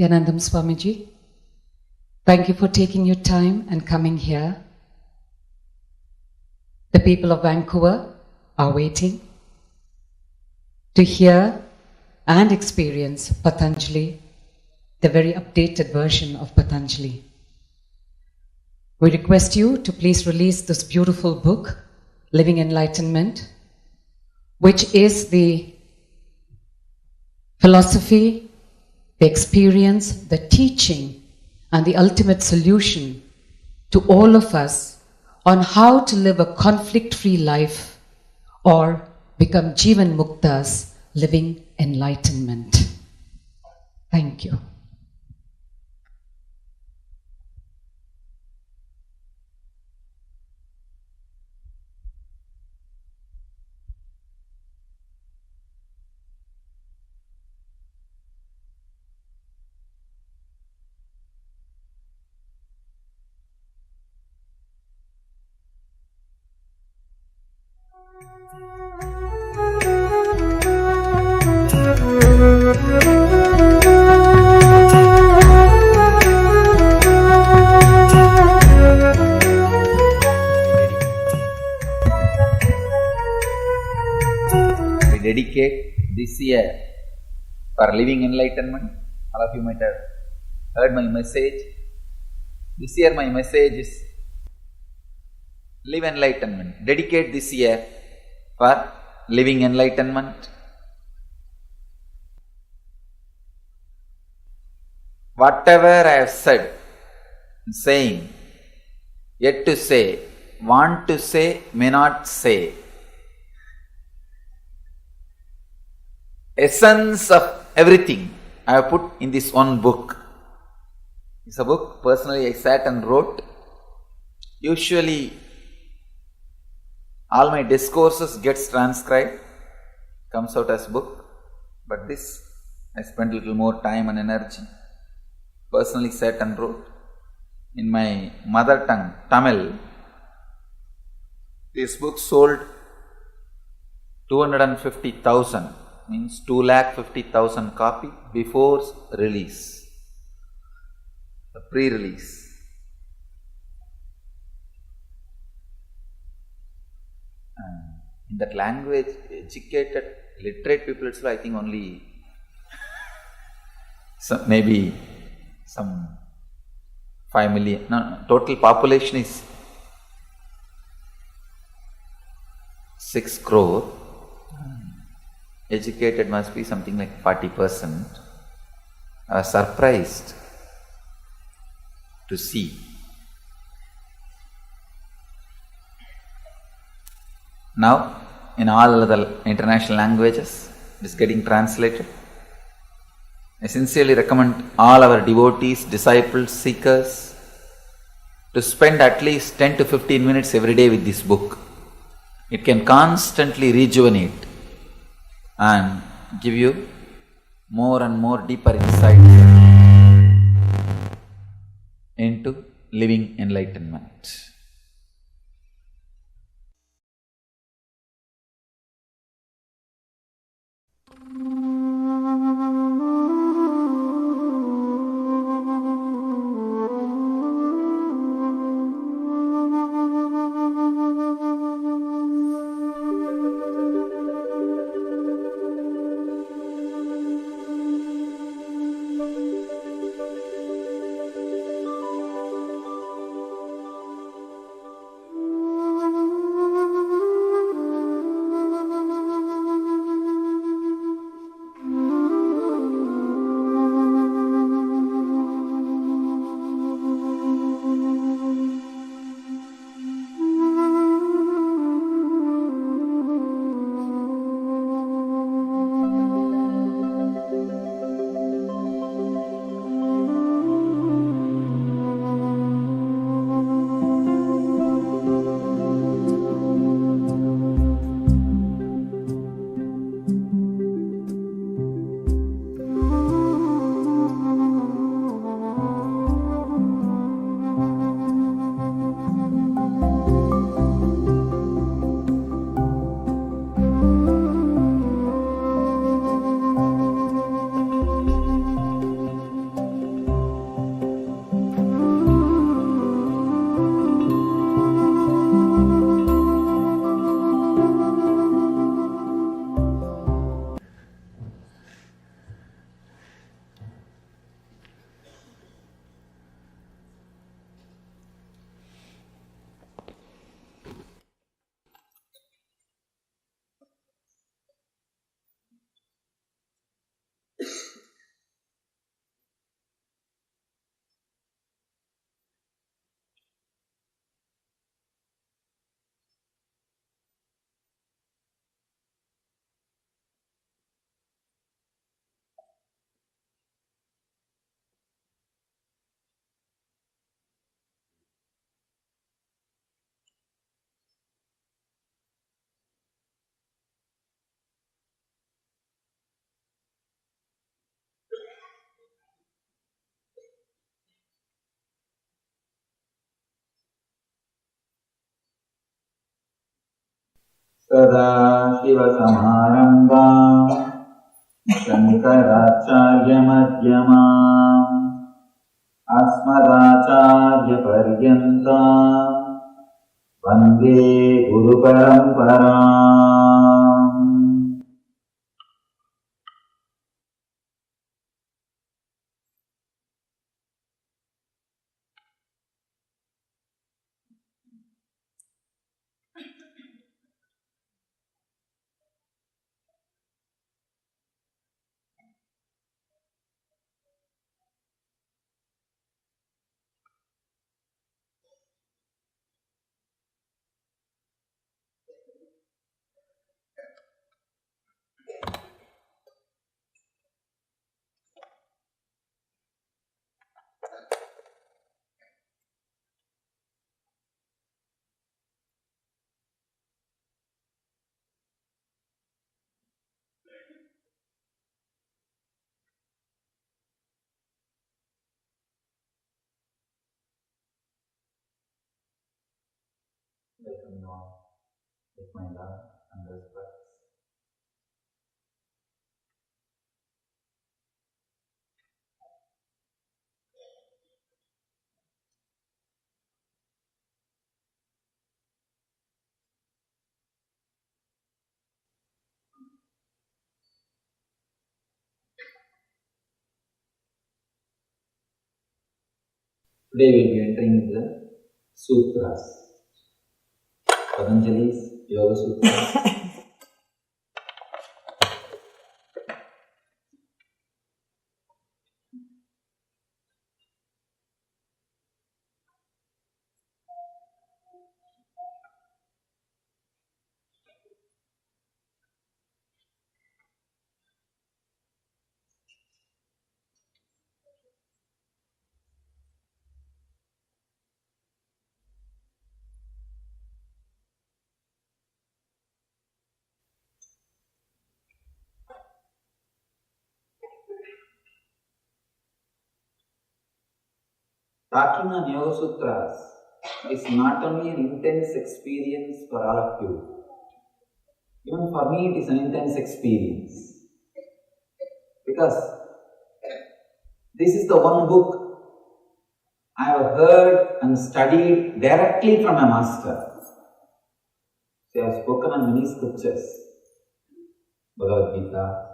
Yanandam Swamiji, thank you for taking your time and coming here. The people of Vancouver are waiting to hear and experience Patanjali, the very updated version of Patanjali. We request you to please release this beautiful book, Living Enlightenment, which is the philosophy, the experience, the teaching, and the ultimate solution to all of us on how to live a conflict-free life or become Jivan Muktas, living enlightenment. Thank you. Dedicate this year for living enlightenment. All of you might have heard my message. This year my message is live enlightenment. Dedicate this year for living enlightenment. Whatever I have said, saying, yet to say, want to say, may not say, essence of everything I have put in this one book. It's a book personally I sat and wrote. Usually all my discourses gets transcribed, comes out as book, but this I spent a little more time and energy. Personally sat and wrote in my mother tongue, Tamil. This book sold 250,000. Means 250,000 copy before release, the pre-release. In that language, educated, literate people itself, I think only maybe some 5 million. No, total population is 6 crore. Educated must be something like 40%. I was surprised to see. Now, in all the international languages, it is getting translated. I sincerely recommend all our devotees, disciples, seekers to spend at least 10 to 15 minutes every day with this book. It can constantly rejuvenate and give you more and more deeper insight into living enlightenment. सदाशिवसमारम्भाम् शङ्कराचार्यमध्यमाम् अस्मदाचार्यपर्यन्ताम् वन्दे गुरुपरम्पराम्. Welcome you all with my love and respect. Today we will be entering the Sutras, Patanjali's Yoga Sutras. Talking on Yoga Sutras is not only an intense experience for all of you, even for me it is an intense experience, because this is the one book I have heard and studied directly from a master. So I have spoken on many scriptures, Bhagavad Gita,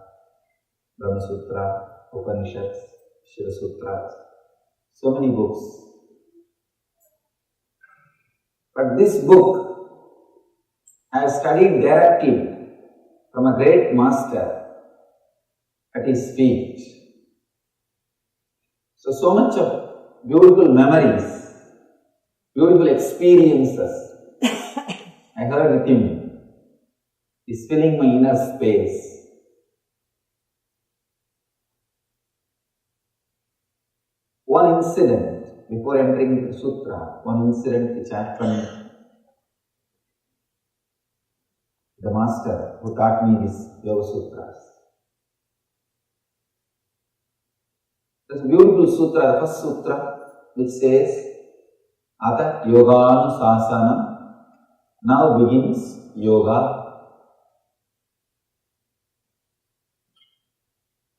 Brahma Sutra, Upanishads, Shiva Sutras, so many books. But this book I have studied directly from a great master at his feet. So much of beautiful memories, beautiful experiences I heard with him is filling my inner space. One incident before entering the sutra, one incident which happened, the master who taught me these Yoga Sutras. There's a beautiful sutra, the first sutra, which says, Ata Yoganusasana, now begins yoga.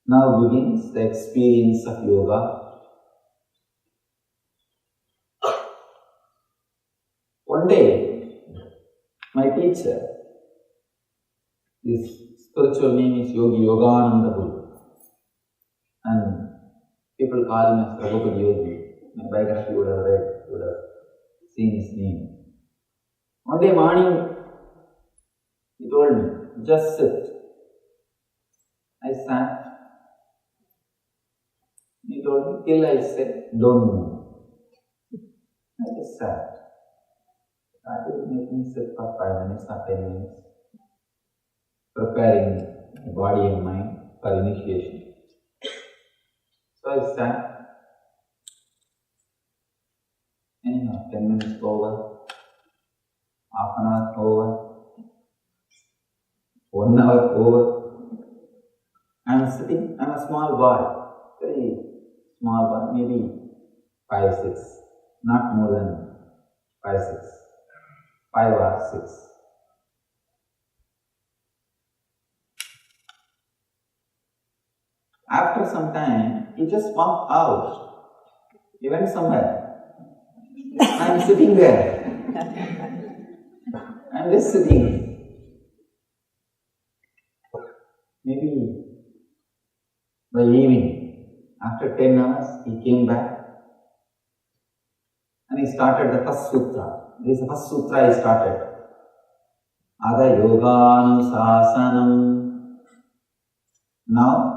Now begins the experience of yoga. One day, my teacher, his spiritual name is Yogi Yogananda Guru, and people call him as Prabhupada Yogi. My biography would have read, would have seen his name. One day morning, he told me, just sit. I sat. He told me, till I said, don't move. I just sat. That will make me sit for 5 minutes or 10 minutes, preparing the body and mind for initiation. So I sat. Anyhow, 10 minutes over, half an hour over, 1 hour over. I am sitting, I am a small boy, very small boy, maybe 5, 6, not more than 5, 6. 5 or 6. After some time, he just walked out. He went somewhere. I am sitting there. I am just sitting. Maybe by evening, after 10 hours, he came back and he started the first sutra. This is the first sutra he started. Ada yoganusasanam. Now,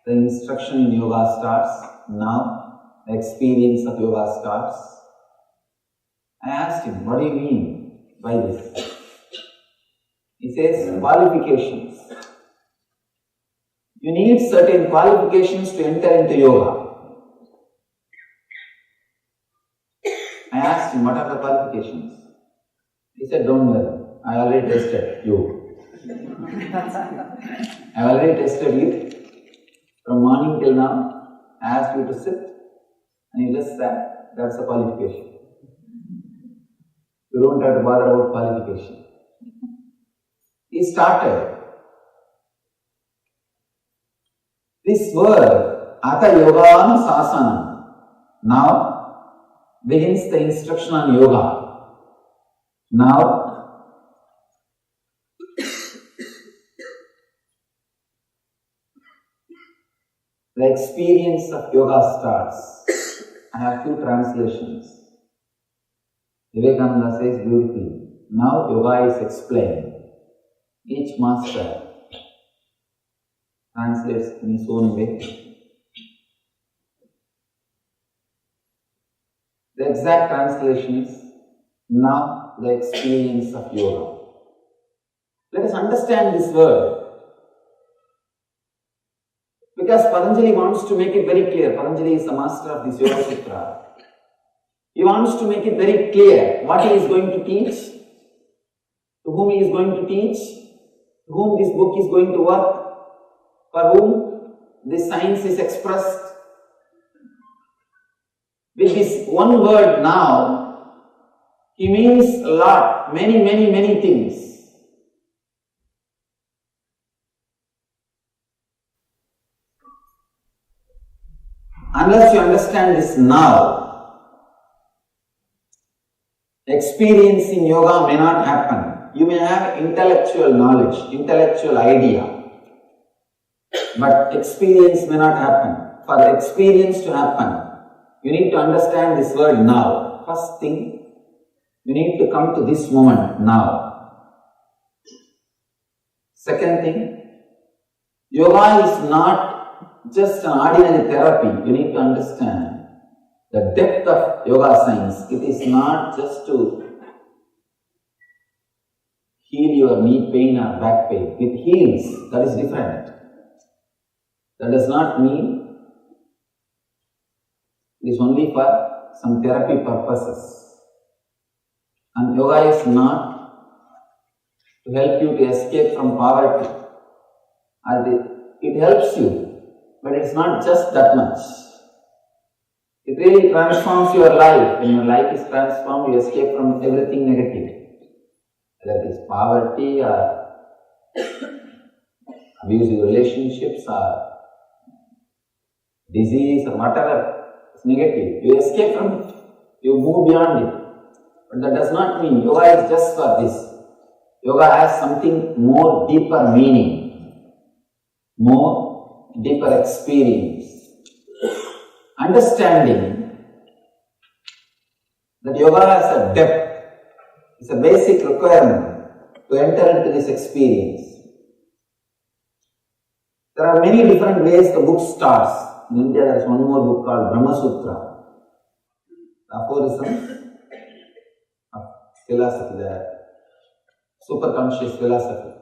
the instruction in yoga starts. Now, the experience of yoga starts. I asked him, what do you mean by this? He says, qualifications. You need certain qualifications to enter into yoga. I asked him, what are the qualifications? He said, don't worry, I already tested you. I already tested you. From morning till now, I asked you to sit and you just sat. That's a qualification. You don't have to bother about qualification. He started. This word, Ata Yoga Sasana, now begins the instruction on yoga. Now, the experience of yoga starts. I have two translations. Vivekananda says beautifully, now yoga is explained. Each master translates in his own way. The exact translation is, now the experience of yoga. Let us understand this word. Because Patanjali wants to make it very clear. Patanjali is the master of this Yoga Sutra. He wants to make it very clear what he is going to teach, to whom he is going to teach, to whom this book is going to work, for whom this science is expressed. With this one word now, he means a lot, many things. Unless you understand this now, experience in yoga may not happen. You may have intellectual knowledge, intellectual idea, but experience may not happen. For the experience to happen, you need to understand this word now. First thing, you need to come to this moment now. Second thing, yoga is not just an ordinary therapy. You need to understand the depth of yoga science. It is not just to heal your knee pain or back pain. It heals. That is different. That does not mean it is only for some therapy purposes. And yoga is not to help you to escape from poverty. It helps you. But it's not just that much. It really transforms your life. When your life is transformed, you escape from everything negative. Whether it is poverty or abusive relationships or disease or whatever is negative. You escape from it. You move beyond it. But that does not mean yoga is just for this. Yoga has something more deeper meaning. More deeper experience, understanding that yoga has a depth, is a basic requirement to enter into this experience. There are many different ways the book starts. In India there is one more book called Brahma Sutra, the aphorisms of philosophy, the superconscious philosophy.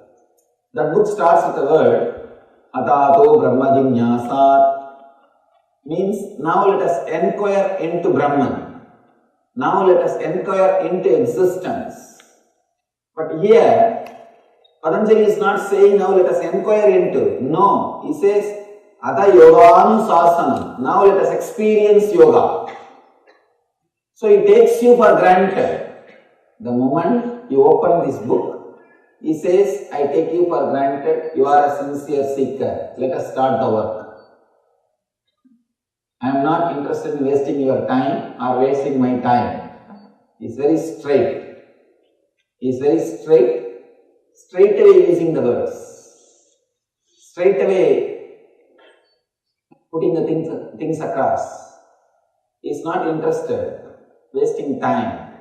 That book starts with the word Atato Brahma Jinyasat, means now let us inquire into Brahman. Now let us inquire into existence. But here, Patanjali is not saying now let us inquire into. No, he says Ata Yoganusasana. Now let us experience yoga. So he takes you for granted. The moment you open this book, he says, I take you for granted, you are a sincere seeker. Let us start the work. I am not interested in wasting your time or wasting my time. He is very straight. He is very straight, straight away using the words, straight away putting the things across. He is not interested, wasting time.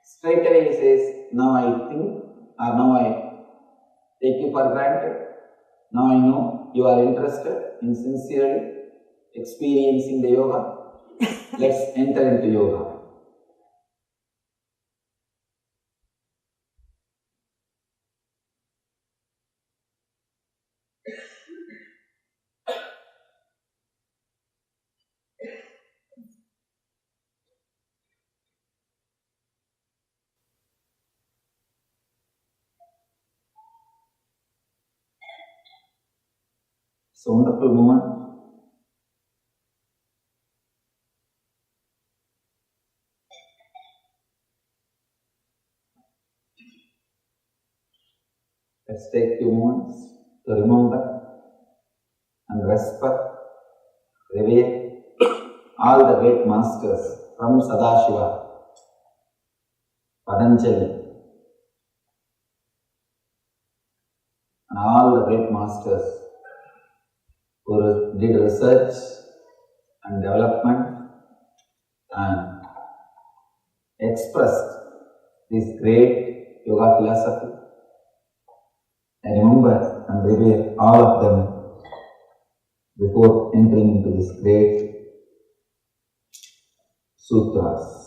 Straight away he says, now I think, or now I take you for granted. Now I know you are interested in sincerely experiencing the yoga. Let's enter into yoga. It's a wonderful moment. Let's take a few moments to remember and respect, revere all the great masters from Sadashiva, Patanjali, and all the great masters who did research and development and expressed this great yoga philosophy. I remember and revere all of them before entering into this great sutras.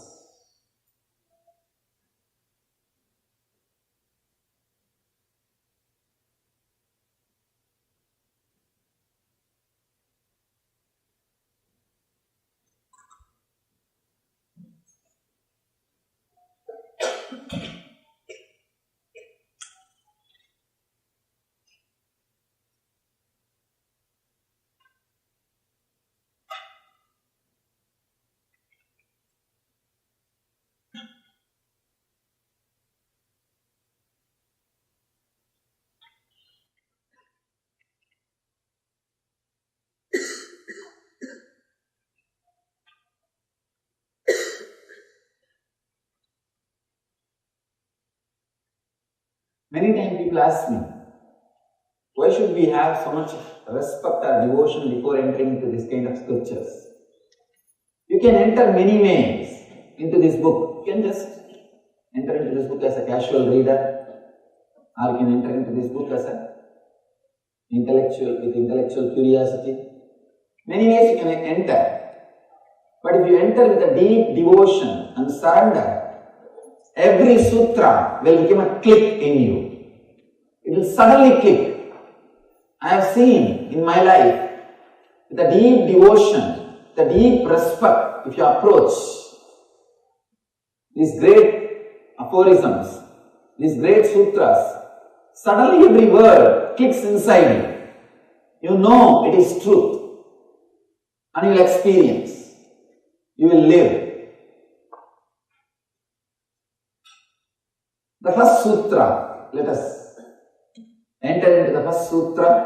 Many times people ask me, why should we have so much respect or devotion before entering into this kind of scriptures? You can enter many ways into this book. You can just enter into this book as a casual reader, or you can enter into this book as a intellectual curiosity. Many ways you can enter. But if you enter with a deep devotion and surrender, every sutra will become a click in you. It will suddenly click. I have seen in my life, with a deep devotion, the deep respect, if you approach these great aphorisms, these great sutras, suddenly every word clicks inside you. You know it is truth, and you will experience, you will live. The first sutra, let us enter into the first sutra.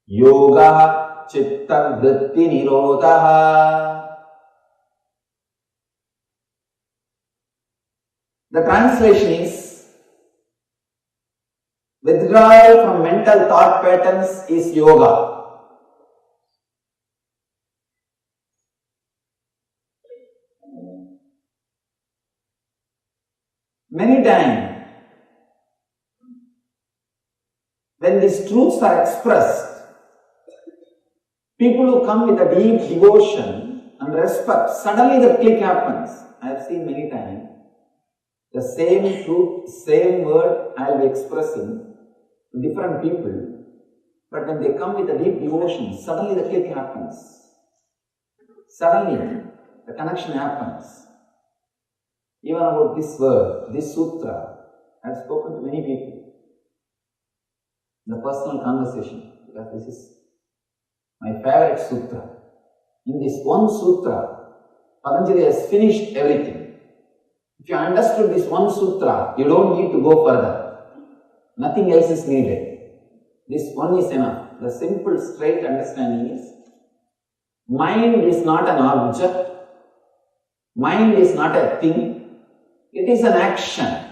Yoga chitta vritti nirodhaha. The translation is, withdrawal from mental thought patterns is yoga. Many times, when these truths are expressed, people who come with a deep devotion and respect, suddenly the click happens. I have seen many times, the same truth, same word I will be expressing to different people, but when they come with a deep devotion, suddenly the click happens. Suddenly, the connection happens. Even about this word, this sutra, I have spoken to many people in the personal conversation, because this is my favorite sutra. In this one sutra, Patanjali has finished everything. If you understood this one sutra, you don't need to go further. Nothing else is needed. This one is enough. The simple, straight understanding is Mind is not an object. Mind is not a thing. It is an action.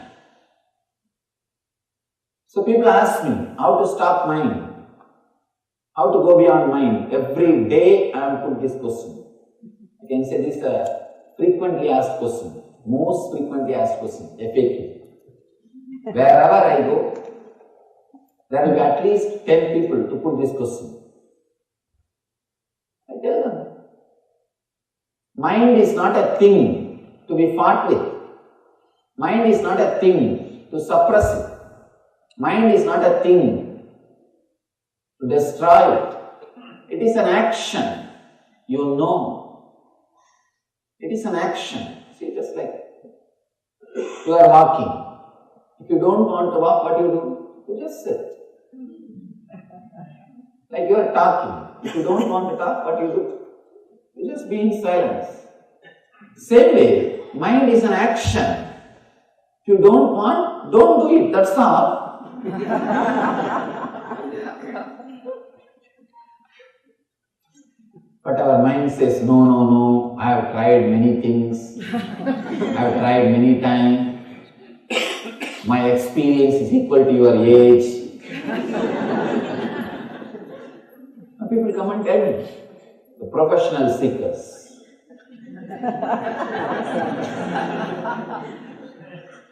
So people ask me, how to stop mind? How to go beyond mind? Every day I am put this question. I can say this is a frequently asked question. Most frequently asked question, FAQ. Wherever I go, there will be at least 10 people to put this question. I tell them, mind is not a thing to be fought with. Mind is not a thing to suppress it. Mind is not a thing to destroy it. It is an action. You know. It is an action. See, just like you are walking. If you don't want to walk, what do? You just sit. Like you are talking. If you don't want to talk, what do? You just be in silence. Same way, mind is an action. If you don't want, don't do it. That's all. But our mind says, no, I have tried many things. I have tried many times. My experience is equal to your age. Now people come and tell me, the professional seekers.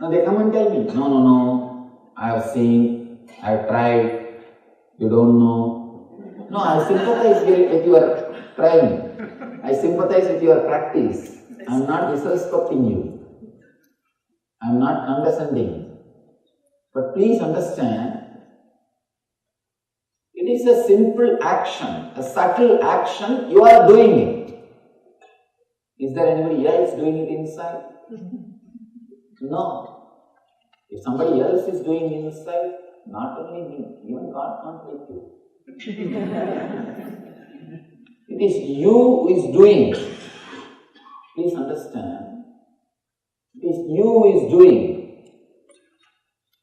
Now they come and tell me, no, I have seen, I have tried, you don't know. No, I sympathize with your trying. I sympathize with your practice. I am not disrespecting you. I am not condescending. But please understand, it is a simple action, a subtle action, you are doing it. Is there anybody else doing it inside? No. If somebody else is doing inside, not only me, even God can't make you. It is you who is doing. Please understand. It is you who is doing.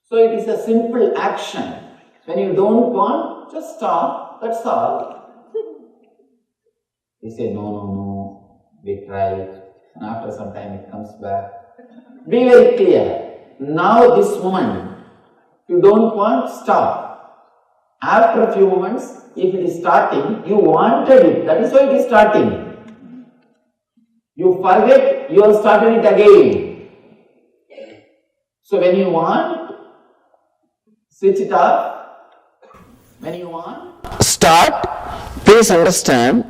So it is a simple action. When you don't want, just stop. That's all. You say, no, we tried. And after some time it comes back. Be very clear. Now this moment, you don't want, stop. After a few moments, if it is starting, you wanted it. That is why it is starting. You forget, you have started it again. So when you want, switch it off. When you want, start. Please understand,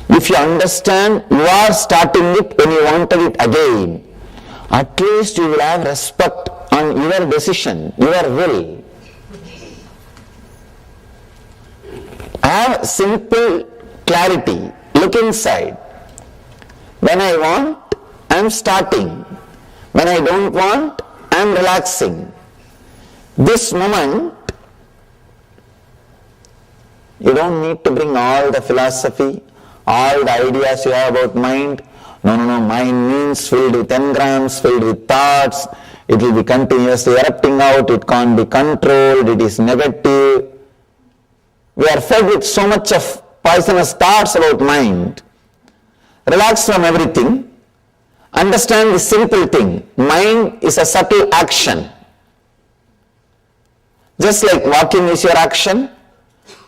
if you understand you are starting it when you wanted it again, at least you will have respect on your decision, your will. Have simple clarity. Look inside. When I want, I am starting. When I don't want, I am relaxing. This moment, you don't need to bring all the philosophy, all the ideas you have about mind. No, mind means filled with engrams, filled with thoughts. It will be continuously erupting out, it can't be controlled, it is negative. We are fed with so much of poisonous thoughts about mind. Relax from everything. Understand the simple thing. Mind is a subtle action. Just like walking is your action,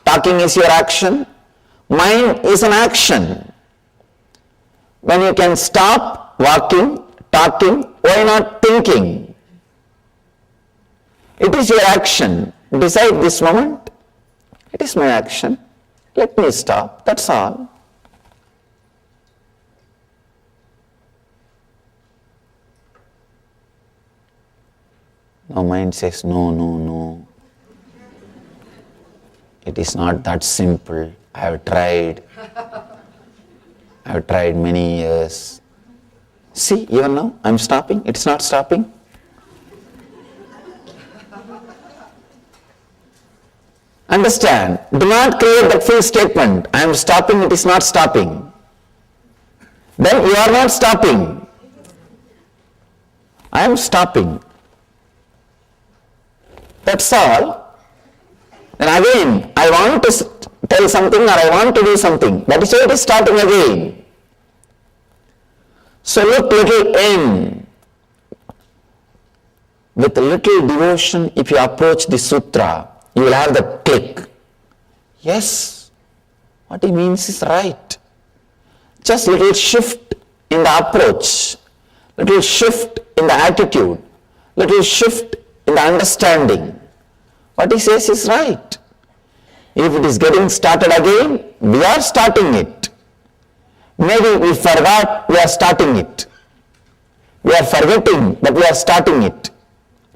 talking is your action, mind is an action. When you can stop walking, talking, why not thinking? It is your action. Decide this moment, it is my action. Let me stop. That's all. Now mind says, no. It is not that simple. I have tried. I have tried many years. See, even now, I am stopping. It's not stopping. Understand. Do not create that full statement. I am stopping. It is not stopping. Then you are not stopping. I am stopping. That's all. And again, I want to tell something or I want to do something. That is why it is starting again. So look little in. With little devotion, if you approach the sutra, you will have the click. Yes, what he means is right. Just little shift in the approach, little shift in the attitude, little shift in the understanding. What he says is right. If it is getting started again, we are starting it. Maybe we forgot, we are starting it. We are forgetting, but we are starting it.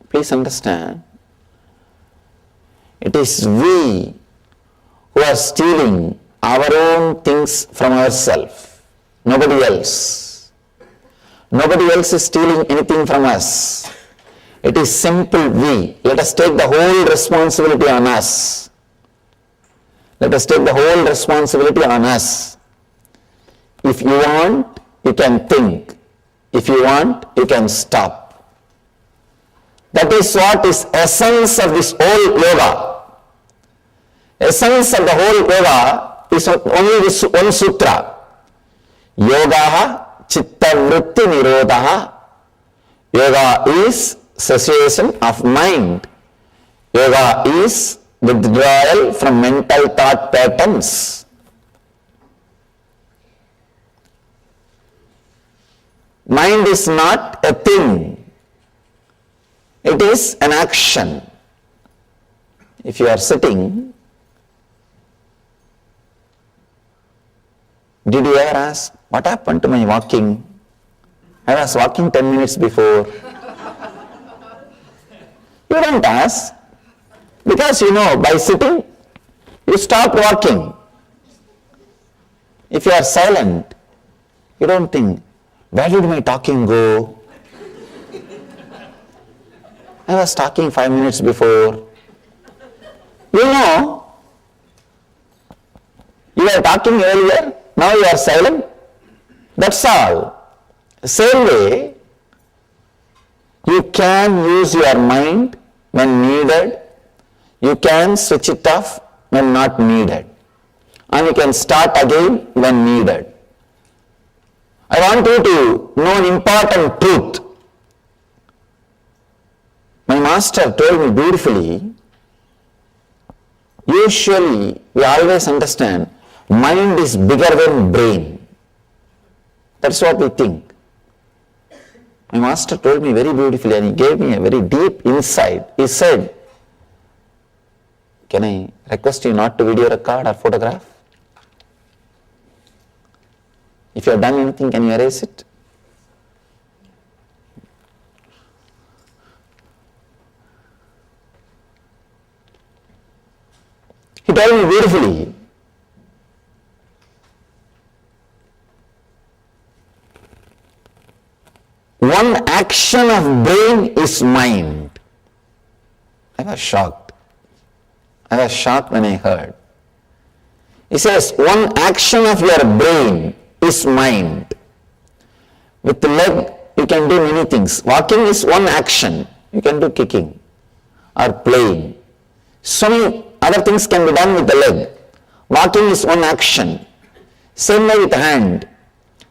Please understand. It is we who are stealing our own things from ourselves. Nobody else. Nobody else is stealing anything from us. It is simple we. Let us take the whole responsibility on us. Let us take the whole responsibility on us. If you want, you can think. If you want, you can stop. That is what is essence of this whole yoga. Essence of the whole yoga is only this one sutra. Yoga chitta vritti nirodha. Yoga is cessation of mind. Yoga is withdrawal from mental thought patterns. Mind is not a thing. It is an action. If you are sitting, did you ever ask, what happened to my walking? I was walking 10 minutes before. You don't ask. Because you know, by sitting, you stop walking. If you are silent, you don't think, where did my talking go? I was talking 5 minutes before. You know, you were talking earlier, now you are silent. That's all. Same way, you can use your mind when needed. You can switch it off when not needed. And you can start again when needed. I want you to know an important truth. My master told me beautifully, usually we always understand mind is bigger than brain. That's what we think. My master told me very beautifully and he gave me a very deep insight. He said, can I request you not to video record or photograph? If you have done anything, can you erase it? He told me beautifully, one action of brain is mind. I was shocked. I was shocked when I heard. He says, one action of your brain is mind. With the leg, you can do many things. Walking is one action. You can do kicking or playing. So many other things can be done with the leg. Walking is one action. Same way with the hand.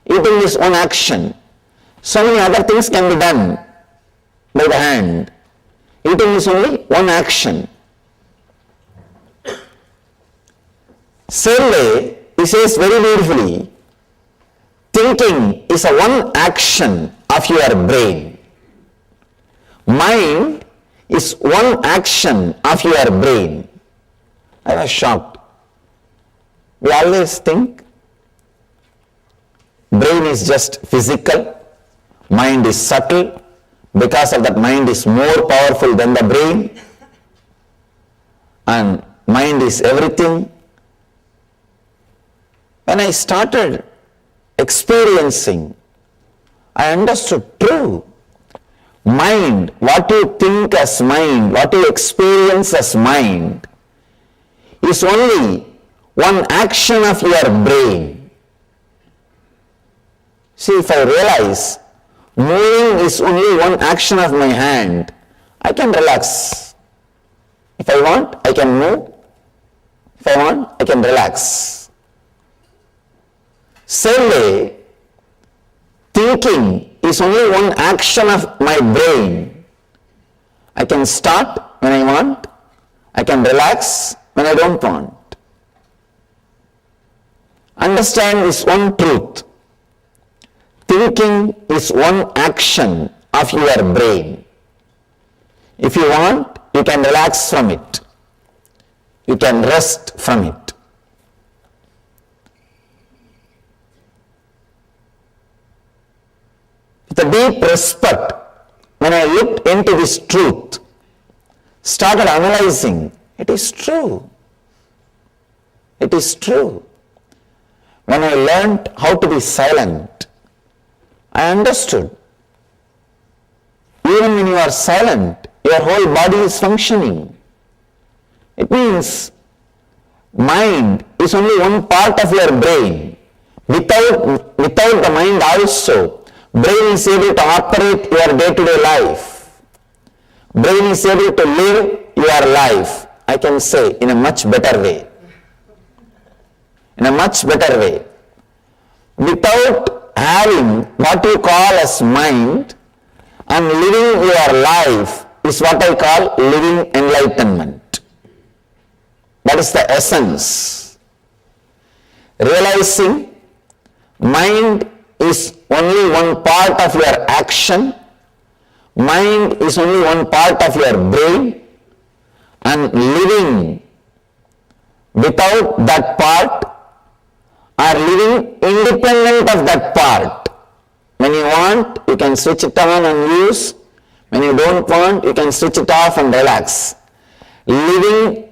Eating is one action. So many other things can be done by the hand. Eating is only one action. Same way, he says very beautifully, thinking is a one action of your brain. Mind is one action of your brain. I was shocked. We always think brain is just physical, mind is subtle, because of that mind is more powerful than the brain, and mind is everything. When I started experiencing, I understood true. Mind, what you think as mind, what you experience as mind, is only one action of your brain. See, if I realize moving is only one action of my hand, I can relax. If I want, I can move. If If I want, I can relax. Same way, thinking is only one action of my brain. I can start when I want, I can relax when I don't want. Understand this one truth. Thinking is one action of your brain. If you want, you can relax from it. You can rest from it. With a deep respect, when I looked into this truth, started analyzing, it is true. It is true. When I learned how to be silent, I understood. Even when you are silent, your whole body is functioning. It means mind is only one part of your brain. Without the mind also, brain is able to operate your day-to-day life. Brain is able to live your life, I can say, in a much better way. In a much better way. Without having what you call as mind and living your life is what I call living enlightenment. That is the essence. Realizing mind is only one part of your action, mind is only one part of your brain, and living without that part or living independent of that part. When you want, you can switch it on and use. When you don't want, you can switch it off and relax. Living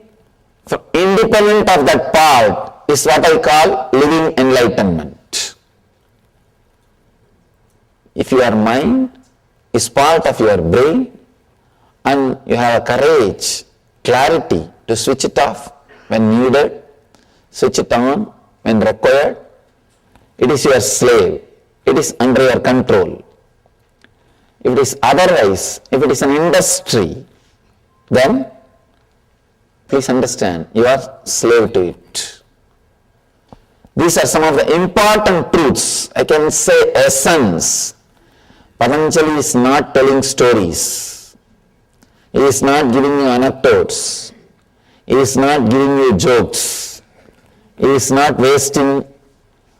independent of that part is what I call living enlightenment. If your mind is part of your brain and you have a courage, clarity to switch it off when needed, switch it on when required, it is your slave. It is under your control. If it is otherwise, if it is an industry, then please understand, you are slave to it. These are some of the important truths, I can say essence. Patanjali is not telling stories. He is not giving you anecdotes. He is not giving you jokes. He is not wasting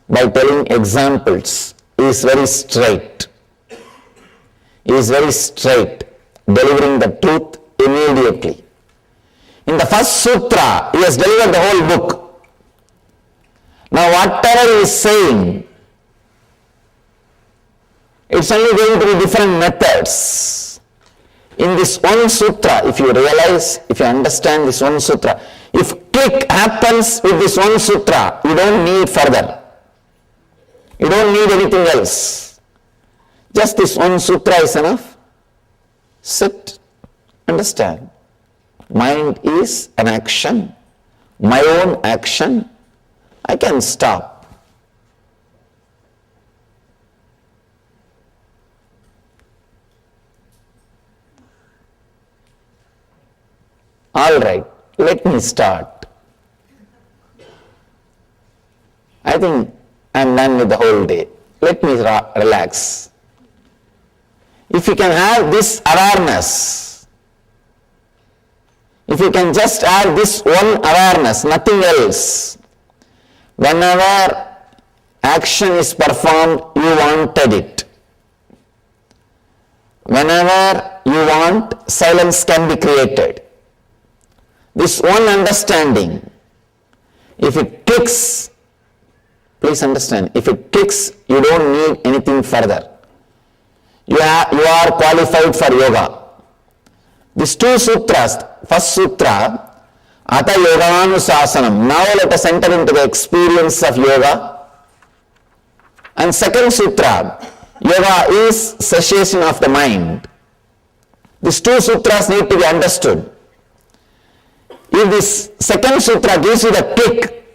by telling examples. He is very straight. He is very straight, delivering the truth immediately. In the first sutra, he has delivered the whole book. Now whatever he is saying, it's only going to be different methods. In this one sutra, if you realize, if you understand this one sutra, if click happens with this one sutra, you don't need further. You don't need anything else. Just this one sutra is enough. Sit, understand. Mind is an action, my own action. I can stop. All right, let me start. I think I'm done with the whole day. Let me relax. If you can have this awareness, if you can just have this one awareness, nothing else, whenever action is performed, you wanted it. Whenever you want, silence can be created. This one understanding, if it clicks, please understand, if it clicks, you don't need anything further. You are qualified for yoga. These two sutras, first sutra, Ata Yoganusasanam, now let us enter into the experience of yoga. And second sutra, yoga is cessation of the mind. These two sutras need to be understood. If this second sutra gives you the kick,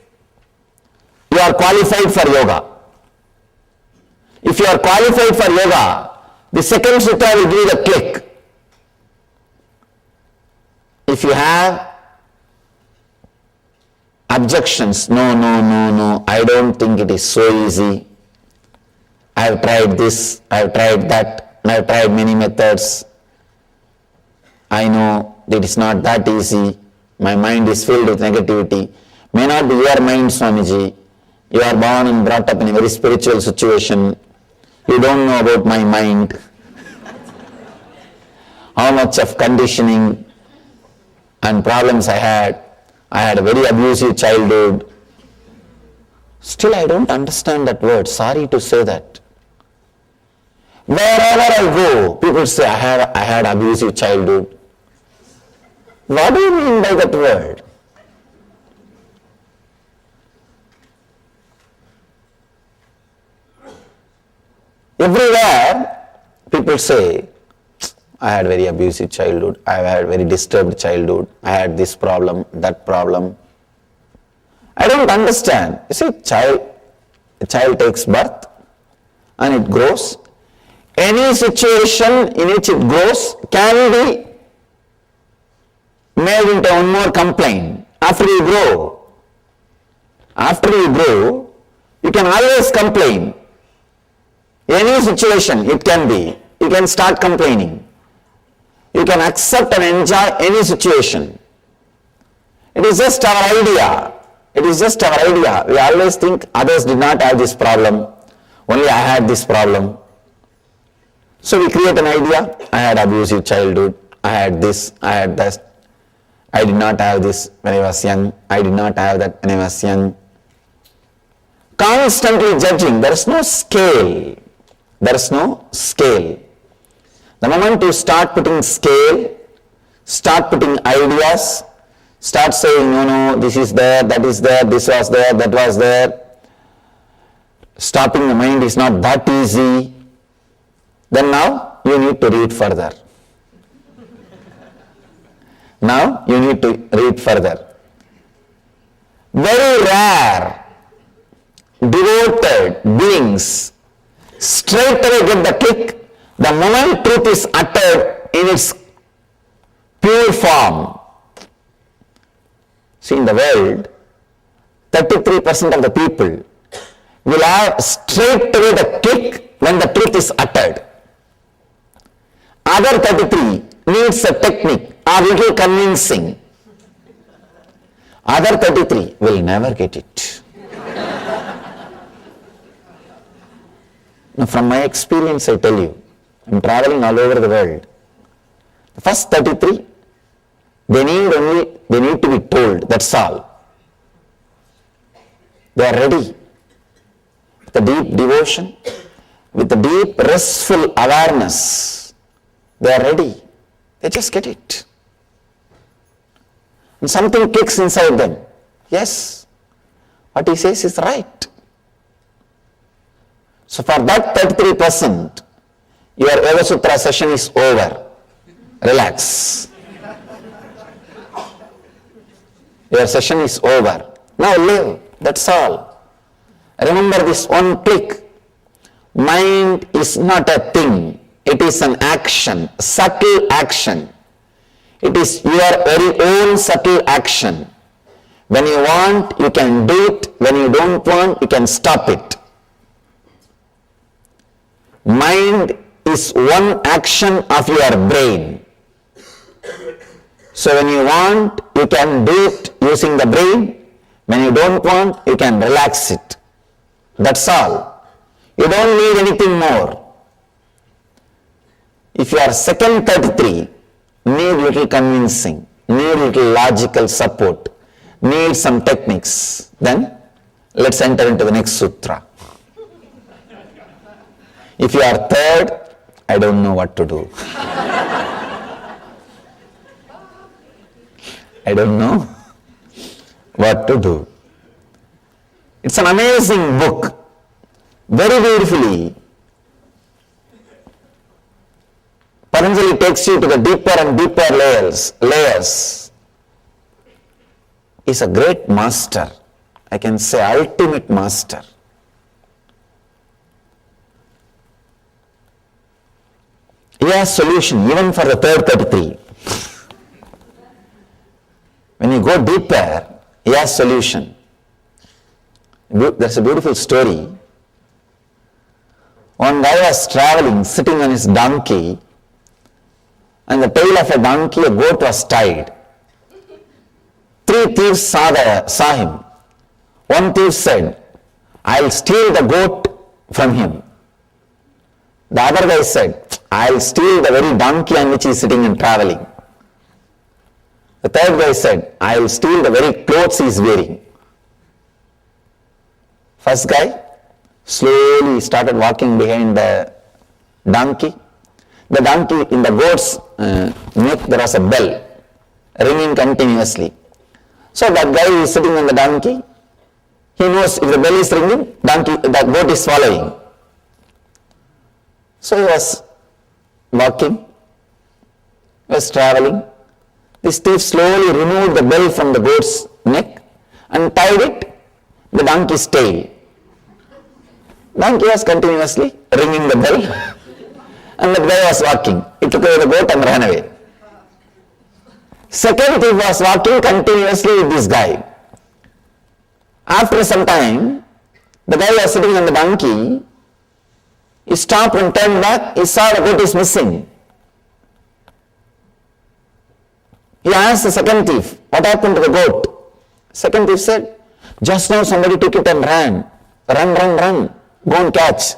you are qualified for yoga. If you are qualified for yoga, the second sutra will give you the click. If you have objections. No, no, no, no, I don't think it is so easy. I have tried this, I have tried that, I have tried many methods. I know it is not that easy. My mind is filled with negativity. May not be your mind, Swamiji. You are born and brought up in a very spiritual situation. You don't know about my mind. How much of conditioning and problems I had. I had a very abusive childhood. Still I don't understand that word. Sorry to say that. Wherever I go, people say I had abusive childhood. What do you mean by that word? Everywhere people say, I had very abusive childhood, I had very disturbed childhood, I had this problem, that problem. I don't understand. You see, a child takes birth and it grows. Any situation in which it grows can be made into one more complaint. After you grow, you can always complain. Any situation it can be, you can start complaining. You can accept and enjoy any situation. It is just our idea. It is just our idea. We always think others did not have this problem. Only I had this problem. So we create an idea. I had abusive childhood. I had this. I had that. I did not have this when I was young. I did not have that when I was young. Constantly judging. There is no scale. There is no scale. The moment you start putting scale, start putting ideas, start saying, no, this is there, that is there, this was there, that was there. Stopping the mind is not that easy. Then now you need to read further. Now you need to read further. Very rare, devoted beings straight away get the kick the moment truth is uttered in its pure form. See, in the world, 33% of the people will have straight away the kick when the truth is uttered. Other 33 needs a technique or little convincing. Other 33 will never get it. Now, from my experience, I tell you, I'm traveling all over the world. The first 33, they need to be told, that's all. They are ready. With the deep devotion, with the deep restful awareness, they are ready. They just get it. And something clicks inside them. Yes, what he says is right. So for that 33%, your Yoga Sutra session is over. Relax. Your session is over. Now live. That's all. Remember this one click. Mind is not a thing. It is an action, subtle action. It is your very own subtle action. When you want, you can do it. When you don't want, you can stop it. Mind is one action of your brain. So when you want, you can do it using the brain. When you don't want, you can relax it. That's all. You don't need anything more. If you are second 33, need little convincing, need little logical support, need some techniques, then let's enter into the next sutra. If you are third, I don't know what to do. I don't know what to do. It's an amazing book, very beautifully. Patanjali takes you to the deeper and deeper layers. He's a great master. I can say ultimate master. He has solution even for the third 33. When you go deeper, he has solution. There's a beautiful story. One guy was traveling, sitting on his donkey, and the tail of a donkey, a goat was tied. 3 thieves saw him. One thief said, I'll steal the goat from him. The other guy said, I'll steal the very donkey on which he is sitting and traveling. The third guy said, I'll steal the very clothes he is wearing. First guy slowly started walking behind the donkey. The donkey, in the goat's neck, there was a bell ringing continuously. So that guy who is sitting on the donkey, he knows if the bell is ringing, the goat is following. So he was walking, he was traveling. This thief slowly removed the bell from the goat's neck and tied it the donkey's tail. Donkey was continuously ringing the bell and the guy was walking. He took away the goat and ran away. Second thief was walking continuously with this guy. After some time, the guy was sitting on the donkey. He stopped and turned back. He saw the goat is missing. He asked the second thief, what happened to the goat? Second thief said, just now somebody took it and ran. Run. Go and catch.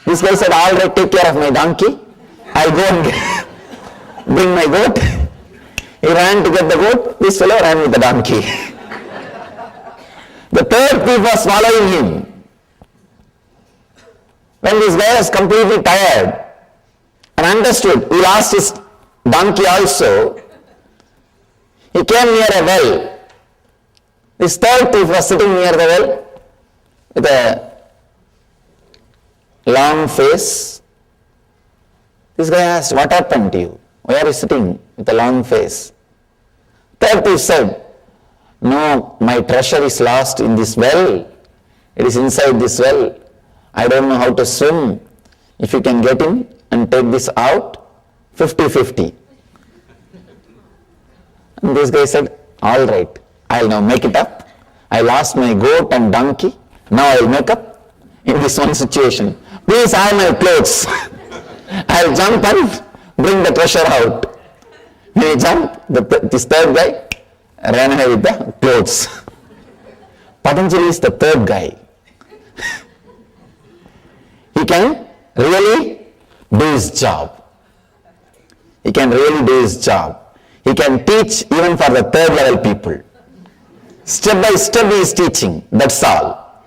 This guy said, all right, take care of my donkey. I'll go and bring my goat. He ran to get the goat. This fellow ran with the donkey. The third thief was following him. When this guy was completely tired and understood he lost his donkey also, he came near a well. This third thief was sitting near the well with a long face. This guy asked, what happened to you? Why are you sitting with a long face? Third thief said, no, my treasure is lost in this well. It is inside this well. I don't know how to swim. If you can get in and take this out, 50-50. And this guy said, all right, I'll now make it up. I lost my goat and donkey. Now I'll make up in this one situation. Please have my clothes. I'll jump and bring the treasure out. When he jumped, this third guy ran away with the clothes. Patanjali is the third guy. He can really do his job. He can really do his job. He can teach even for the third level people. Step by step he is teaching, that's all.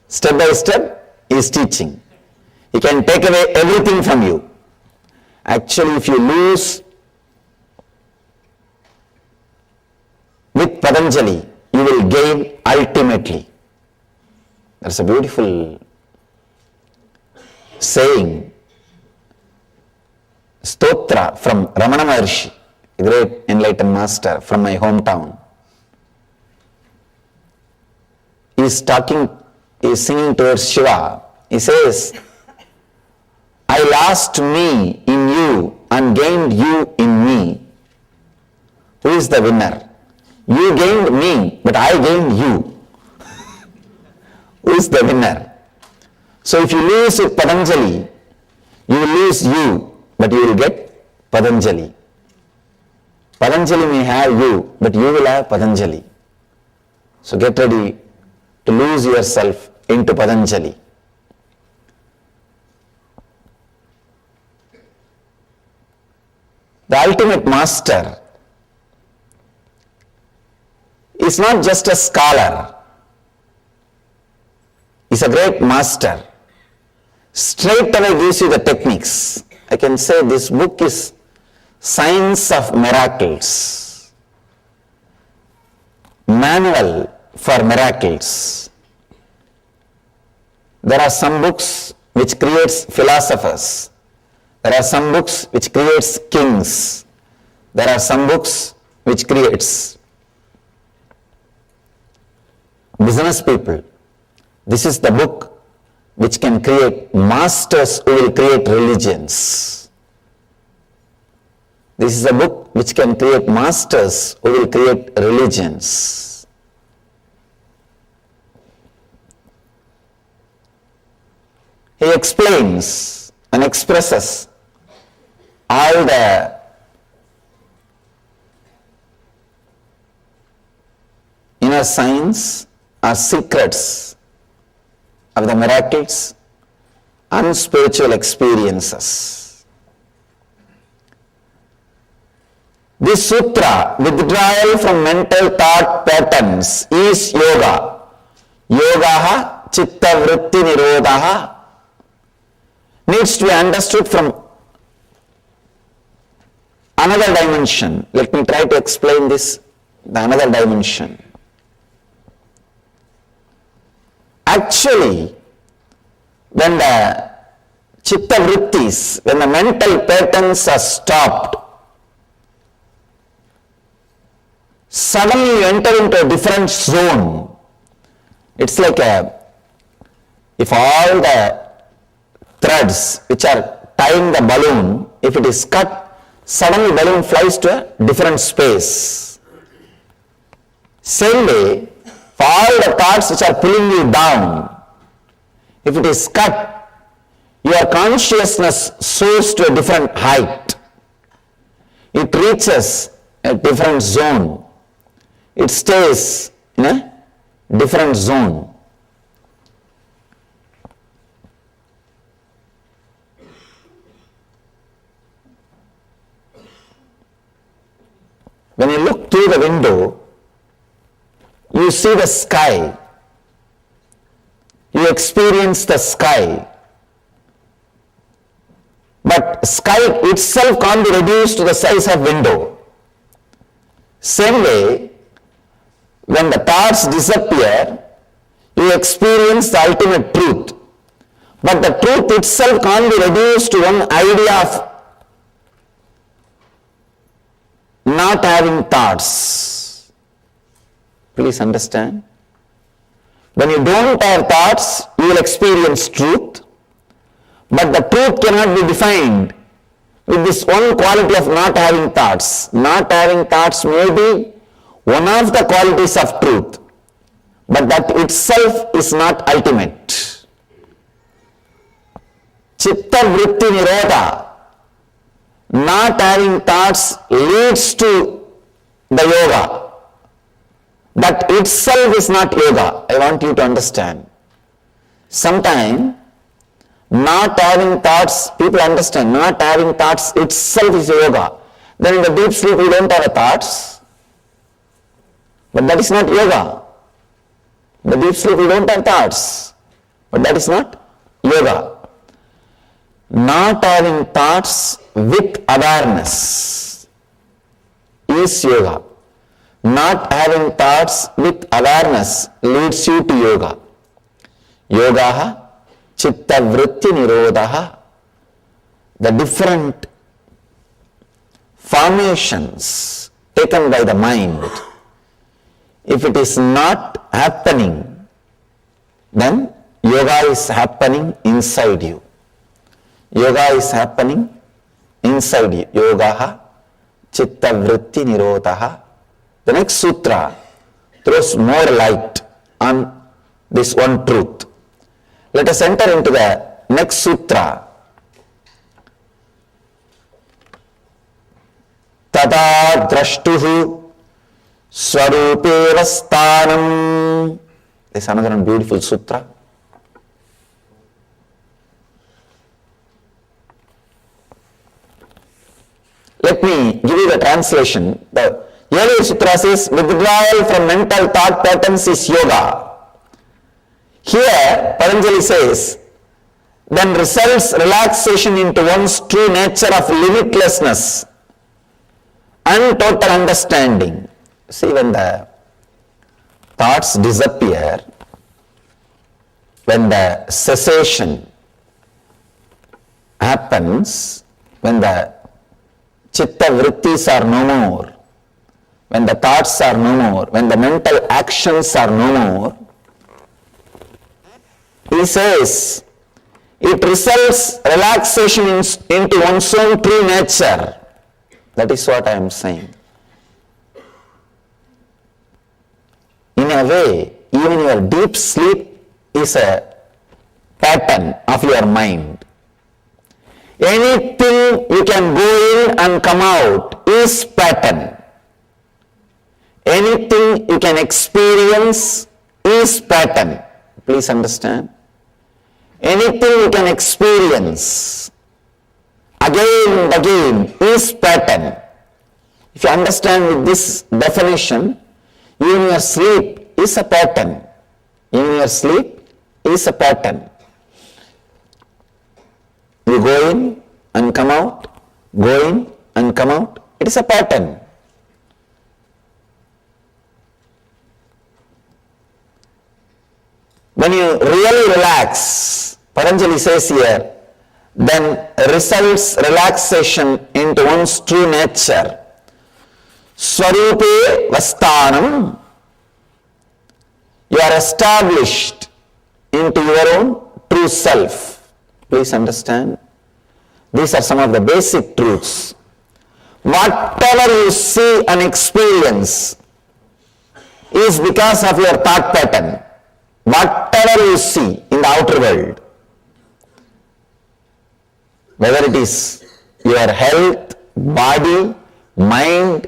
Step by step he is teaching. He can take away everything from you. Actually, if you lose with Patanjali, you will gain ultimately. That's a beautiful saying, stotra from Ramana Maharshi, a great enlightened master from my hometown. He is singing towards Shiva. He says, I lost me in you and gained you in me. Who is the winner? You gained me, but I gained you. Who is the winner? So if you lose with Patanjali, you will lose you, but you will get Patanjali. Patanjali may have you, but you will have Patanjali. So get ready to lose yourself into Patanjali. The ultimate master is not just a scholar. He's a great master. Straight away gives you the techniques. I can say this book is Science of Miracles. Manual for miracles. There are some books which creates philosophers. There are some books which creates kings. There are some books which creates business people. This is the book which can create masters who will create religions. This is a book which can create masters who will create religions. he explains and expresses all the inner signs or secrets of the miracles and spiritual experiences. This sutra, withdrawal from mental thought patterns, is yoga. Yogaha chitta vritti nirodhaha, needs to be understood from another dimension. Let me try to explain this, the another dimension. Actually, when the chitta vrittis, when the mental patterns are stopped, suddenly you enter into a different zone. It's like if all the threads which are tying the balloon, if it is cut, suddenly balloon flies to a different space. Same way, for all the thoughts which are pulling you down, if it is cut, your consciousness soars to a different height. It reaches a different zone. It stays in a different zone. When you look through the window, you see the sky. You experience the sky. But sky itself can't be reduced to the size of window. Same way, when the thoughts disappear, you experience the ultimate truth. But the truth itself can't be reduced to one idea of not having thoughts. Please understand. When you don't have thoughts, you will experience truth. But the truth cannot be defined with this one quality of not having thoughts. Not having thoughts may be one of the qualities of truth, but that itself is not ultimate. Chitta vritti nirodha, not having thoughts, leads to the yoga. That itself is not yoga. I want you to understand. Sometimes not having thoughts, people understand, not having thoughts itself is yoga. Then in the deep sleep we don't have thoughts. But that is not yoga. In the deep sleep we don't have thoughts. But that is not yoga. Not having thoughts with awareness is yoga. Not having thoughts with awareness leads you to yoga. Yogaha chitta vritti nirodhaha. The different formations taken by the mind, if it is not happening, then yoga is happening inside you. Yoga is happening inside you. Yogaha chitta vritti nirodhaha. The next sutra throws more light on this one truth. Let us enter into the next sutra. Tada drashtuhu swarupeva sthanam. This is another beautiful sutra. Let me give you the translation. The earlier sutra says, withdrawal from mental thought patterns is yoga. Here, Patanjali says, then results relaxation into one's true nature of limitlessness and total understanding. See, when the thoughts disappear, when the cessation happens, when the chitta vrittis are no more, when the thoughts are no more, when the mental actions are no more, he says, it results relaxation into one's own true nature. That is what I am saying. In a way, even your deep sleep is a pattern of your mind. Anything you can go in and come out is pattern. Anything you can experience is pattern. Please understand. Anything you can experience again and again is pattern. If you understand with this definition, even your sleep is a pattern. Even your sleep is a pattern. You go in and come out, go in and come out. It is a pattern. When you really relax, Patanjali says here, then results relaxation into one's true nature. Swarupe Vastanam. You are established into your own true self. Please understand. These are some of the basic truths. Whatever you see and experience is because of your thought pattern. Whatever you see in the outer world, whether it is your health, body, mind,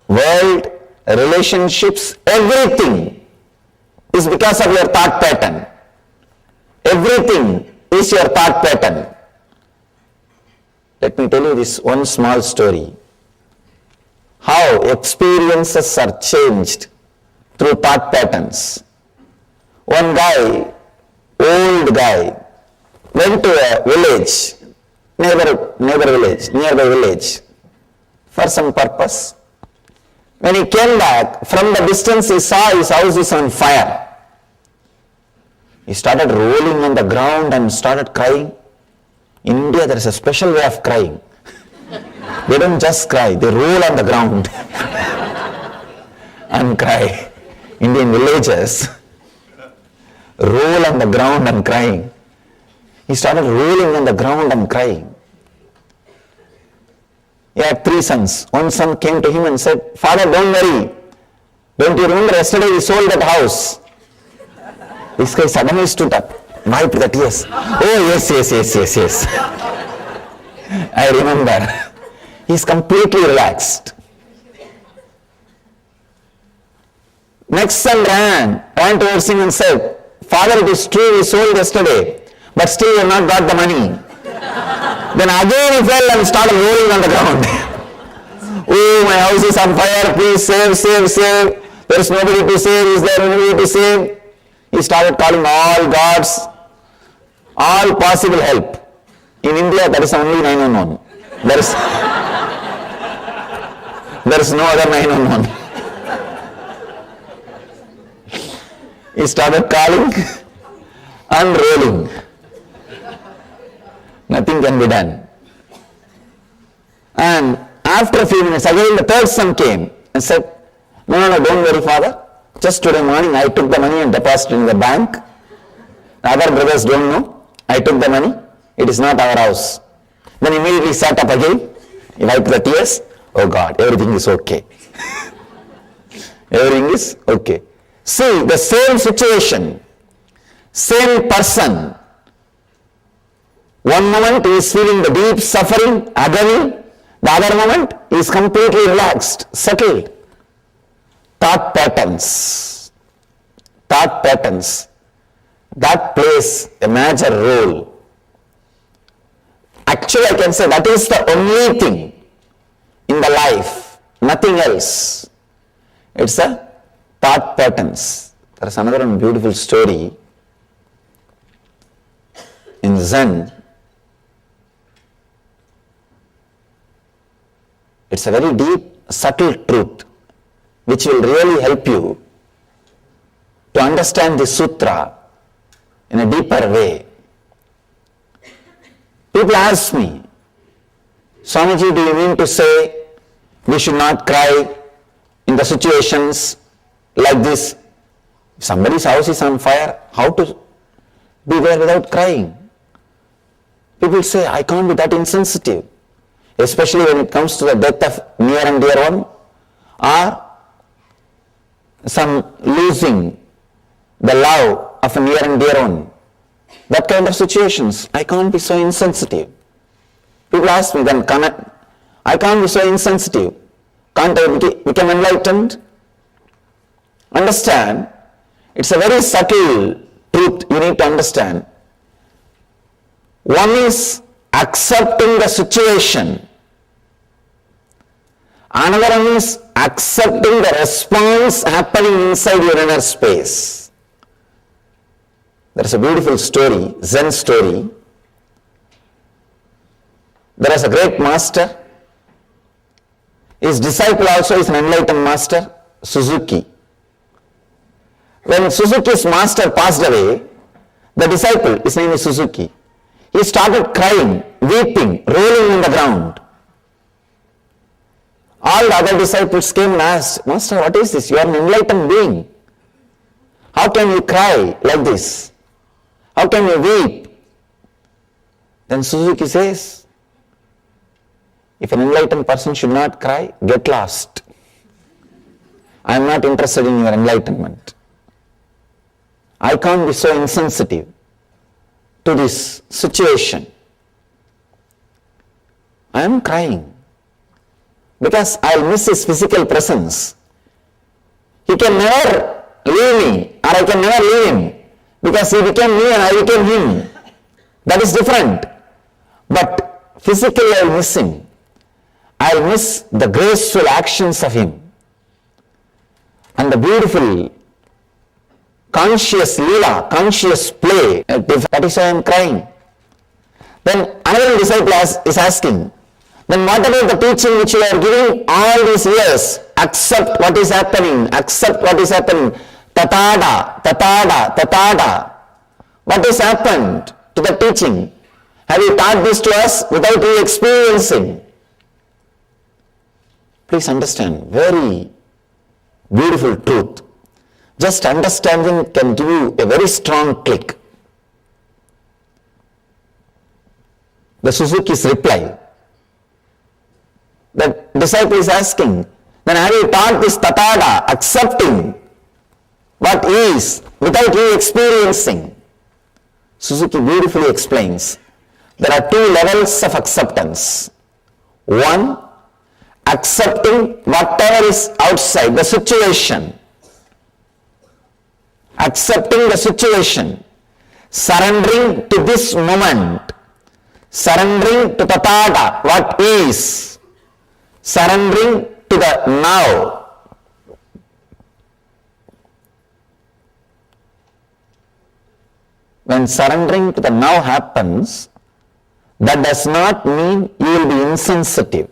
world, relationships, everything is because of your thought pattern. Everything is your thought pattern. Let me tell you this one small story. How experiences are changed through thought patterns. One guy, old guy, went to a village, nearby village, for some purpose. When he came back, from the distance he saw his house is on fire. He started rolling on the ground and started crying. In India there is a special way of crying. They don't just cry, they roll on the ground and cry. Indian villages roll on the ground and crying. He started rolling on the ground and crying. He had 3 sons. One son came to him and said, "Father, don't worry. Don't you remember yesterday we sold that house?" This guy suddenly stood up, wiped the tears. "Oh, yes. I remember." He's completely relaxed. Next son ran towards him and said, "Father, it is true we sold yesterday, but still we have not got the money." Then again he fell and started rolling on the ground. "Oh, my house is on fire, please save. There is nobody to save, is there anybody to save?" He started calling all gods, all possible help. In India there is only 911. There is no other 911. He started calling and rolling. Nothing can be done. And after a few minutes, again the 3rd son came and said, No, don't worry, father. Just today morning I took the money and deposited in the bank. The other brothers don't know. I took the money. It is not our house. Then immediately sat up again. He wiped the tears. Oh God, everything is okay. Everything is okay. See, the same situation, same person. One moment he is feeling the deep suffering, agony. The other moment he is completely relaxed, settled. Thought patterns. That plays a major role. Actually, I can say that is the only thing in the life, nothing else. It's a thought patterns. There is another beautiful story in Zen. It's a very deep, subtle truth which will really help you to understand the sutra in a deeper way. People ask me, Swamiji, do you mean to say we should not cry in the situations like this? If somebody's house is on fire, how to be there without crying? People say, I can't be that insensitive, especially when it comes to the death of near and dear one, or some losing the love of a near and dear one. that kind of situations. I can't be so insensitive. People ask me, then I can't be so insensitive. Can't I become enlightened? Understand, it's a very subtle truth you need to understand. One is accepting the situation. Another one is accepting the response happening inside your inner space. There is a beautiful story, Zen story. There is a great master. His disciple also is an enlightened master, Suzuki. When Suzuki's master passed away, the disciple, his name is Suzuki, he started crying, weeping, rolling on the ground. All the other disciples came and asked, Master, what is this? You are an enlightened being. How can you cry like this? How can you weep? Then Suzuki says, if an enlightened person should not cry, get lost. I am not interested in your enlightenment. I can't be so insensitive to this situation. I am crying because I'll miss his physical presence. He can never leave me, or I can never leave him, because he became me and I became him. That is different. But physically I'll miss him. I'll miss the graceful actions of him and the beautiful conscious lila, conscious play. That is why I am crying. Then another disciple is asking, then what about the teaching which you are giving all these years? Accept what is happening, accept what is happening. Tatada, tatada, tatada. What has happened to the teaching? Have you taught this to us without you experiencing? Please understand, very beautiful truth. Just understanding can give you a very strong click. The Suzuki's reply. The disciple is asking, then have you taught this tatada, accepting what is without you experiencing? Suzuki beautifully explains, there are two levels of acceptance. One, accepting whatever is outside, the situation. Accepting the situation, surrendering to this moment, surrendering to tathata, what is, surrendering to the now. When surrendering to the now happens, that does not mean you will be insensitive.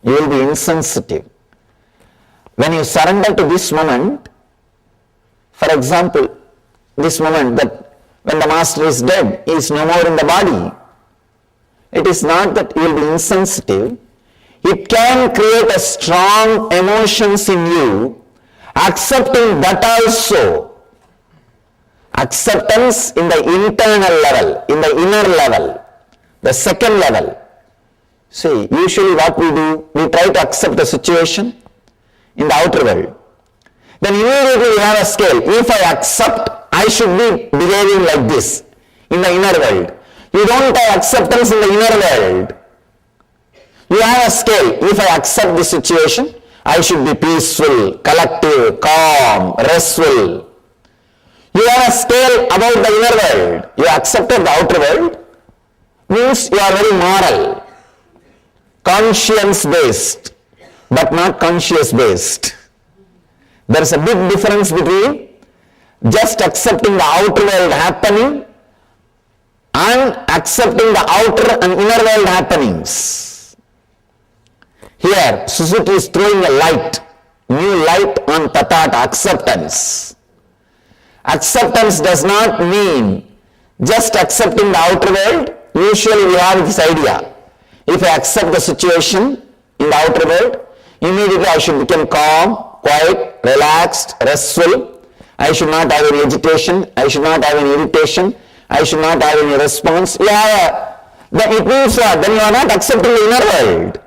You will be insensitive. When you surrender to this moment, for example, this moment that when the master is dead, he is no more in the body. It is not that you will be insensitive. It can create a strong emotions in you, accepting that also. Acceptance in the internal level, in the inner level, the second level. See, usually what we do, we try to accept the situation in the outer world. Then immediately we have a scale. If I accept, I should be behaving like this in the inner world. You don't have acceptance in the inner world. You have a scale. If I accept the situation, I should be peaceful, collective, calm, restful. You have a scale about the inner world. You accepted the outer world, means you are very moral, conscience based, but not conscious based. There is a big difference between just accepting the outer world happening and accepting the outer and inner world happenings. Here, Suzuki is throwing a light, new light on tathata, acceptance. Acceptance does not mean just accepting the outer world. Usually we have this idea. If I accept the situation in the outer world, immediately I should become calm, quiet, relaxed, restful. I should not have any agitation. I should not have any irritation. I should not have any response. Then it means what? Then you are not accepting the inner world.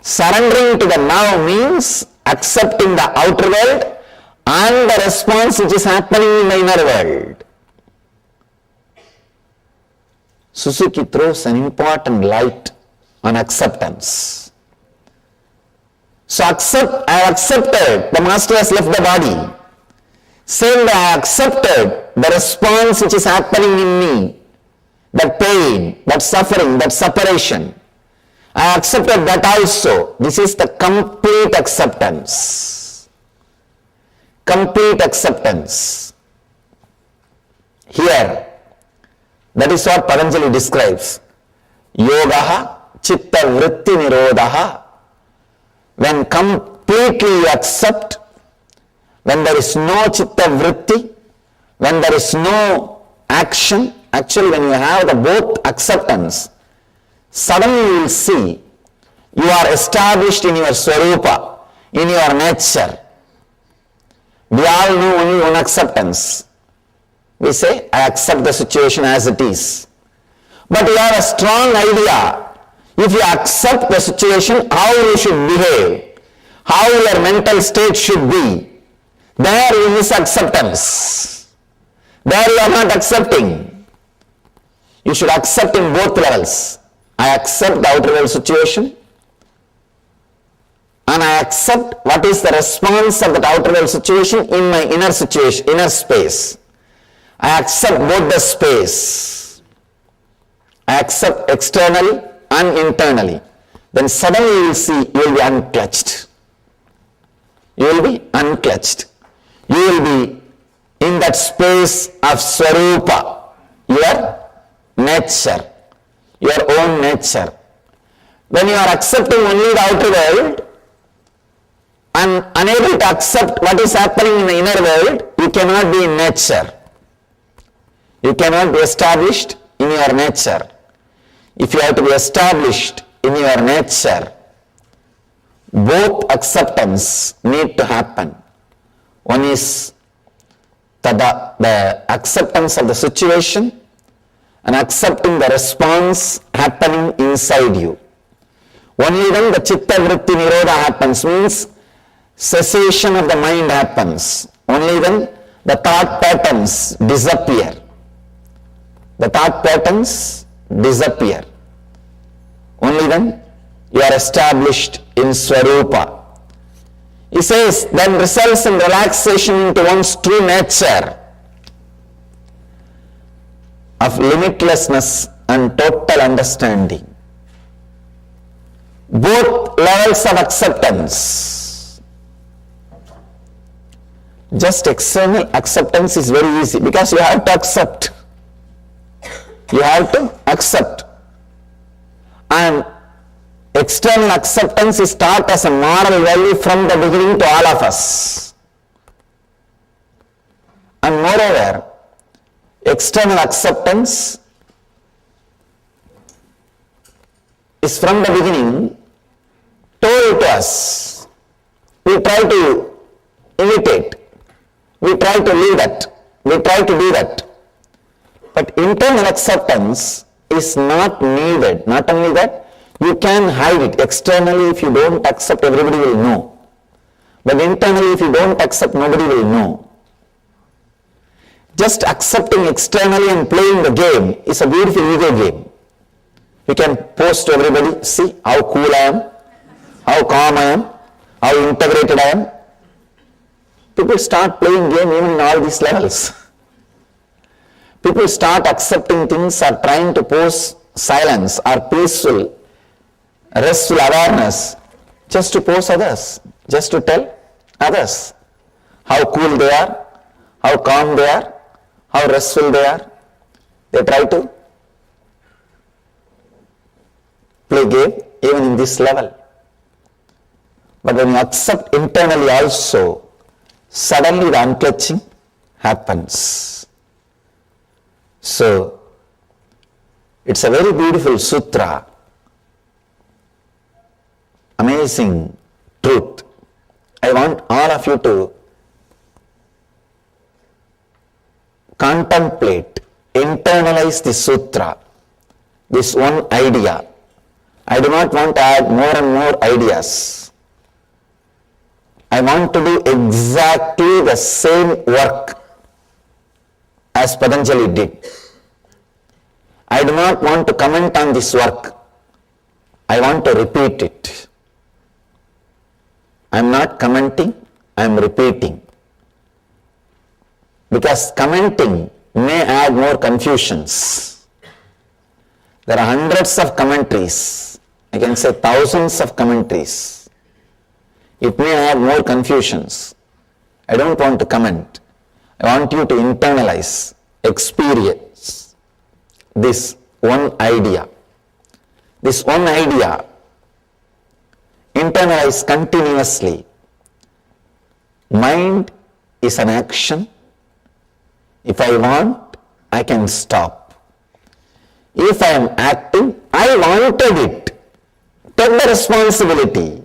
Surrendering to the now means accepting the outer world and the response which is happening in the inner world. Suzuki throws an important light on acceptance. So I have accepted, the master has left the body. Saying that I accepted the response which is happening in me, that pain, that suffering, that separation. I accepted that also. This is the complete acceptance. Complete acceptance. Here, that is what Patanjali describes. Yogaha chitta vritti nirodhaha. When completely you accept, when there is no chitta vritti, when there is no action, actually when you have the both acceptance, suddenly you will see you are established in your swarupa, in your nature. We all know only one acceptance. We say, I accept the situation as it is. But you have a strong idea. If you accept the situation, how you should behave, how your mental state should be, there you miss acceptance. There you are not accepting. You should accept in both levels. I accept the outer world situation and I accept what is the response of that outer world situation in my inner situation, inner space. I accept both the space. I accept externally and internally. Then suddenly you will see you will be unclutched. You will be unclutched. You will be in that space of Swarupa, your nature, your own nature. When you are accepting only the outer world and unable to accept what is happening in the inner world, you cannot be in nature. You cannot be established in your nature. If you have to be established in your nature, both acceptance need to happen. One is the acceptance of the situation and accepting the response happening inside you. Only then the chitta vritti nirodha happens, means cessation of the mind happens. Only then the thought patterns disappear. The thought patterns disappear. Only then you are established in Swarupa. He says, then results in relaxation into one's true nature of limitlessness and total understanding. Both levels of acceptance. Just external acceptance is very easy because you have to accept. You have to accept. And external acceptance is taught as a moral value from the beginning to all of us. And moreover, external acceptance is from the beginning told to us. We try to imitate. We try to live that. We try to do that. But internal acceptance is not needed. Not only that, you can hide it. Externally, if you don't accept, everybody will know. But internally, if you don't accept, nobody will know. Just accepting externally and playing the game is a beautiful ego game. You can post to everybody, see how cool I am, how calm I am, how integrated I am. People start playing game even in all these levels. People start accepting things or trying to pose silence or peaceful, restful awareness just to pose others, just to tell others how cool they are, how calm they are, how restful they are. They try to play game even in this level. But when you accept internally also, suddenly the unclutching happens. So, it's a very beautiful sutra, amazing truth. I want all of you to contemplate, internalize the sutra, this one idea. I do not want to add more and more ideas. I want to do exactly the same work as Patanjali did. I do not want to comment on this work. I want to repeat it. I am not commenting, I am repeating. Because commenting may add more confusions. There are hundreds of commentaries. I can say thousands of commentaries. It may add more confusions. I don't want to comment. I want you to internalize, experience this one idea. This one idea, internalize continuously. Mind is an action. If I want, I can stop. If I am acting, I wanted it. Take the responsibility.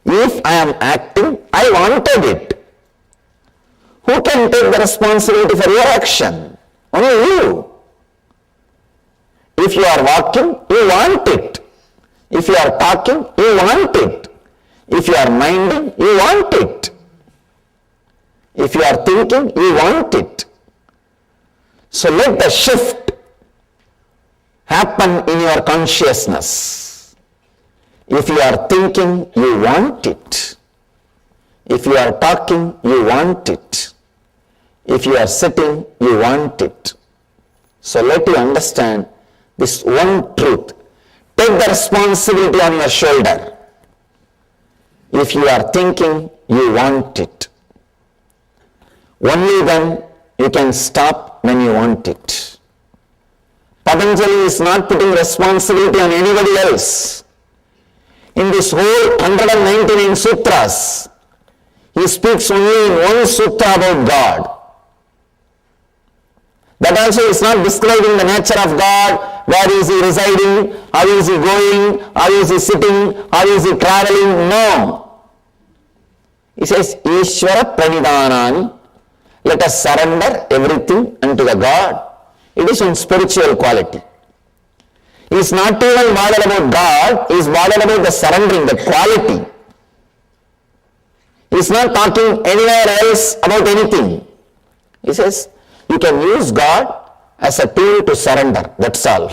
If I am acting, I wanted it. Who can take the responsibility for your action? Only you. If you are walking, you want it. If you are talking, you want it. If you are minding, you want it. If you are thinking, you want it. So let the shift happen in your consciousness. If you are thinking, you want it. If you are talking, you want it. If you are sitting, you want it. So let you understand this one truth. Take the responsibility on your shoulder. If you are thinking, you want it. Only then you can stop when you want it. Patanjali is not putting responsibility on anybody else. In this whole 199 sutras, he speaks only in one sutra about God. That also is not describing the nature of God, where is he residing, how is he going, how is he sitting, how is he traveling, no. He says, Ishvara Pranidhanani, let us surrender everything unto the God. It is one spiritual quality. He is not even bothered about God, he is bothered about the surrendering, the quality. He is not talking anywhere else about anything. He says, you can use God as a tool to surrender, that's all.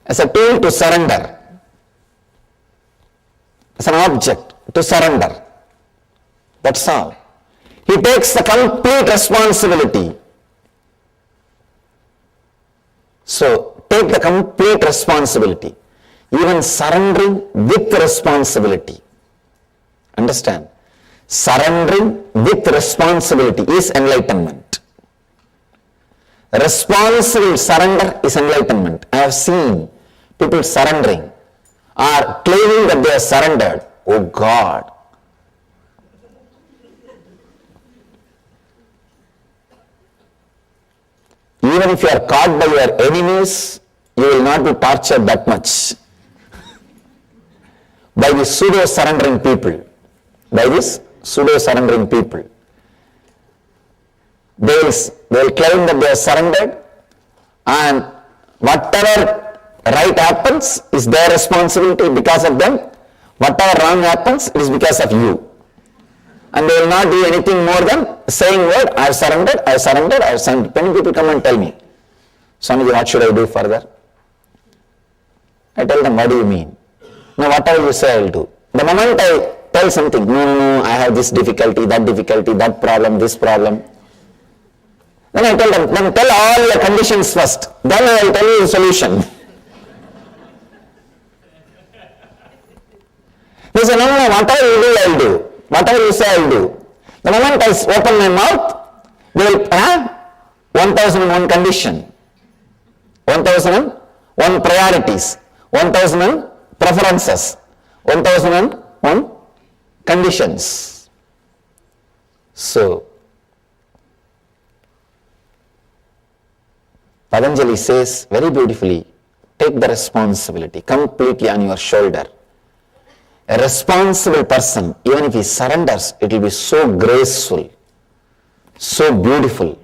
As a tool to surrender. As an object to surrender. That's all. He takes the complete responsibility. So, take the complete responsibility. Even surrendering with responsibility. Understand? Surrendering with responsibility is enlightenment. Responsible surrender is enlightenment. I have seen people surrendering or claiming that they are surrendered. Oh God! Even if you are caught by your enemies, you will not be tortured that much. By the pseudo-surrendering people. By this pseudo-surrendering people. They will claim that they are surrendered, and whatever right happens is their responsibility because of them. Whatever wrong happens, it is because of you. And they will not do anything more than saying word, I have surrendered, I have surrendered, I have surrendered. Many people come and tell me, Swamiji, what should I do further? I tell them, what do you mean? No, whatever you say, I will do. The moment I tell something, no, I have this difficulty, that problem, this problem. Then I tell them, then tell all the conditions first. Then I will tell you the solution. They say, no, whatever you do, I will do. Whatever you say, I will do. The moment I open my mouth, they will have 1001 condition, 1001 priorities, 1001 preferences, 1001 conditions. So, Patanjali says very beautifully, take the responsibility completely on your shoulder. A responsible person, even if he surrenders, it will be so graceful, so beautiful.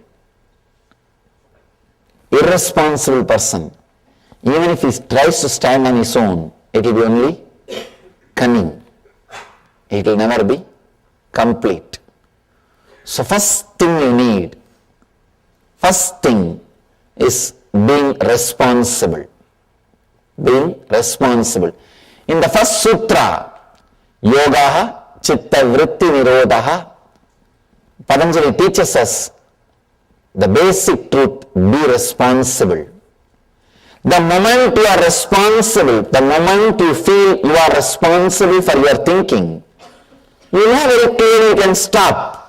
Irresponsible person, even if he tries to stand on his own, it will be only cunning. It will never be complete. So first thing you need, first thing is being responsible. Being responsible. In the first sutra, Yogaha Chitta Vritti Nirodhaha, Patanjali teaches us the basic truth: be responsible. The moment you are responsible, the moment you feel you are responsible for your thinking, you know very clearly you can stop.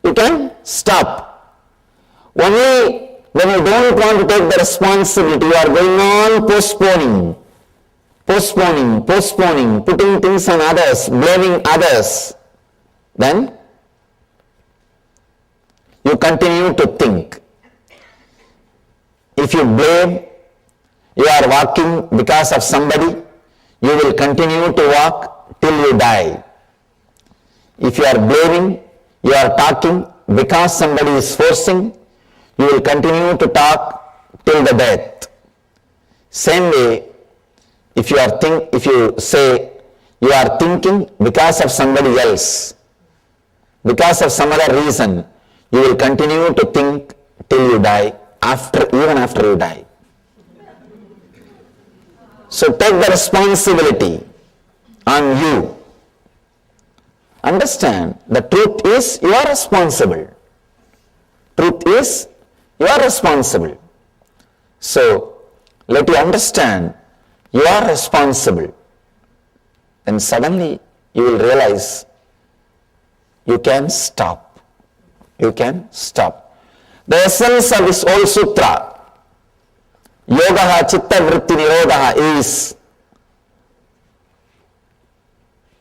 You can stop. Only when you don't want to take the responsibility, you are going on postponing, putting things on others, blaming others, then you continue to think. If you blame, you are walking because of somebody, you will continue to walk till you die. If you are blaming, you are talking because somebody is forcing, you will continue to talk till the death. Same way, if you say you are thinking because of somebody else, because of some other reason, you will continue to think till you die, even after you die. So take the responsibility on you. Understand, the truth is you are responsible. Truth is you are responsible. So let you understand you are responsible. Then suddenly you will realize you can stop. You can stop. The essence of this whole sutra, Yogaha Chitta Vritti Nirodhaha, is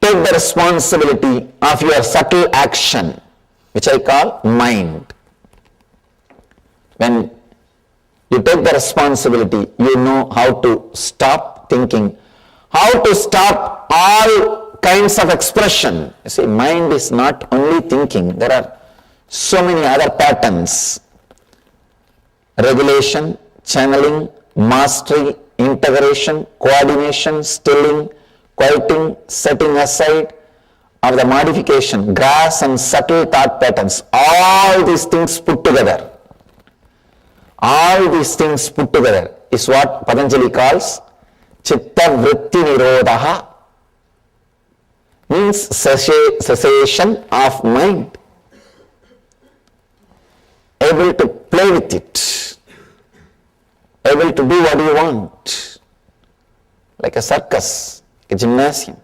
take the responsibility of your subtle action, which I call mind. When you take the responsibility, you know how to stop thinking, how to stop all kinds of expression. You see, mind is not only thinking, there are so many other patterns. Regulation, channeling, mastery, integration, coordination, stilling, quieting, setting aside of the modification, gross and subtle thought patterns, all these things put together. All these things put together is what Patanjali calls Chitta Vritti Nirodhaha, means cessation of mind. Able to play with it, able to do what you want, like a circus, a gymnasium,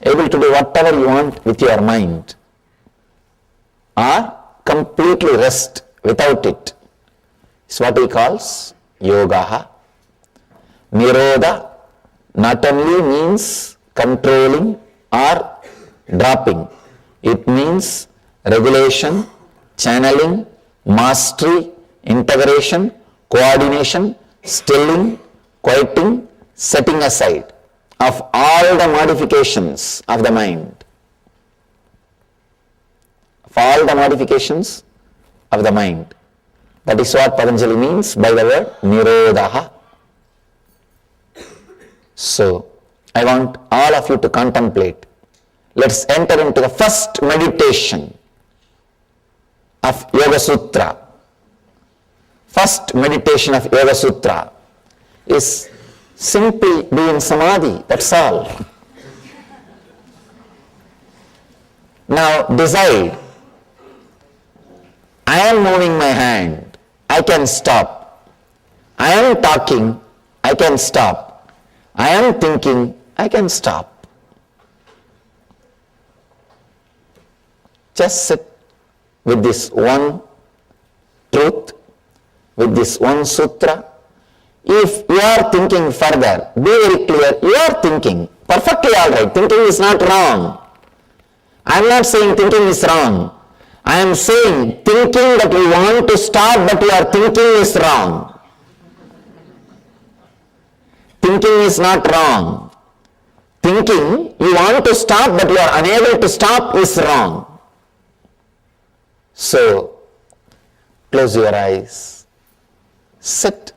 able to do whatever you want with your mind, or completely rest without it. It's what he calls Yogaha. Nirodha not only means controlling or dropping, it means regulation, channeling, mastery, integration, coordination, stilling, quieting, setting aside of all the modifications of the mind. Of all the modifications of the mind. That is what Patanjali means by the word Nirodhaha. So, I want all of you to contemplate. Let's enter into the first meditation of Yoga Sutra. First meditation of Yoga Sutra is simply be in Samadhi, that's all. Now decide, I am moving my hand, I can stop. I am talking, I can stop. I am thinking, I can stop. Just sit with this one truth, with this one sutra. If you are thinking further, be very clear, you are thinking, perfectly alright, thinking is not wrong. I am not saying thinking is wrong. I am saying thinking that you want to stop but you are thinking is wrong. Thinking is not wrong. Thinking you want to stop but you are unable to stop is wrong. So, close your eyes. Sit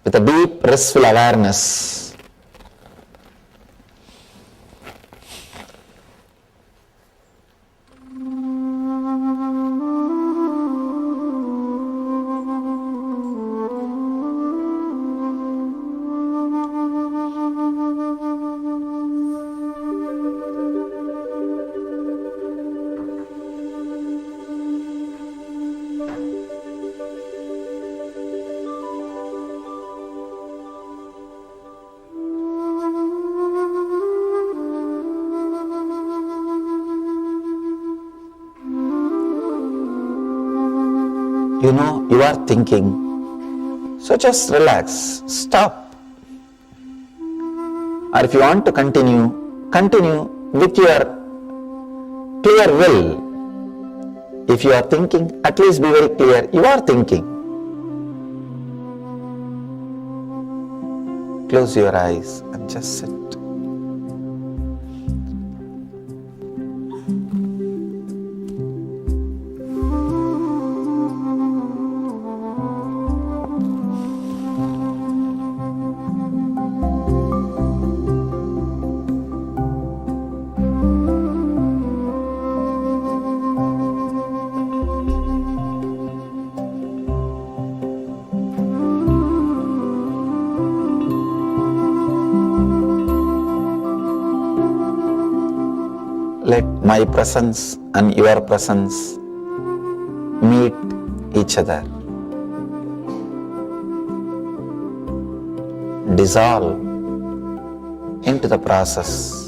with a deep, restful awareness. You know you are thinking. So just relax, stop. Or if you want to continue, continue with your clear will. If you are thinking, at least be very clear, you are thinking. Close your eyes and just sit. Let my presence and your presence meet each other. Dissolve into the process.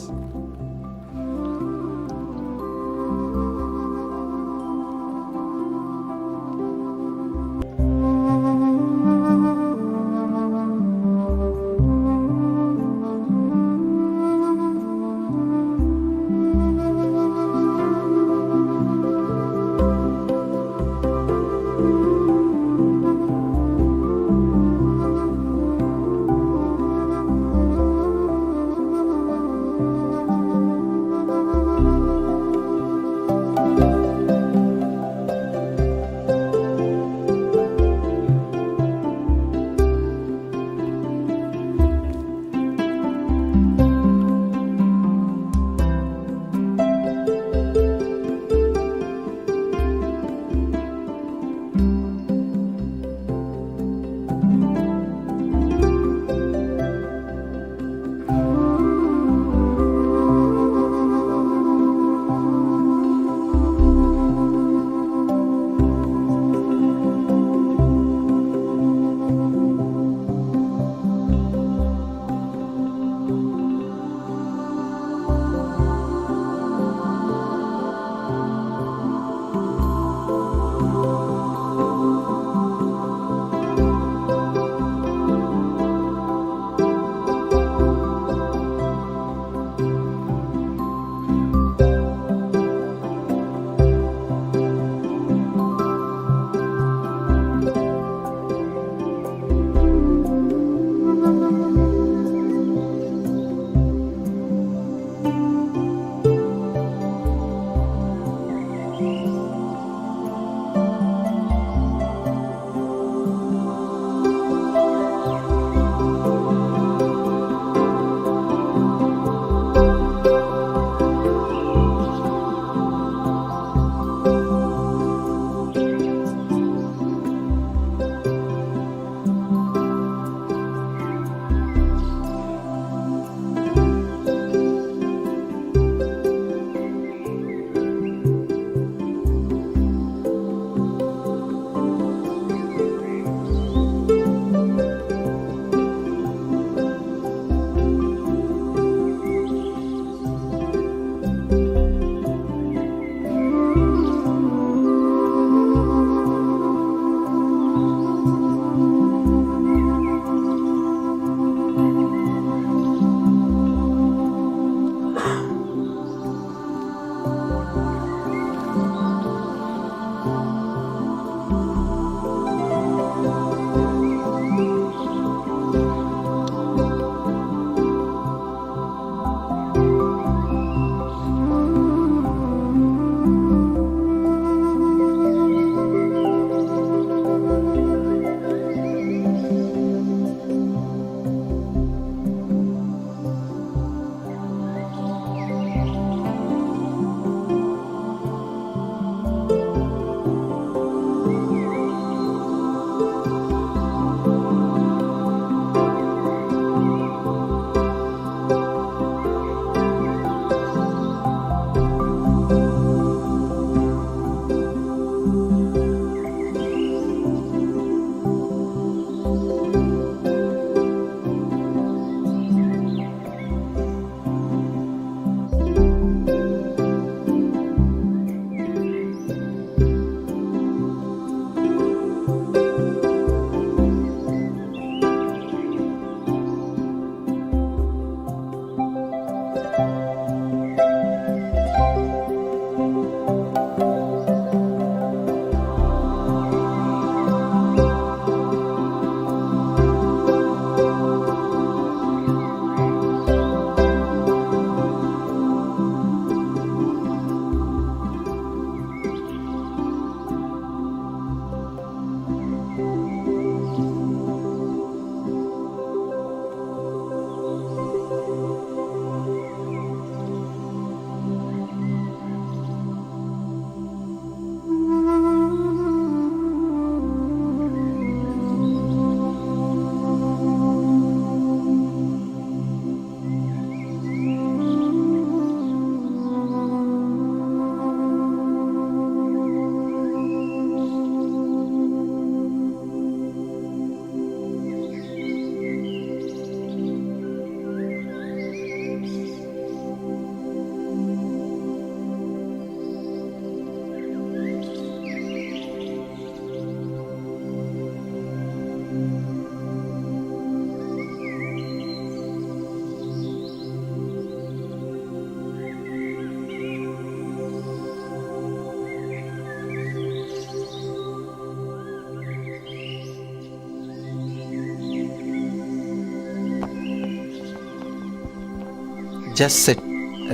just sit,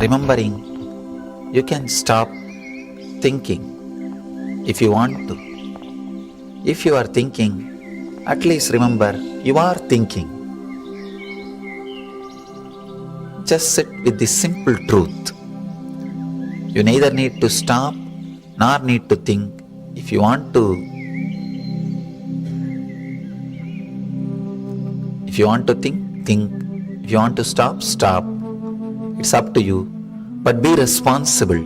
remembering you can stop thinking if you want to. If you are thinking, at least remember you are thinking. Just sit with the simple truth. You neither need to stop nor need to think. If you want to think, think. If you want to stop, stop. It's up to you. But be responsible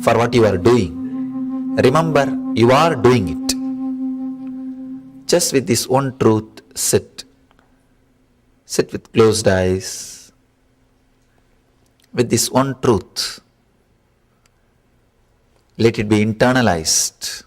for what you are doing. Remember, you are doing it. Just with this one truth, sit. Sit with closed eyes. With this one truth. Let it be internalized.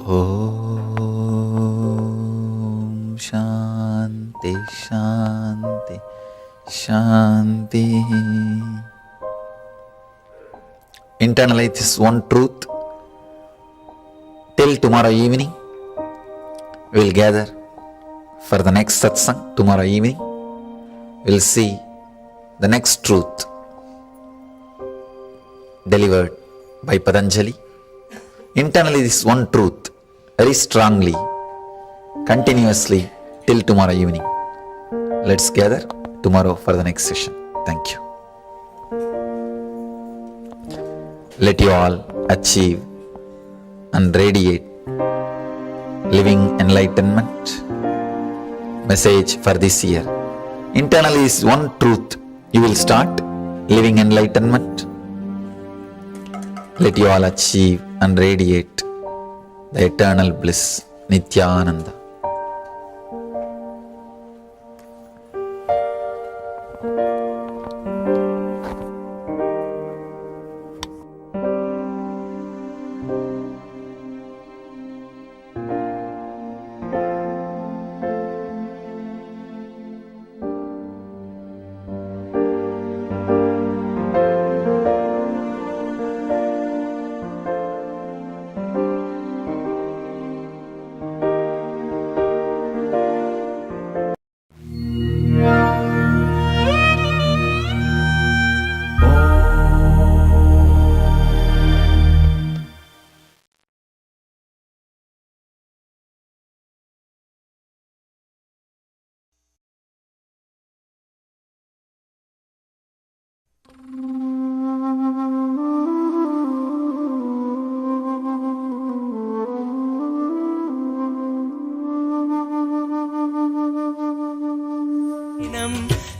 Om Shanti Shanti Shanti. Internalize this one truth. Till tomorrow evening, we will gather for the next satsang. Tomorrow evening, we will see the next truth delivered by Patanjali. Internally, this one truth very strongly, continuously till tomorrow evening. Let's gather tomorrow for the next session. Thank you. Let you all achieve and radiate living enlightenment. Message for this year. Internally is one truth. You will start living enlightenment. Let you all achieve and radiate the eternal bliss, Nityananda.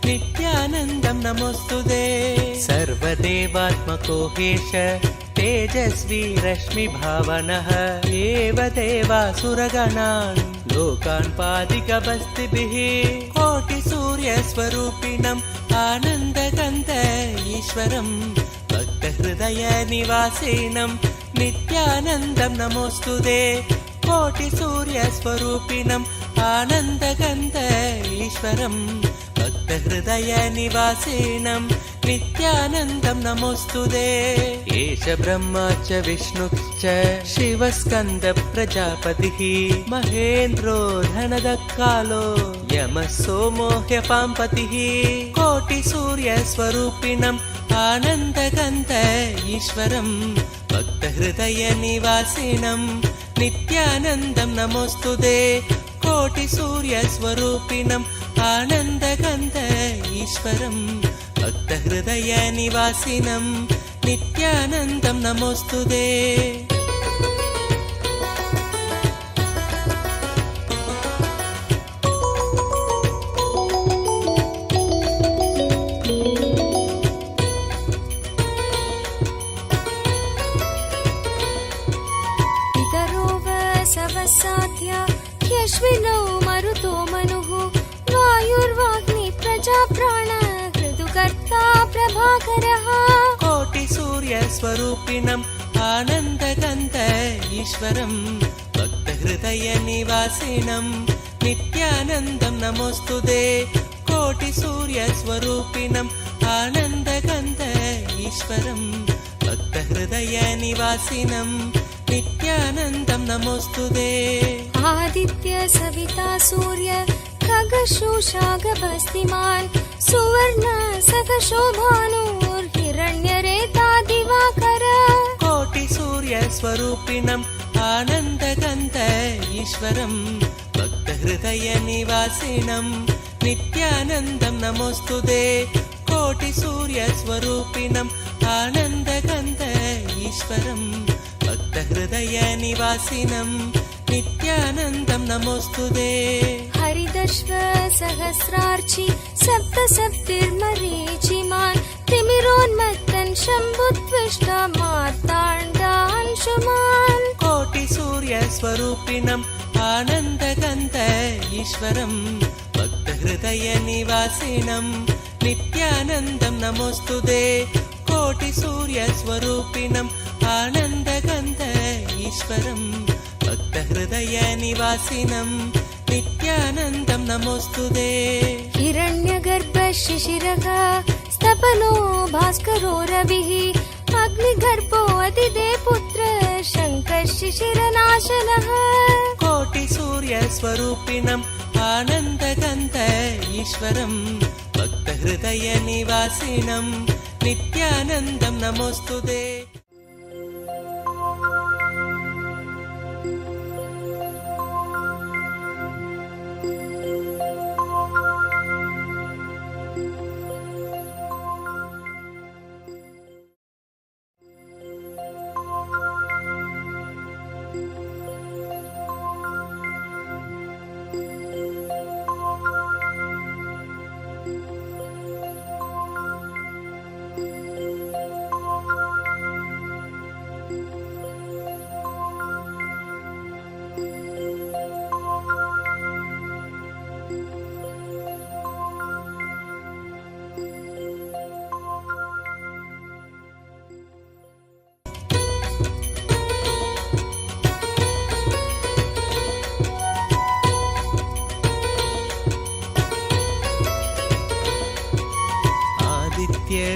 नित्यानन्दं नमोस्तुते सर्वदेवात्मको हेश तेजस्वी रश्मिभावनः एव देवासुरगणान् लोकान् पादिकबस्तिभिः कोटिसूर्यस्वरूपिणम् आनन्दगन्ध ईश्वरं भक्तहृदयनिवासिनं नित्यानन्दं नमोस्तुते कोटिसूर्यस्वरूपिणम् आनन्दगन्ध ईश्वरं भक्तहृदयनिवासिनं नित्यानन्दं नमोस्तुते एष ब्रह्मा च विष्णुश्च शिवस्कन्दप्रजापतिः महेन्द्रो धनदकालो यमः सोमो ह्यपाम्पतिः कोटिसूर्यस्वरूपिणम् आनन्दगन्ध ईश्वरं भक्तहृदयनिवासिनं नित्यानन्दं नमोस्तुते कोटिसूर्यस्वरूपिणम् आनन्दगन्ध ईश्वरं भक्तहृदयनिवासिनं नित्यानन्दं नमोस्तुते ह्यश्विनौ मरुतो मनुः वायुर्वाग्नि प्रजाप्राण ऋतुकर्ता प्रभाकरः कोटिसूर्यस्वरूपिणम् आनन्दगन्ध ईश्वरं भक्तहृदयनिवासिनं नित्यानन्दं नमोस्तुते कोटिसूर्यस्वरूपिणम् आनन्दगन्ध ईश्वरं भक्तहृदयनिवासिनं नित्यानन्दं नमोस्तुते आदित्य सविता सूर्य खगशोषागभस्तिमान् सुवर्ण सखशोभानुर्हिरण्यरेता दिवाकर कोटिसूर्यस्वरूपिणम् आनन्दगन्ध ईश्वरं भक्तहृदयनिवासिनं नित्यानन्दं नमोस्तुते कोटिसूर्यस्वरूपिणम् आनन्दगन्ध ईश्वरं भक्तहृदयनिवासिनं नित्यानन्दं नमोस्तुते हरिदश्व सहस्रार्चि सप्तसप्तिर्मरीचिमान् तिमिरोन्मत्तन् शम्भुत्विष्ट मार्ताण्डांशुमान् कोटिसूर्यस्वरूपिणम् आनन्दगन्ध ईश्वरं भक्तहृदयनिवासिनं नित्यानन्दं नमोस्तुते कोटिसूर्यस्वरूपिणम् आनन्दगन्ध ईश्वरं भक्तहृदयनिवासिनं नित्यानन्दं नमोऽस्तुते हिरण्यगर्भशिशिरः स्तपनो भास्करो रविः अग्निगर्भो अदिते पुत्र शङ्कशिशिरनाशनः कोटिसूर्यस्वरूपिणम् आनन्दगन्ध ईश्वरं भक्तहृदयनिवासिनं नित्यानन्दं नमोऽस्तुते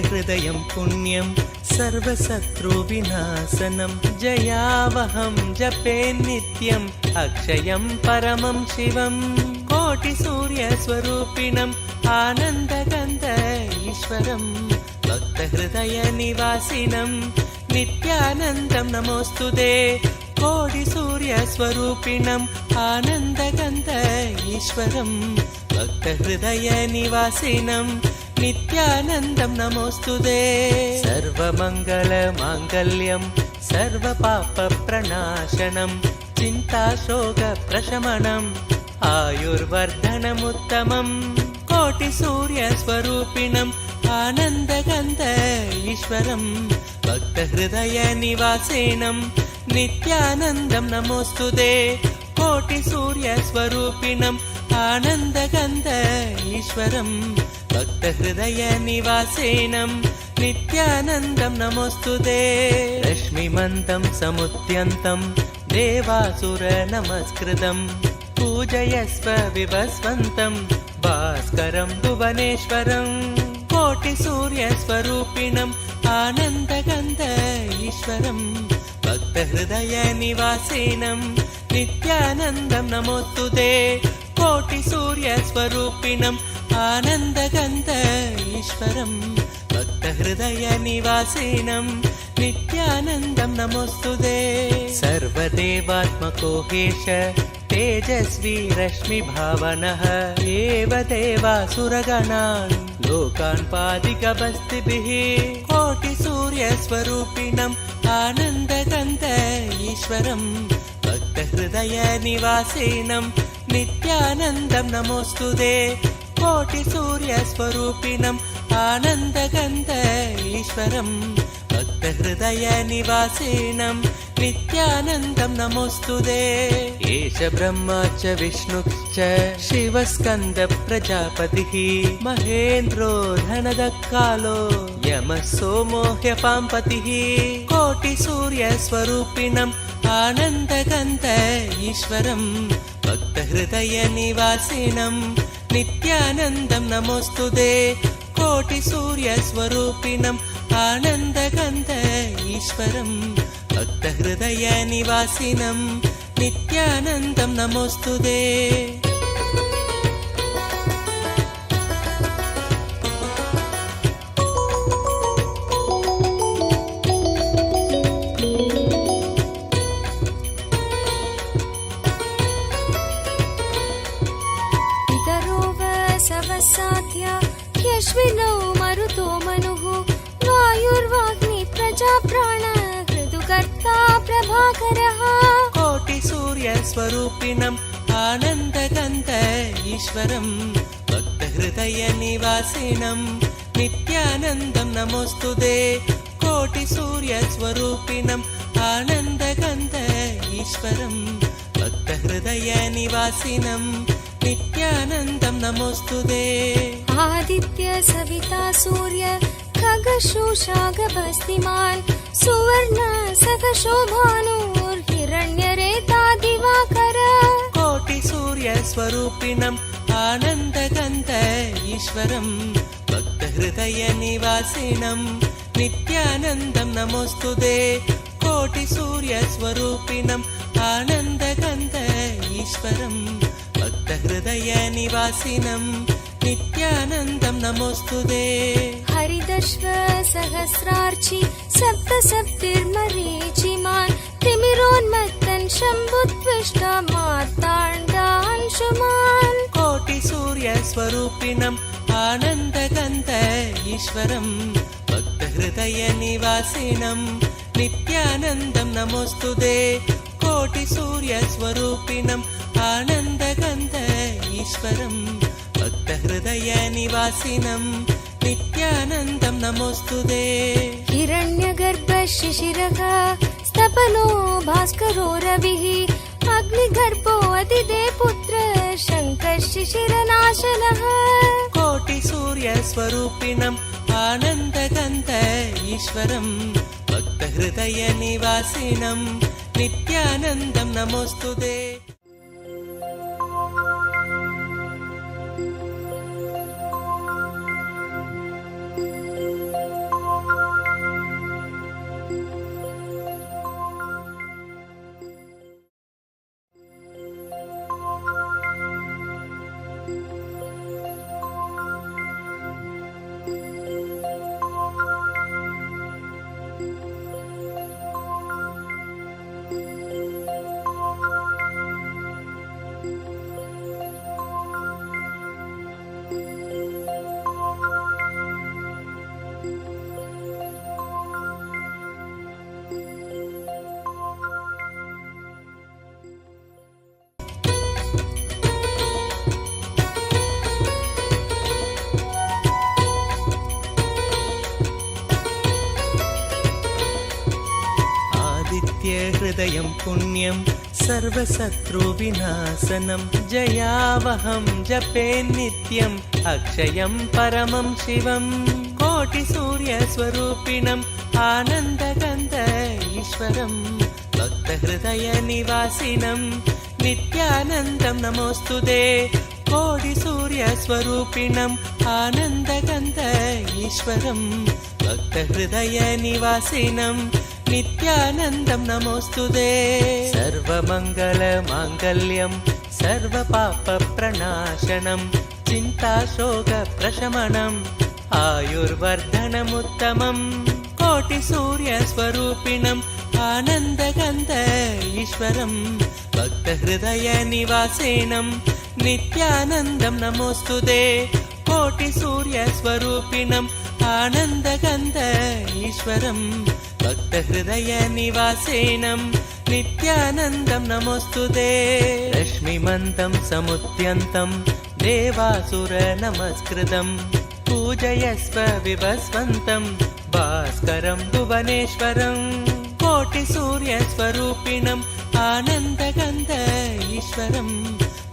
हृदयं पुण्यं सर्वशत्रुविनाशनं जयावहं जपे नित्यम् अक्षयं परमं शिवं कोटिसूर्यस्वरूपिणम् आनन्दगन्ध ईश्वरं भक्तहृदयनिवासिनं नित्यानन्दं नमोऽस्तुते कोटिसूर्यस्वरूपिणम् आनन्दगन्ध ईश्वरं भक्तहृदयनिवासिनं नित्यानन्दं नमोऽस्तुते सर्वमङ्गलमाङ्गल्यं सर्वपापप्रणाशनं चिन्ताशोकप्रशमनम् आयुर्वर्धनमुत्तमं कोटिसूर्यस्वरूपिणम् आनन्दगन्ध ईश्वरं भक्तहृदयनिवासिनं नित्यानन्दं नमोऽस्तुते कोटिसूर्यस्वरूपिणम् आनन्दगन्ध ईश्वरं भक्तहृदयनिवासिनं नित्यानन्दं नमोऽस्तुते रश्मिमन्तं समुद्यन्तं देवासुरनमस्कृतं पूजयस्व विभस्वन्तं भास्करं भुवनेश्वरं कोटिसूर्यस्वरूपिणम् आनन्दगन्ध ईश्वरं भक्तहृदयनिवासिनं नित्यानन्दं नमोऽस्तुते कोटिसूर्यस्वरूपिणम् आनन्दगन्ध ईश्वरं भक्तहृदयनिवासिनं नित्यानन्दं नमोऽस्तुते सर्वदेवात्मको हेश तेजस्वी रश्मिभावनः एव देवासुरगणान् लोकान् पादिकबस्तिभिः कोटिसूर्यस्वरूपिणम् आनन्दगन्ध ईश्वरं भक्तहृदयनिवासिनं नित्यानन्दं नमोऽस्तुते कोटिसूर्यस्वरूपिणम् आनन्दगन्ध ईश्वरं भक्तहृदयनिवासिनं नित्यानन्दं नमोऽस्तुते एष ब्रह्मा च विष्णुश्च शिवस्कन्द प्रजापतिः महेन्द्रो धनदकालो यमः सोमो ह्यपाम्पतिः कोटिसूर्यस्वरूपिणम् आनन्दगन्ध ईश्वरं भक्तहृदयनिवासिनं नित्यानन्दं नमोऽस्तुते कोटिसूर्यस्वरूपिणम् आनन्दगन्ध ईश्वरं भक्तहृदयनिवासिनं नित्यानन्दं नमोऽस्तुते ह्यश्विनौ मरुतो मनुः वायुर्वाग्नि प्रजाप्राण ऋतुकर्ता प्रभाकरः कोटिसूर्यस्वरूपिणम् आनन्दगन्ध ईश्वरं भक्तहृदयनिवासिनं नित्यानन्दं नमोऽस्तुते कोटिसूर्यस्वरूपिणम् आनन्दगन्ध ईश्वरं भक्तहृदयनिवासिनं नित्यानन्दं नमोऽस्तुते आदित्य सविता सूर्य खगशोषागभस्तिमान् सुवर्ण सखशोभानुर्हिरण्यरेता दिवा सूर्यस्वरूपिणम् आनन्दगन्ध ईश्वरम् भक्तहृदयनिवासिनम् नित्यानन्दं नमोऽस्तुते कोटिसूर्यस्वरूपिणम् आनन्दगन्ध ईश्वरम् भक्तहृदयनिवासिनम् नित्यानन्दं नमोऽस्तुते हरिदश्व सहस्रार्चि सप्तसप्तिर्मरीचिमान् तिमिरोन्मत्तन् शम्भुत्विष्ट मार्ताण्डांशुमान् कोटिसूर्यस्वरूपिणम् आनन्दगन्ध ईश्वरम् भक्तहृदयनिवासिनम् नित्यानन्दं नमोऽस्तुते कोटिसूर्यस्वरूपिणम् आनन्दगन्ध ईश्वरम् भक्तहृदयनिवासिनम् नित्यानन्दं नमोऽस्तुते हिरण्यगर्भ शिशिरः स्तपनो भास्करो रविः अग्निगर्भो अदिदे पुत्र शङ्कः शिशिरनाशनः कोटिसूर्यस्वरूपिणम् आनन्दगन्ध ईश्वरम् भक्तहृदयनिवासिनम् नित्यानन्दं नमोऽस्तुते हृदयं पुण्यं सर्वशत्रुविनाशनं जयावहं जपे नित्यम् अक्षयं परमं शिवम् कोटिसूर्यस्वरूपिणम् आनन्दगन्ध ईश्वरम् भक्तहृदयनिवासिनम् नित्यानन्दं नमोऽस्तुते कोटिसूर्यस्वरूपिणम् आनन्दगन्ध ईश्वरम् भक्तहृदयनिवासिनम् नित्यानन्दं नमोऽस्तुते सर्वमङ्गलमाङ्गल्यं सर्वपापप्रणाशनं चिन्ताशोकप्रशमनम् आयुर्वर्धनमुत्तमम् कोटिसूर्यस्वरूपिणम् आनन्दगन्ध ईश्वरम् भक्तहृदयनिवासिनम् नित्यानन्दं नमोऽस्तुते कोटिसूर्यस्वरूपिणम् आनन्दगन्ध ईश्वरम् भक्तहृदयनिवासिनम् नित्यानन्दं नमोऽस्तुते रश्मिमन्तं समुद्यन्तं देवासुरनमस्कृतं पूजयस्व विभस्वन्तं भास्करं भुवनेश्वरं कोटिसूर्यस्वरूपिणम् आनन्दगन्ध ईश्वरम्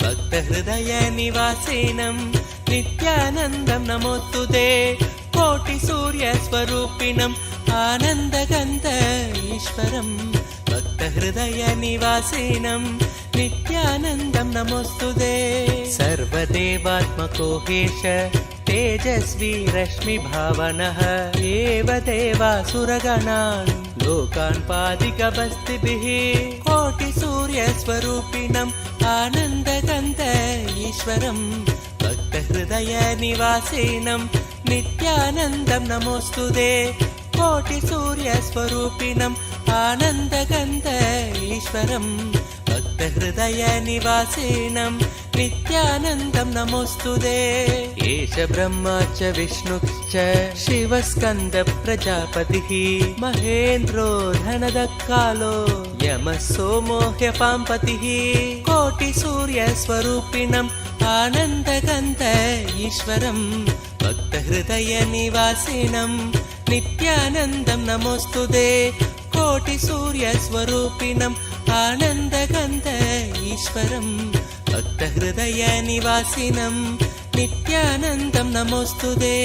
भक्तहृदयनिवासिनम् नित्यानन्दं नमोऽस्तुते कोटिसूर्यस्वरूपिणम् आनन्दगन्ध ईश्वरम् भक्तहृदयनिवासिनम् नित्यानन्दं नमोऽस्तुते सर्वदेवात्मको हेश तेजस्वी रश्मिभावनः एव देवासुरगणान् लोकान् पादिकवस्तिभिः कोटिसूर्यस्वरूपिणम् आनन्दगन्ध ईश्वरम् भक्तहृदयनिवासिनम् नित्यानन्दं नमोऽस्तुते कोटिसूर्यस्वरूपिणम् आनन्दगन्ध ईश्वरम् भक्तहृदयनिवासिनम् नित्यानन्दं नमोऽस्तुते एष ब्रह्मा च विष्णुश्च शिवस्कन्द प्रजापतिः महेन्द्रो धनदकालो यमः सोमो ह्यपाम्पतिः कोटिसूर्यस्वरूपिणम् आनन्दगन्ध ईश्वरम् भक्तहृदयनिवासिनम् नित्यानन्दं नमोऽस्तुते कोटिसूर्यस्वरूपिणम् आनन्दगन्ध ईश्वरम् भक्तहृदयनिवासिनम् नित्यानन्दं नमोऽस्तुते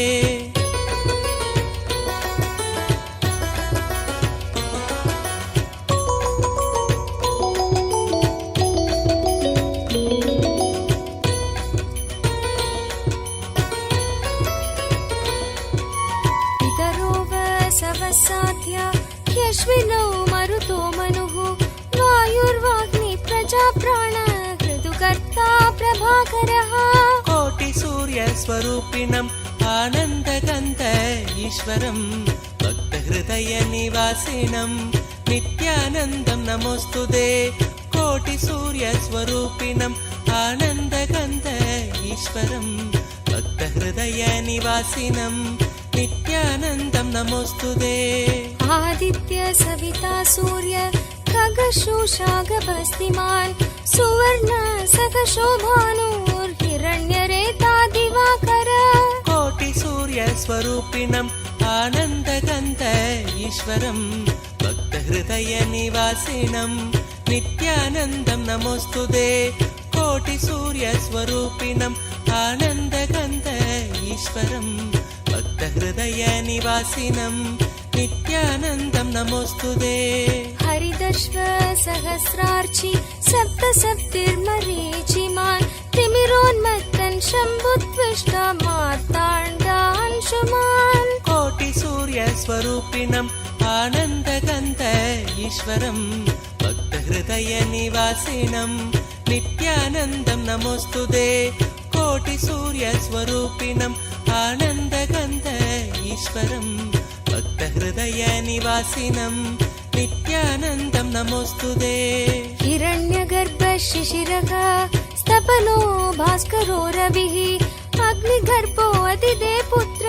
प्राण हृदुकर्ता प्रभाकरः कोटिसूर्यस्वरूपिणम् आनन्दगन्ध ईश्वरम् भक्तहृदयनिवासिनम् नित्यानन्दं नमोऽस्तुते कोटिसूर्यस्वरूपिणम् आनन्दगन्ध ईश्वरम् भक्तहृदयनिवासिनम् नित्यानन्दं नमोऽस्तुते आदित्य सविता सूर्य खगशोषागभस्तिमान् सुवर्ण सखशोभानुर्हिरण्यरेता दिवाकर कोटिसूर्यस्वरूपिणम् आनन्दगन्ध ईश्वरम् भक्तहृदयनिवासिनम् नित्यानन्दं नमोऽस्तुते कोटिसूर्यस्वरूपिणम् आनन्दगन्ध ईश्वरम् भक्तहृदयनिवासिनम् नित्यानन्दं नमोऽस्तुते हरिदश्व सहस्रार्चि सप्त सप्तिर्मरीचिमान् तिमिरोन्मत्तन् शम्भुत्विष्ट मार्ताण्डांशुमान् कोटिसूर्यस्वरूपिणम् आनन्दगन्ध ईश्वरम् भक्तहृदयनिवासिनम् नित्यानन्दं नमोऽस्तुते कोटिसूर्यस्वरूपिणम् आनन्दगन्ध ईश्वरम् भक्तहृदयनिवासिनम् नित्यानन्दं नमोऽस्तुते हिरण्यगर्भ शिशिरः स्तपनो भास्करो रविः अग्निगर्भो अदिदे पुत्र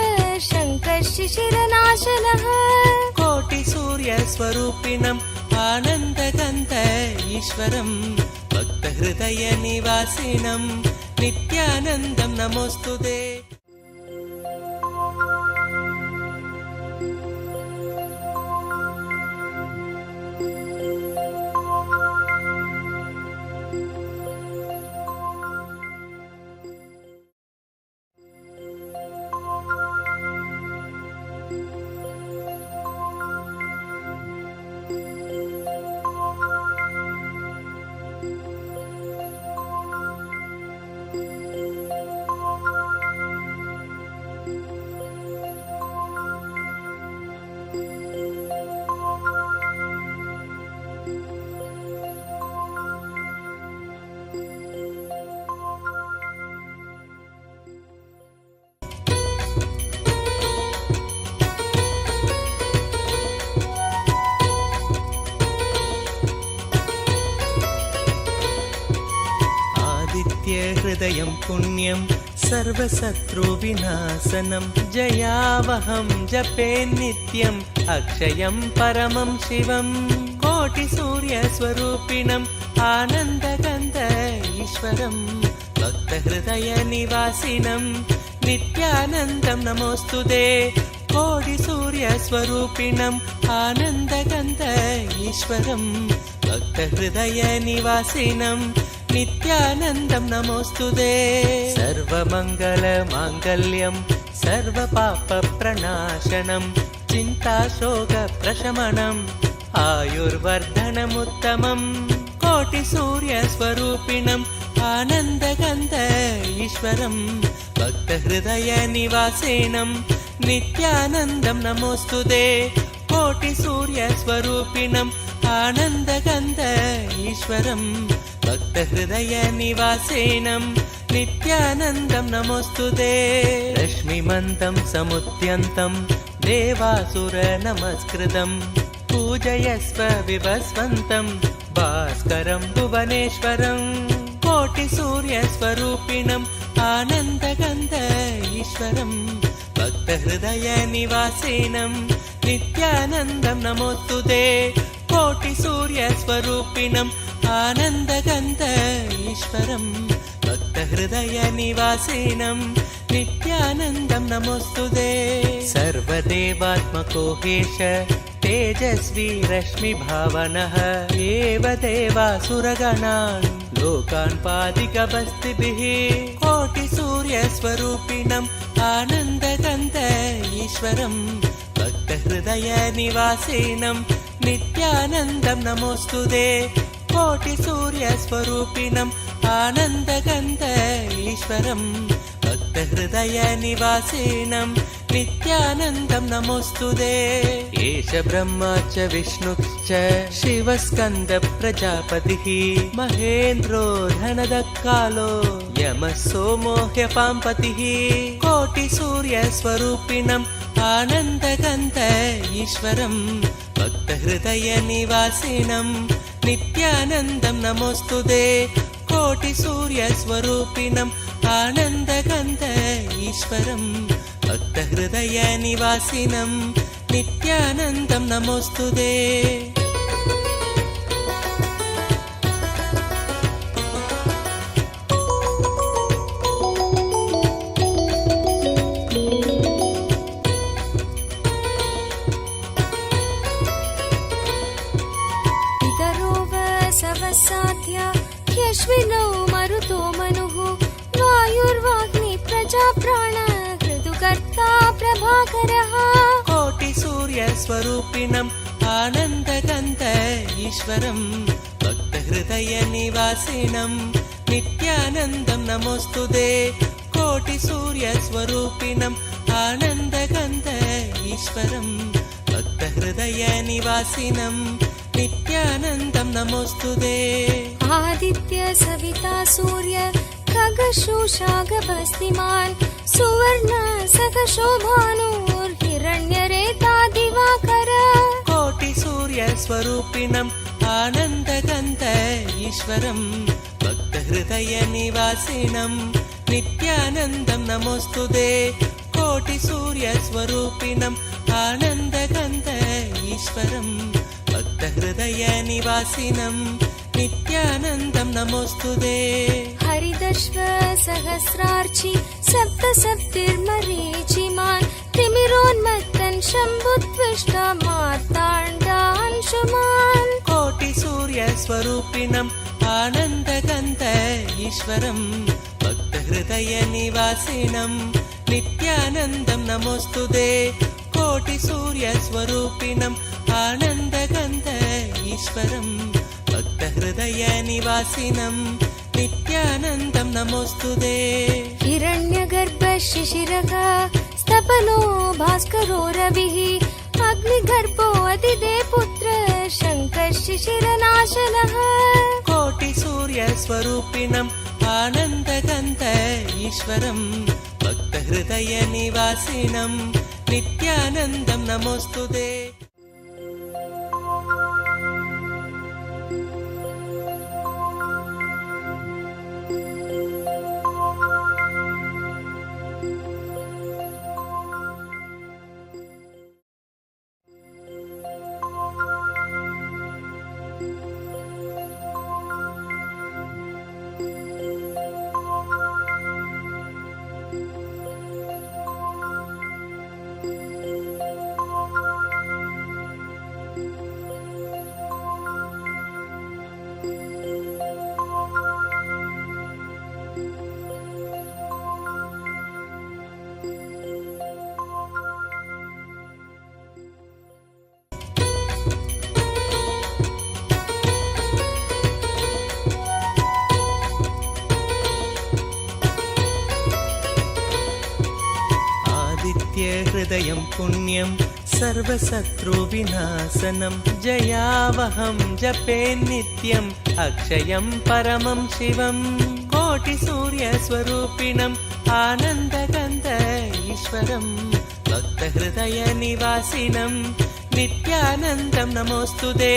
शङ्कः शिशिरनाशनः कोटिसूर्यस्वरूपिणम् आनन्दगन्ध ईश्वरम् भक्तहृदयनिवासिनम् नित्यानन्दं नमोऽस्तुते हृदयं पुण्यं सर्वशत्रुविनाशनं जयावहं जपे नित्यम् अक्षयं परमं शिवम् कोटिसूर्यस्वरूपिणम् आनन्दगन्ध ईश्वरम् भक्तहृदयनिवासिनम् नित्यानन्दं नमोऽस्तुते कोटिसूर्यस्वरूपिणम् आनन्दगन्ध ईश्वरम् भक्तहृदयनिवासिनम् नित्यानन्दं नमोऽस्तुते सर्वमङ्गलमाङ्गल्यं सर्वपापप्रणाशनं चिन्ताशोकप्रशमनम् आयुर्वर्धनमुत्तमम् कोटिसूर्यस्वरूपिणम् आनन्दगन्ध ईश्वरम् भक्तहृदयनिवासिनम् नित्यानन्दं नमोऽस्तुते कोटिसूर्यस्वरूपिणम् आनन्दगन्ध ईश्वरम् भक्तहृदयनिवासिनम् नित्यानन्दं नमोऽस्तुते रश्मिमन्तं समुद्यन्तं देवासुरनमस्कृतं पूजयस्व विभस्वन्तं भास्करं भुवनेश्वरं कोटिसूर्यस्वरूपिणम् आनन्दगन्ध ईश्वरम् भक्तहृदयनिवासिनम् नित्यानन्दं नमोऽस्तुते कोटिसूर्यस्वरूपिणम् आनन्दगन्ध ईश्वरम् भक्तहृदयनिवासिनम् नित्यानन्दं नमोऽस्तुते सर्वदेवात्मको हेश तेजस्वी रश्मिभावनः एव देवासुरगणान् लोकान् पादिकवस्तिभिः कोटिसूर्यस्वरूपिणम् आनन्दगन्ध ईश्वरम् भक्तहृदयनिवासिनम् नित्यानन्दं नमोऽस्तुते कोटिसूर्यस्वरूपिणम् आनन्दगन्ध ईश्वरम् भक्तहृदयनिवासिनम् नित्यानन्दं नमोऽस्तुते एष ब्रह्मा च विष्णुश्च शिवस्कन्द प्रजापतिः महेन्द्रो धनदक्कालो यमः सोमो ह्यपाम्पतिः कोटिसूर्यस्वरूपिणम् आनन्दगन्ध ईश्वरं भक्तहृदयनिवासिनं नित्यानन्दं नमोऽस्तुते कोटिसूर्यस्वरूपिणम् आनन्दगन्ध ईश्वरं भक्तहृदयनिवासिनं नित्यानन्दं नमोऽस्तुते ह्यश्विनौ मरुतो मनुः वायुर्वाग्नि प्रजाप्राण ऋतुकर्ता प्रभाकरः कोटिसूर्यस्वरूपिणम् आनन्दगन्ध ईश्वरं भक्तहृदयनिवासिनं नित्यानन्दं नमोऽस्तुते कोटिसूर्यस्वरूपिणम् आनन्दगन्ध ईश्वरं भक्तहृदयनिवासिनं नित्यानन्दं नमोऽस्तुते आदित्य सविता सूर्य खगशोषागभस्तिमान् सुवर्ण सखशोभानुर्हिरण्यरेता दिवाकर कोटिसूर्यस्वरूपिणम् आनन्दगन्ध ईश्वरं भक्तहृदयनिवासिनं नित्यानन्दं नमोऽस्तुते कोटिसूर्यस्वरूपिणम् आनन्दगन्ध ईश्वरं भक्तहृदयनिवासिनं नित्यानन्दं नमोऽस्तुते हरिदश्व सहस्रार्चि सप्तसप्तिर्मरीचिमान् तिमिरोन्मत्तन् शम्भुत्विष्टा मार्ताण्डांशुमान् कोटिसूर्यस्वरूपिणम् आनन्दगन्ध ईश्वरं भक्तहृदयनिवासिनं नित्यानन्दं नमोऽस्तुते कोटिसूर्यस्वरूपिणम् आनन्दगन्ध ईश्वरं भक्तहृदयनिवासिनं नित्यानन्दं नमोऽस्तुते हिरण्यगर्भ शिशिरः स्तपनो भास्करो रविः अग्निगर्भो अदिते पुत्र शङ्कः शिशिरनाशनः कोटिसूर्यस्वरूपिणम् आनन्दगन्ध ईश्वरं भक्तहृदयनिवासिनं नित्यानन्दं नमोऽस्तुते हृदयं पुण्यं सर्वशत्रुविनाशनं जयावहं जपे नित्यम् अक्षयं परमं शिवं कोटिसूर्यस्वरूपिणम् आनन्दगन्ध ईश्वरं भक्तहृदयनिवासिनं नित्यानन्दं नमोऽस्तुते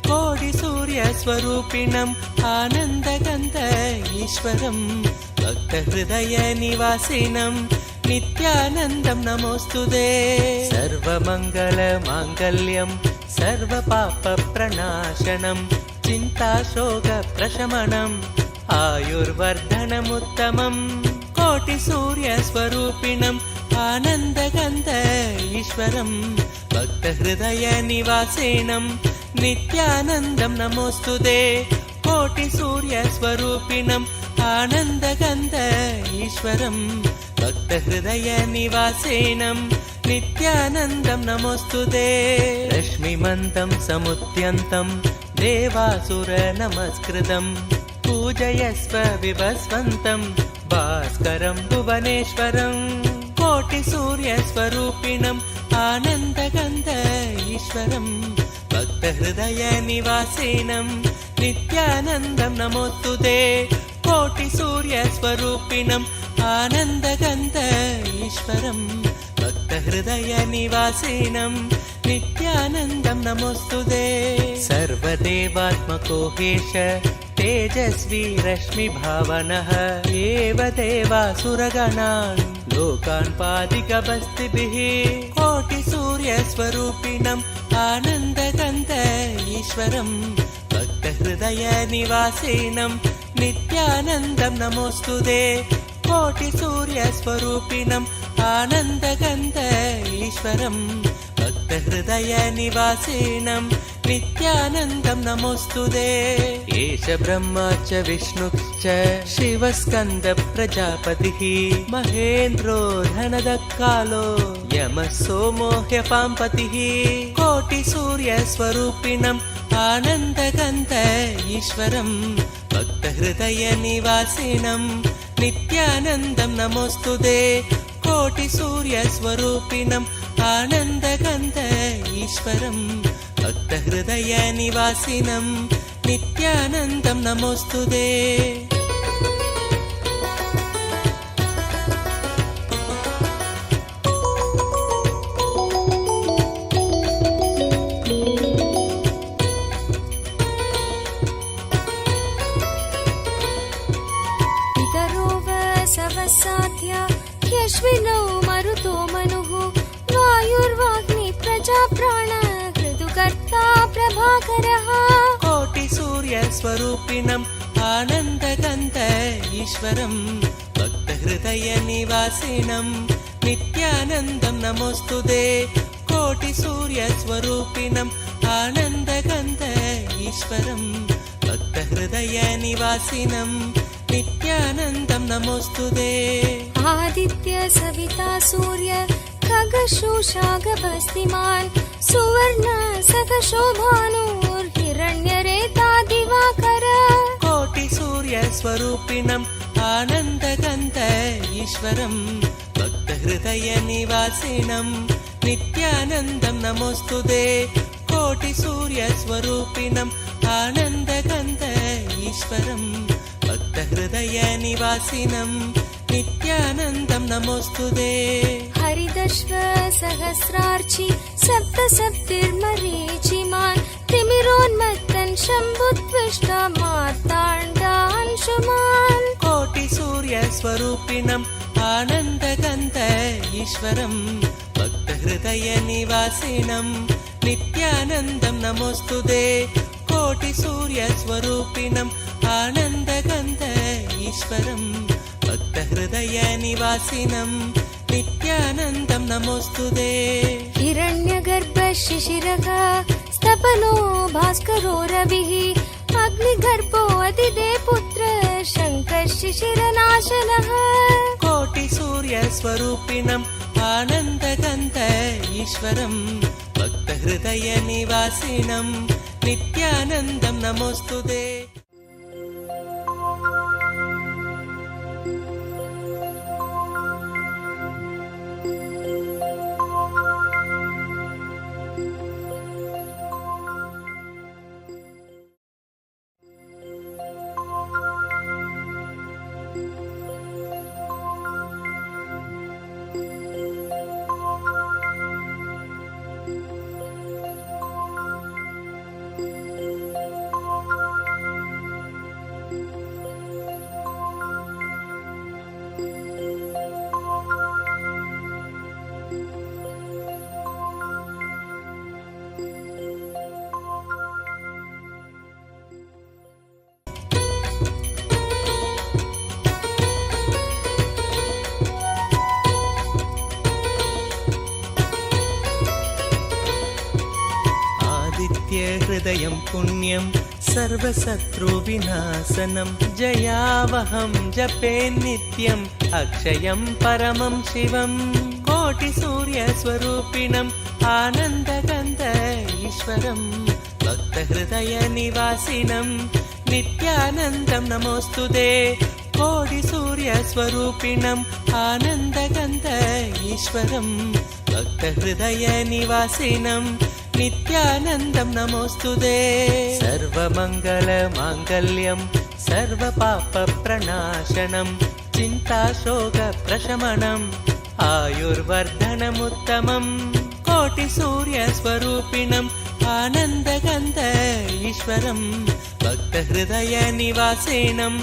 कोटिसूर्यस्वरूपिणम् आनन्दगन्ध ईश्वरं भक्तहृदयनिवासिनं नित्यानन्दं नमोऽस्तुते सर्वमङ्गलमाङ्गल्यं सर्वपापप्रणाशनं चिन्ताशोकप्रशमनम् आयुर्वर्धनमुत्तमं कोटिसूर्यस्वरूपिणम् आनन्दगन्ध ईश्वरं भक्तहृदयनिवासिनं नित्यानन्दं नमोऽस्तुते कोटिसूर्यस्वरूपिणम् आनन्दगन्ध ईश्वरं भक्तहृदयनिवासिनं नित्यानन्दं नमोऽस्तुते रश्मिमन्तं समुद्यन्तं देवासुरनमस्कृतं पूजयस्व विभस्वन्तं भास्करं भुवनेश्वरं कोटिसूर्यस्वरूपिणम् आनन्दगन्ध ईश्वरम् भक्तहृदयनिवासिनं नित्यानन्दं नमोऽस्तु ते कोटिसूर्यस्वरूपिणम् आनन्दगन्ध ईश्वरम् भक्तहृदयनिवासिनं नित्यानन्दं नमोऽस्तु ते सर्वदेवात्मको हेश तेजस्वी रश्मिभावनः एव देवासुरगणान् लोकान् पादिकबस्तिभिः कोटिसूर्यस्वरूपिणम् आनन्दगन्ध ईश्वरम् भक्तहृदयनिवासिनं नित्यानन्दं नमोऽस्तु ते कोटिसूर्यस्वरूपिणम् आनन्दगन्ध ईश्वरम् भक्तहृदयनिवासिनं नित्यानन्दं नमोऽस्तु ते एष ब्रह्मा च विष्णुश्च शिवस्कन्द प्रजापतिः महेन्द्रो धनदकालो यमः सोमो ह्यपाम्पतिः कोटिसूर्यस्वरूपिणम् आनन्दगन्ध ईश्वरम् भक्तहृदयनिवासिनं नित्यानन्दं नमोऽस्तु ते कोटिसूर्यस्वरूपिणम् आनन्दगन्ध ईश्वरम् भक्तहृदयनिवासिनं नित्यानन्दं नमोऽस्तु ते ह्यश्विनौ मरुतो मनुः वायुर्वाग्नि प्रजाप्राण ऋतुकर्ता प्रभाकरः कोटिसूर्यस्वरूपिणम् आनन्दगन्ध ईश्वरम् भक्तहृदयनिवासिनं नित्यानन्दं नमोऽस्तु ते कोटिसूर्यस्वरूपिणम् आनन्दगन्ध ईश्वरम् भक्तहृदयनिवासिनं नित्यानन्दं नमोऽस्तु ते आदित्य सविता सूर्य खगशोषागभस्तिमान् सुवर्ण सखशोभानुर्हिरण्यरेता दिवाकर कोटिसूर्यस्वरूपिणम् आनन्दगन्ध ईश्वरम् भक्तहृदयनिवासिनं नित्यानन्दं नमोऽस्तु ते कोटिसूर्यस्वरूपिणम् आनन्दगन्ध ईश्वरम् भक्तहृदयनिवासिनं नित्यानन्दं नमोऽस्तु ते हरिदश्व सहस्रार्चि सप्तसप्तिर्मरीचिमान् तिमिरोन्मत्तन् शम्भुत्विष्ट मार्ताण्डांशुमान् कोटिसूर्यस्वरूपिणम् आनन्दगन्ध ईश्वरम् भक्तहृदयनिवासिनं नित्यानन्दं नमोऽस्तु ते कोटिसूर्यस्वरूपिणम् आनन्दगन्ध ईश्वरम् भक्तहृदयनिवासिनं नित्यानन्दं नमोऽस्तु ते हिरण्यगर्भ शिशिरः स्तपनो भास्करो रविः अग्निगर्भो अदिते पुत्र शङ्कः शिशिरनाशनः कोटिसूर्यस्वरूपिणम् आनन्दगन्ध ईश्वरम् भक्तहृदयनिवासिनं नित्यानन्दं नमोऽस्तु ते हृदयं पुण्यं सर्वशत्रुविनाशनं जयावहं जपे नित्यम् अक्षयं परमं शिवं कोटिसूर्यस्वरूपिणम् आनन्दगन्ध ईश्वरं भक्तहृदयनिवासिनं नित्यानन्दं नमोऽस्तु ते कोटिसूर्यस्वरूपिणम् आनन्दगन्ध ईश्वरम् भक्तहृदयनिवासिनम् नित्यानन्दं नमोऽस्तुते सर्वमङ्गलमाङ्गल्यं सर्वपापप्रणाशनं चिन्ताशोकप्रशमनम् आयुर्वर्धनमुत्तमम् कोटिसूर्यस्वरूपिणम् आनन्दगन्ध ईश्वरम् भक्तहृदयनिवासिनम्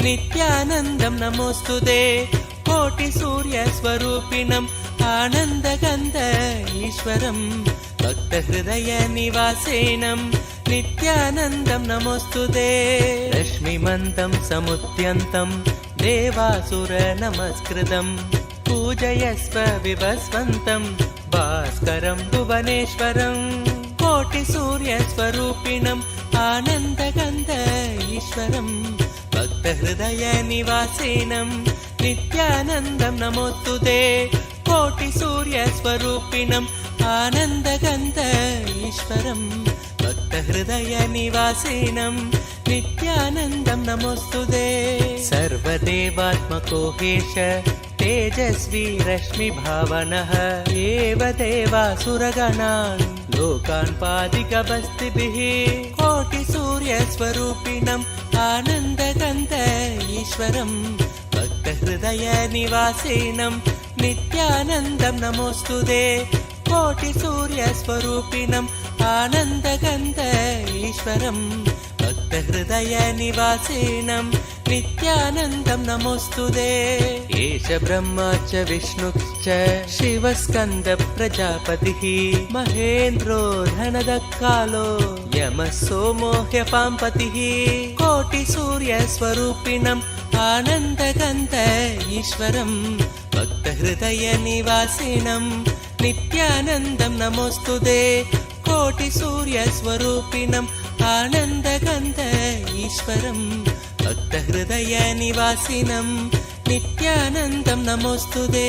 नित्यानन्दं नमोऽस्तुते कोटिसूर्यस्वरूपिणम् आनन्दगन्ध ईश्वरम् भक्तहृदयनिवासिनम् नित्यानन्दं नमोऽस्तुते रश्मिमन्तं समुद्यन्तं देवासुरनमस्कृतम् पूजयस्व विभस्वन्तं भास्करं भुवनेश्वरम् कोटिसूर्यस्वरूपिणम् आनन्दगन्ध ईश्वरम् भक्तहृदयनिवासिनम् नित्यानन्दं नमोऽस्तुते कोटिसूर्यस्वरूपिणम् आनन्दगन्ध ईश्वरम् भक्तहृदयनिवासिनम् नित्यानन्दं नमोऽस्तुते सर्वदेवात्मको हेश तेजस्वी रश्मिभावनः एव देवासुरगणान् लोकान् पादिकबस्तिभिः कोटिसूर्यस्वरूपिणम् आनन्दगन्ध ईश्वरम् भक्तहृदयनिवासिनम् नित्यानन्दं नमोऽस्तुते कोटिसूर्यस्वरूपिणम् आनन्दगन्ध ईश्वरम् भक्तहृदयनिवासिनम् नित्यानन्दं नमोऽस्तुते एष ब्रह्मा च विष्णुश्च शिवस्कन्द प्रजापतिः महेन्द्रो धनदकालो यमः सोमो ह्यपाम्पतिः कोटिसूर्यस्वरूपिणम् आनन्दगन्ध ईश्वरम् भक्तहृदयनिवासिनम् नित्यानन्दं नमोऽस्तुते कोटिसूर्यस्वरूपिणम् आनन्दगन्ध ईश्वरम् भक्तहृदयनिवासिनम् नित्यानन्दं नमोऽस्तुते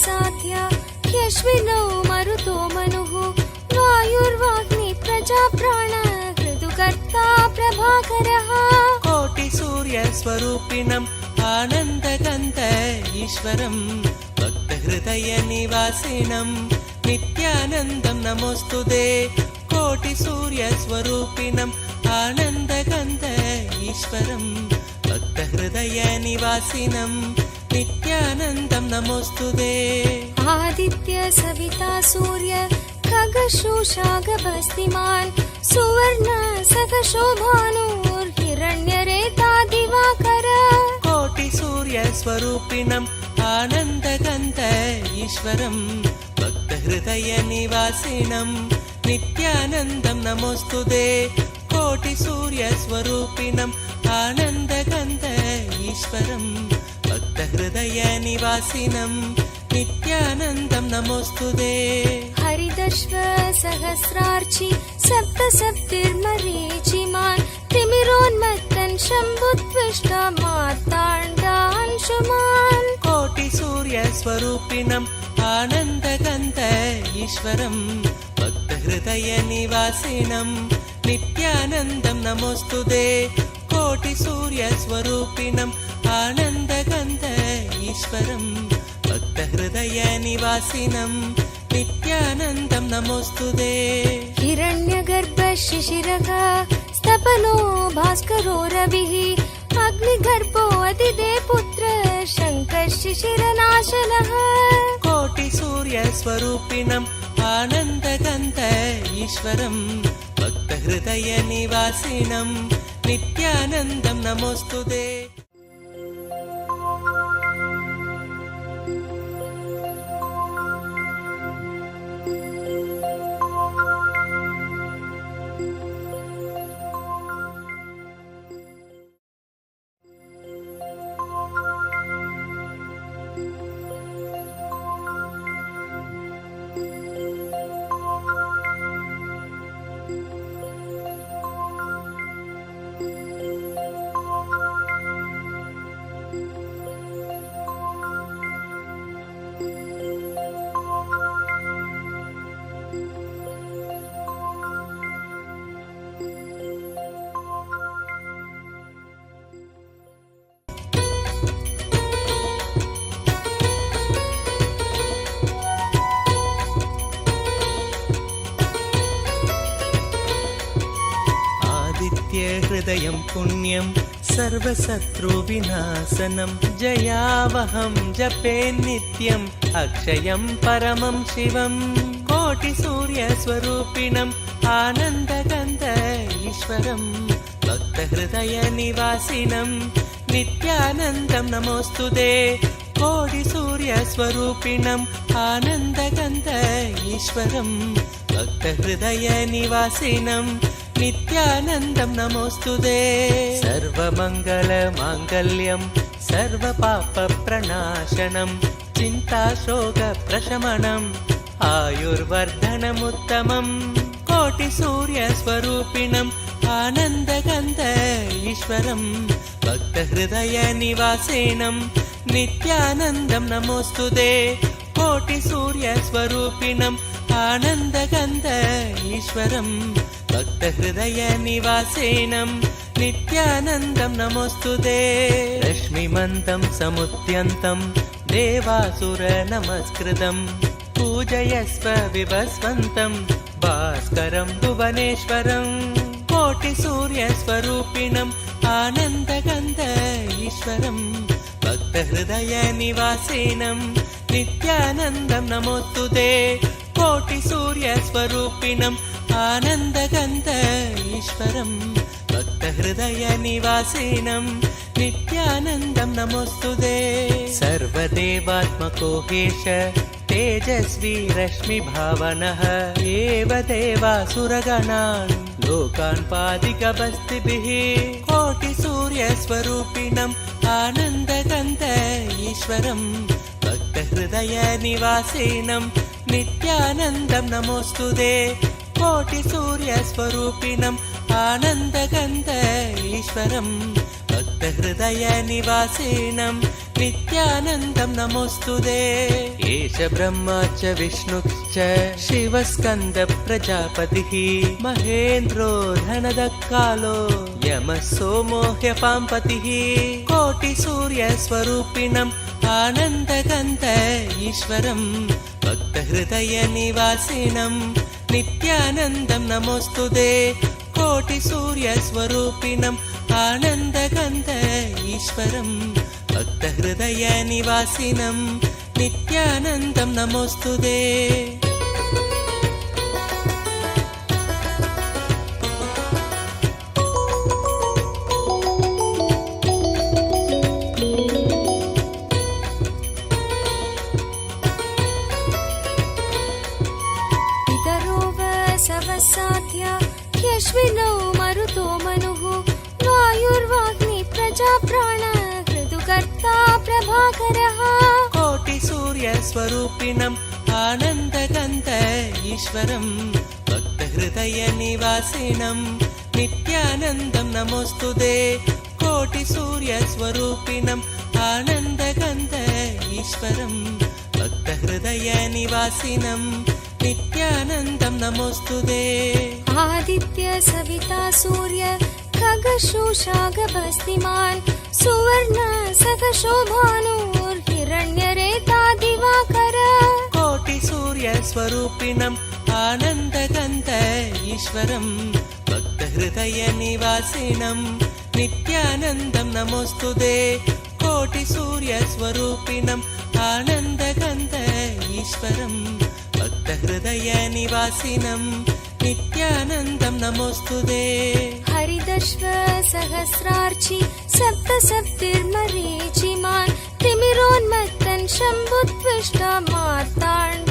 साध्या ह्यश्विनौ मरुतो मनुः वायुर्वाग्नि प्रजाप्राण ऋतुकर्ता प्रभाकरः कोटिसूर्यस्वरूपिणम् आनन्दगन्ध ईश्वरम् भक्तहृदयनिवासिनम् नित्यानन्दं नमोऽस्तुते कोटिसूर्यस्वरूपिणम् आनन्दगन्ध ईश्वरम् भक्तहृदयनिवासिनम् नित्यानन्दं नमोऽस्तुते आदित्य सविता सूर्य खगशोषागभस्तिमान् सुवर्ण सखशोभानुर्हिरण्यरेता दिवाकर कोटिसूर्यस्वरूपिणम् आनन्दगन्ध ईश्वरम् भक्तहृदयनिवासिनम् नित्यानन्दं नमोऽस्तुते कोटिसूर्यस्वरूपिणम् आनन्दगन्ध ईश्वरम् भक्तहृदयनिवासिनम् नित्यानन्दं नमोऽस्तुते हरिदश्व सहस्रार्चि सप्तसप्तिर्मरीचिमान् तिमिरोन्मत्तन् शम्भुत्विष्टा मार्ताण्डांशुमान् कोटिसूर्यस्वरूपिणम् आनन्दगन्ध ईश्वरम् भक्तहृदयनिवासिनम् नित्यानन्दं नमोऽस्तुते कोटिसूर्यस्वरूपिणम् आनन्दगन्ध ईश्वरम् भक्तहृदयनिवासिनम् नित्यानन्दं नमोऽस्तुते हिरण्यगर्भ शिशिरः स्तपनो भास्करो रविः अग्निगर्भो अदिदे पुत्र शङ्कः शिशिरनाशनः कोटिसूर्यस्वरूपिणम् आनन्दगन्ध ईश्वरम् भक्तहृदयनिवासिनम् नित्यानन्दं नमोऽस्तुते नित्यहृदयं पुण्यं सर्वशत्रुविनाशनं जयावहं जपे नित्यम् अक्षयं परमं शिवं कोटिसूर्यस्वरूपिणम् आनन्दगन्ध ईश्वरं भक्तहृदयनिवासिनं नित्यानन्दं नमोऽस्तुते कोटिसूर्यस्वरूपिणम् आनन्दगन्ध ईश्वरं भक्तहृदयनिवासिनं नित्यानन्दं नमोऽस्तुते सर्वमङ्गलमाङ्गल्यं सर्वपापप्रणाशनं चिन्ताशोकप्रशमनम् आयुर्वर्धनमुत्तमम् कोटिसूर्यस्वरूपिणम् आनन्दगन्ध ईश्वरं भक्तहृदयनिवासिनं नित्यानन्दं नमोऽस्तुते कोटिसूर्यस्वरूपिणम् आनन्दगन्ध ईश्वरं भक्तहृदयनिवासिनं नित्यानन्दं नमोऽस्तुते रश्मिमन्तं समुद्यन्तं देवासुरनमस्कृतं पूजयस्व विभस्वन्तं भास्करं भुवनेश्वरं कोटिसूर्यस्वरूपिणम् आनन्दगन्ध ईश्वरं भक्तहृदयनिवासिनं नित्यानन्दं नमोऽस्तुते कोटिसूर्यस्वरूपिणम् आनन्दगन्ध ईश्वरं भक्तहृदयनिवासिनं नित्यानन्दं नमोऽस्तुते सर्वदेवात्मको हेश तेजस्वी रश्मिभावनः एव देवासुरगणान् लोकान् पादिकबस्तिभिः कोटिसूर्यस्वरूपिणम् आनन्दगन्ध ईश्वरं भक्तहृदयनिवासिनं नित्यानन्दं नमोऽस्तुते कोटिसूर्यस्वरूपिणम् आनन्दगन्ध ईश्वरं भक्तहृदयनिवासिनं नित्यानन्दं नमोऽस्तुते एष ब्रह्मा च विष्णुश्च शिवस्कन्द प्रजापतिः महेन्द्रो धनदकालो यमः सोमो ह्यपाम्पतिः कोटिसूर्यस्वरूपिणम् आनन्दगन्ध ईश्वरं भक्तहृदयनिवासिनं नित्यानन्दं नमोऽस्तुते कोटिसूर्यस्वरूपिणम् आनन्दगन्ध ईश्वरं भक्तहृदयनिवासिनं नित्यानन्दं नमोऽस्तुते साध्या ह्यश्विनौ मरुतो मनुः वायुर्वाग्नि प्रजाप्राण ऋतुकर्ता प्रभाकरः कोटिसूर्यस्वरूपिणम् आनन्दगन्ध ईश्वरं भक्तहृदयनिवासिनं नित्यानन्दं नमोऽस्तुते कोटिसूर्यस्वरूपिणम् आनन्दगन्ध ईश्वरं भक्तहृदयनिवासिनं नित्यानन्दं नमोऽस्तुते आदित्य सविता सूर्य खगशोषागभस्तिमान् सुवर्ण सखशोभानुर्हिरण्यरेता दिवाकर कोटिसूर्यस्वरूपिणम् आनन्दगन्ध ईश्वरं भक्तहृदयनिवासिनं नित्यानन्दं नमोऽस्तुते कोटिसूर्यस्वरूपिणम् आनन्दगन्ध ईश्वरं भक्तहृदयनिवासिनं नित्यानन्दं नमोऽस्तुते हरिदश्व सहस्रार्चि सप्तसप्तिर्मरीचिमान् तिमिरोन्मत्तन् शम्भुत्विष्टा मार्ताण्डांशुमान्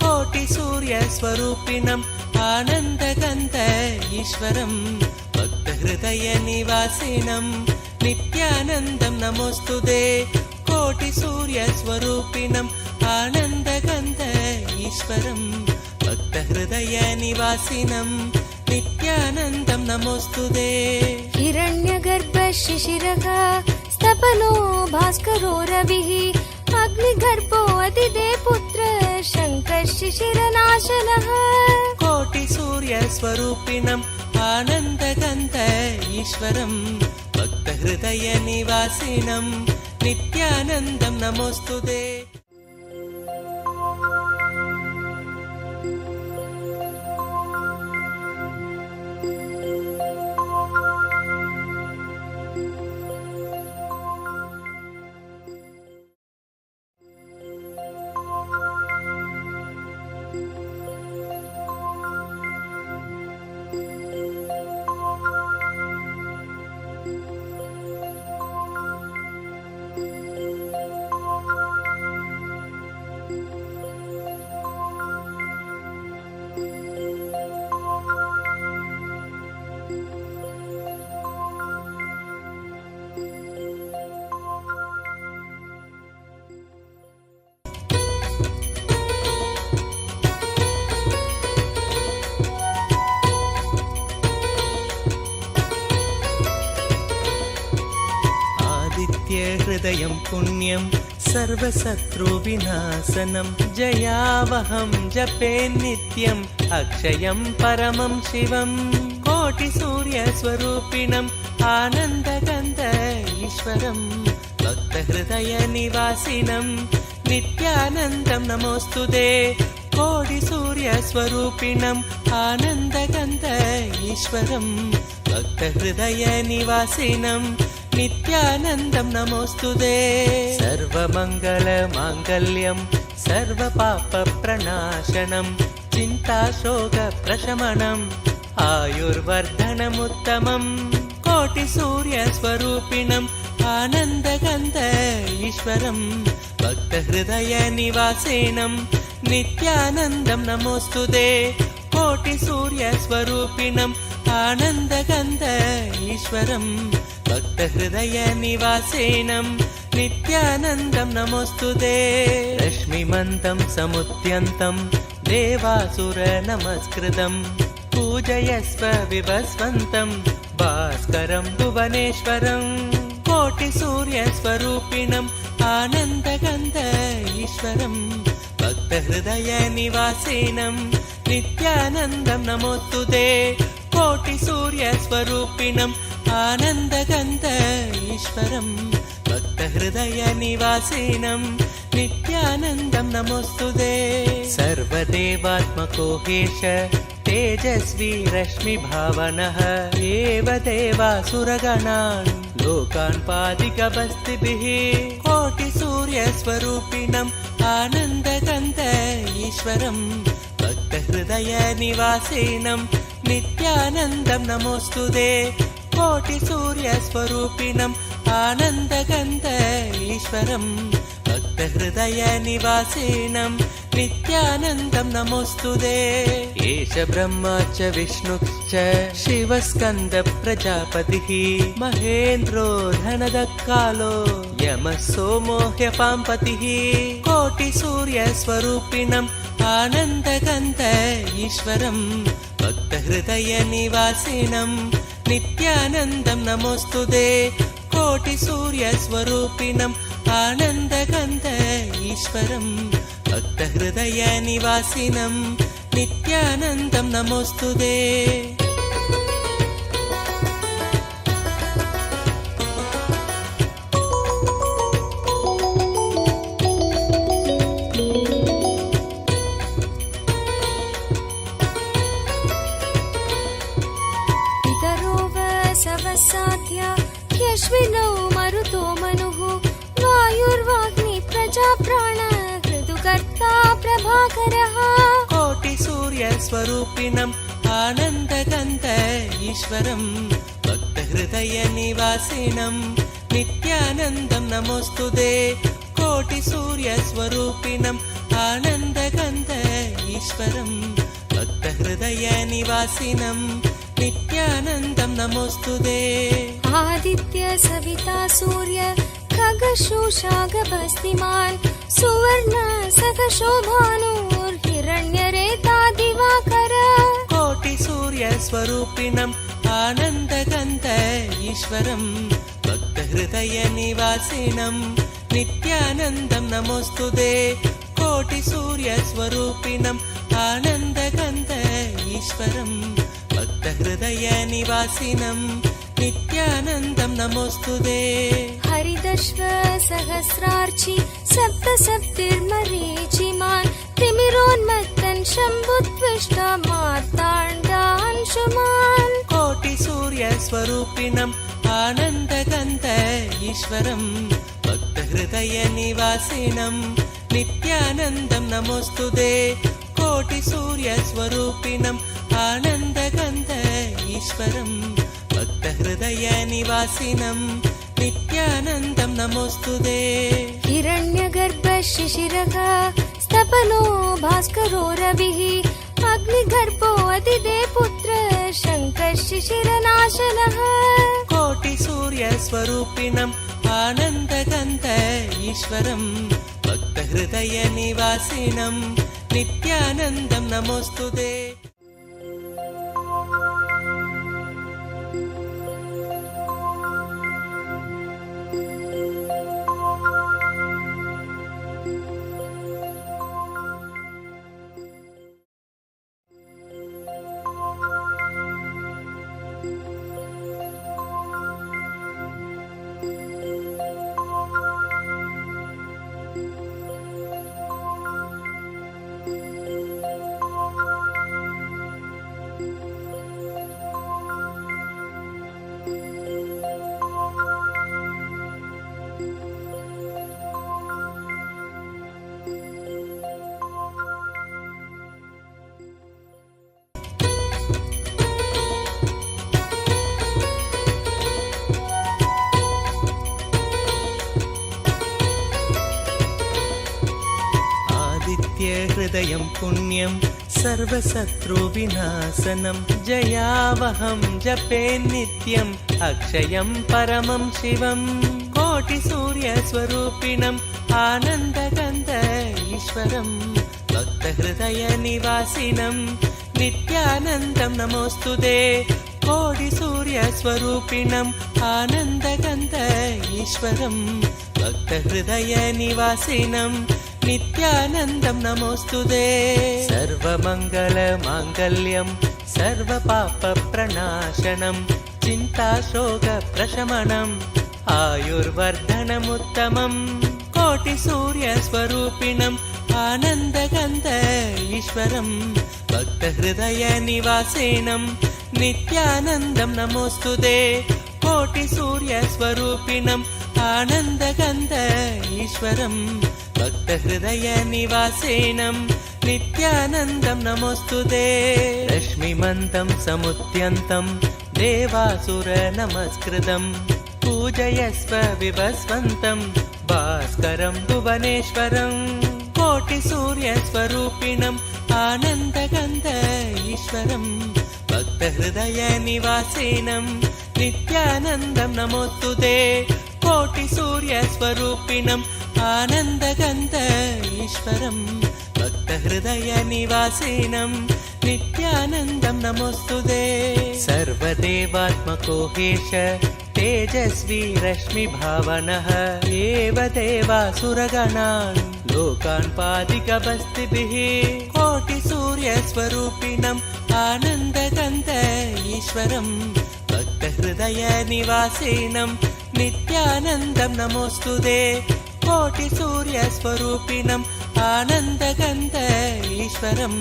कोटिसूर्यस्वरूपिणम् आनन्दगन्ध ईश्वरं भक्तहृदयनिवासिनं नित्यानन्दं नमोऽस्तुते कोटिसूर्यस्वरूपिणम् आनन्दगन्ध ईश्वरं भक्तहृदयनिवासिनं नित्यानन्दं नमोऽस्तुते हिरण्यगर्भ शिशिरः स्तपनो भास्करो रविः अग्निगर्भो अदिते पुत्र शङ्कः शिशिरनाशनः कोटिसूर्यस्वरूपिणम् आनन्दगन्ध ईश्वरं भक्तहृदयनिवासिनं नित्यानन्दं नमोऽस्तुते भक्तहृदयं पुण्यं सर्वशत्रुविनाशनं जयावहं जपे नित्यम् अक्षयं परमं शिवं कोटिसूर्यस्वरूपिणम् आनन्दगन्ध ईश्वरं भक्तहृदयनिवासिनं नित्यानन्दं नमोऽस्तुते कोटिसूर्यस्वरूपिणम् आनन्दगन्ध ईश्वरं भक्तहृदयनिवासिनं नित्यानन्दं नमोऽस्तुते सर्वमङ्गलमाङ्गल्यं सर्वपापप्रणाशनं चिन्ताशोकप्रशमनम् आयुर्वर्धनमुत्तमम् कोटिसूर्यस्वरूपिणम् आनन्दगन्ध ईश्वरं भक्तहृदयनिवासिनं नित्यानन्दं नमोऽस्तुते कोटिसूर्यस्वरूपिणम् आनन्दगन्ध ईश्वरं भक्तहृदयनिवासिनं नित्यानन्दं नमोऽस्तुते रश्मिमन्तं समुद्यन्तं देवासुरनमस्कृतं पूजयस्व विभस्वन्तं भास्करं भुवनेश्वरं कोटिसूर्यस्वरूपिणम् आनन्दगन्ध ईश्वरं भक्तहृदयनिवासिनं नित्यानन्दं नमोऽस्तुते कोटिसूर्यस्वरूपिणम् आनन्दगन्ध ईश्वरं भक्तहृदयनिवासिनं नित्यानन्दं नमोऽस्तुते सर्वदेवात्मको हेश तेजस्वी रश्मिभावनः एव देवासुरगणान् लोकान् पादिकबस्तिभिः कोटिसूर्यस्वरूपिणम् आनन्दगन्ध ईश्वरं भक्तहृदयनिवासिनं नित्यानन्दं नमोऽस्तुते कोटिसूर्यस्वरूपिणम् आनन्दगन्ध ईश्वरं भक्तहृदयनिवासिनं नित्यानन्दं नमोऽस्तुते एष ब्रह्मा च विष्णुश्च शिवस्कन्द प्रजापतिः महेन्द्रो धनदकालो यमः सोमो ह्यपाम्पतिः कोटिसूर्यस्वरूपिणम् आनन्दगन्ध ईश्वरं भक्तहृदयनिवासिनं नित्यानन्दं नमोऽस्तुते कोटिसूर्यस्वरूपिणम् आनन्दगन्ध ईश्वरं भक्तहृदयनिवासिनं नित्यानन्दं नमोऽस्तुते साध्या ह्यश्विनौ मरुतो मनुः वायुर्वाग्नि प्रजाप्राण ऋतुकर्ता प्रभाकरः कोटिसूर्यस्वरूपिणम् आनन्दगन्ध ईश्वरं भक्तहृदयनिवासिनं नित्यानन्दं नमोऽस्तुते कोटिसूर्यस्वरूपिणम् आनन्दगन्ध ईश्वरं भक्तहृदयनिवासिनं नित्यानन्दं नमोऽस्तुते आदित्य सविता सूर्य खगशोषागभस्तिमान् सुवर्ण सखशोभानुर्हिरण्यरेता दिवाकर कोटिसूर्यस्वरूपिणम् आनन्दगन्ध ईश्वरं भक्तहृदयनिवासिनं नित्यानन्दं नमोऽस्तुते कोटिसूर्यस्वरूपिणम् आनन्दगन्ध ईश्वरं भक्तहृदयनिवासिनं नित्यानन्दं नमोऽस्तुते हरिदश्व सहस्रार्चि सप्तसप्तिर्मरीचिमान् तिमिरोन्मत्तन् शम्भुत्विष्टा मार्ताण्डांशुमान् कोटिसूर्यस्वरूपिणम् आनन्दगन्ध ईश्वरं भक्तहृदयनिवासिनं नित्यानन्दं नमोऽस्तुते कोटिसूर्यस्वरूपिणम् आनन्दगन्ध ईश्वरं भक्तहृदयनिवासिनं नित्यानन्दं नमोऽस्तुते हिरण्यगर्भ शिशिरः स्तपनो भास्करो रविः अग्निगर्भो अदिदे पुत्र शङ्कः शिशिरनाशनः कोटिसूर्यस्वरूपिणम् आनन्दगन्ध ईश्वरं भक्तहृदयनिवासिनं नित्यानन्दं नमोऽस्तुते भक्तहृदयं पुण्यं सर्वशत्रुविनाशनं जयावहं जपे नित्यम् अक्षयं परमं शिवं कोटिसूर्यस्वरूपिणम् आनन्दगन्ध ईश्वरं भक्तहृदयनिवासिनं नित्यानन्दं नमोऽस्तुते कोटिसूर्यस्वरूपिणम् आनन्दगन्ध ईश्वरं भक्तहृदयनिवासिनं नित्यानन्दं नमोऽस्तुते सर्वमङ्गलमाङ्गल्यं सर्वपापप्रणाशनं चिन्ताशोकप्रशमनम् आयुर्वर्धनमुत्तमम् कोटिसूर्यस्वरूपिणम् आनन्दगन्ध ईश्वरं भक्तहृदयनिवासिनं नित्यानन्दं नमोऽस्तुते कोटिसूर्यस्वरूपिणम् आनन्दगन्ध ईश्वरं भक्तहृदयनिवासिनं नित्यानन्दं नमोऽस्तुते रश्मिमन्तं समुद्यन्तं देवासुरनमस्कृतं पूजयस्व विभस्वन्तं भास्करं भुवनेश्वरं कोटिसूर्यस्वरूपिणम् आनन्दगन्ध ईश्वरं भक्तहृदयनिवासिनं नित्यानन्दं नमोऽस्तुते कोटिसूर्यस्वरूपिणम् आनन्दगन्ध ईश्वरं भक्तहृदयनिवासिनं नित्यानन्दं नमोऽस्तुते सर्वदेवात्मको हेश तेजस्वी रश्मिभावनः एव देवासुरगणान् लोकान् पादिकबस्तिभिः कोटिसूर्यस्वरूपिणम् आनन्दगन्ध ईश्वरं भक्तहृदयनिवासिनं नित्यानन्दं नमोऽस्तुते कोटिसूर्यस्वरूपिणम् आनन्दगन्ध ईश्वरं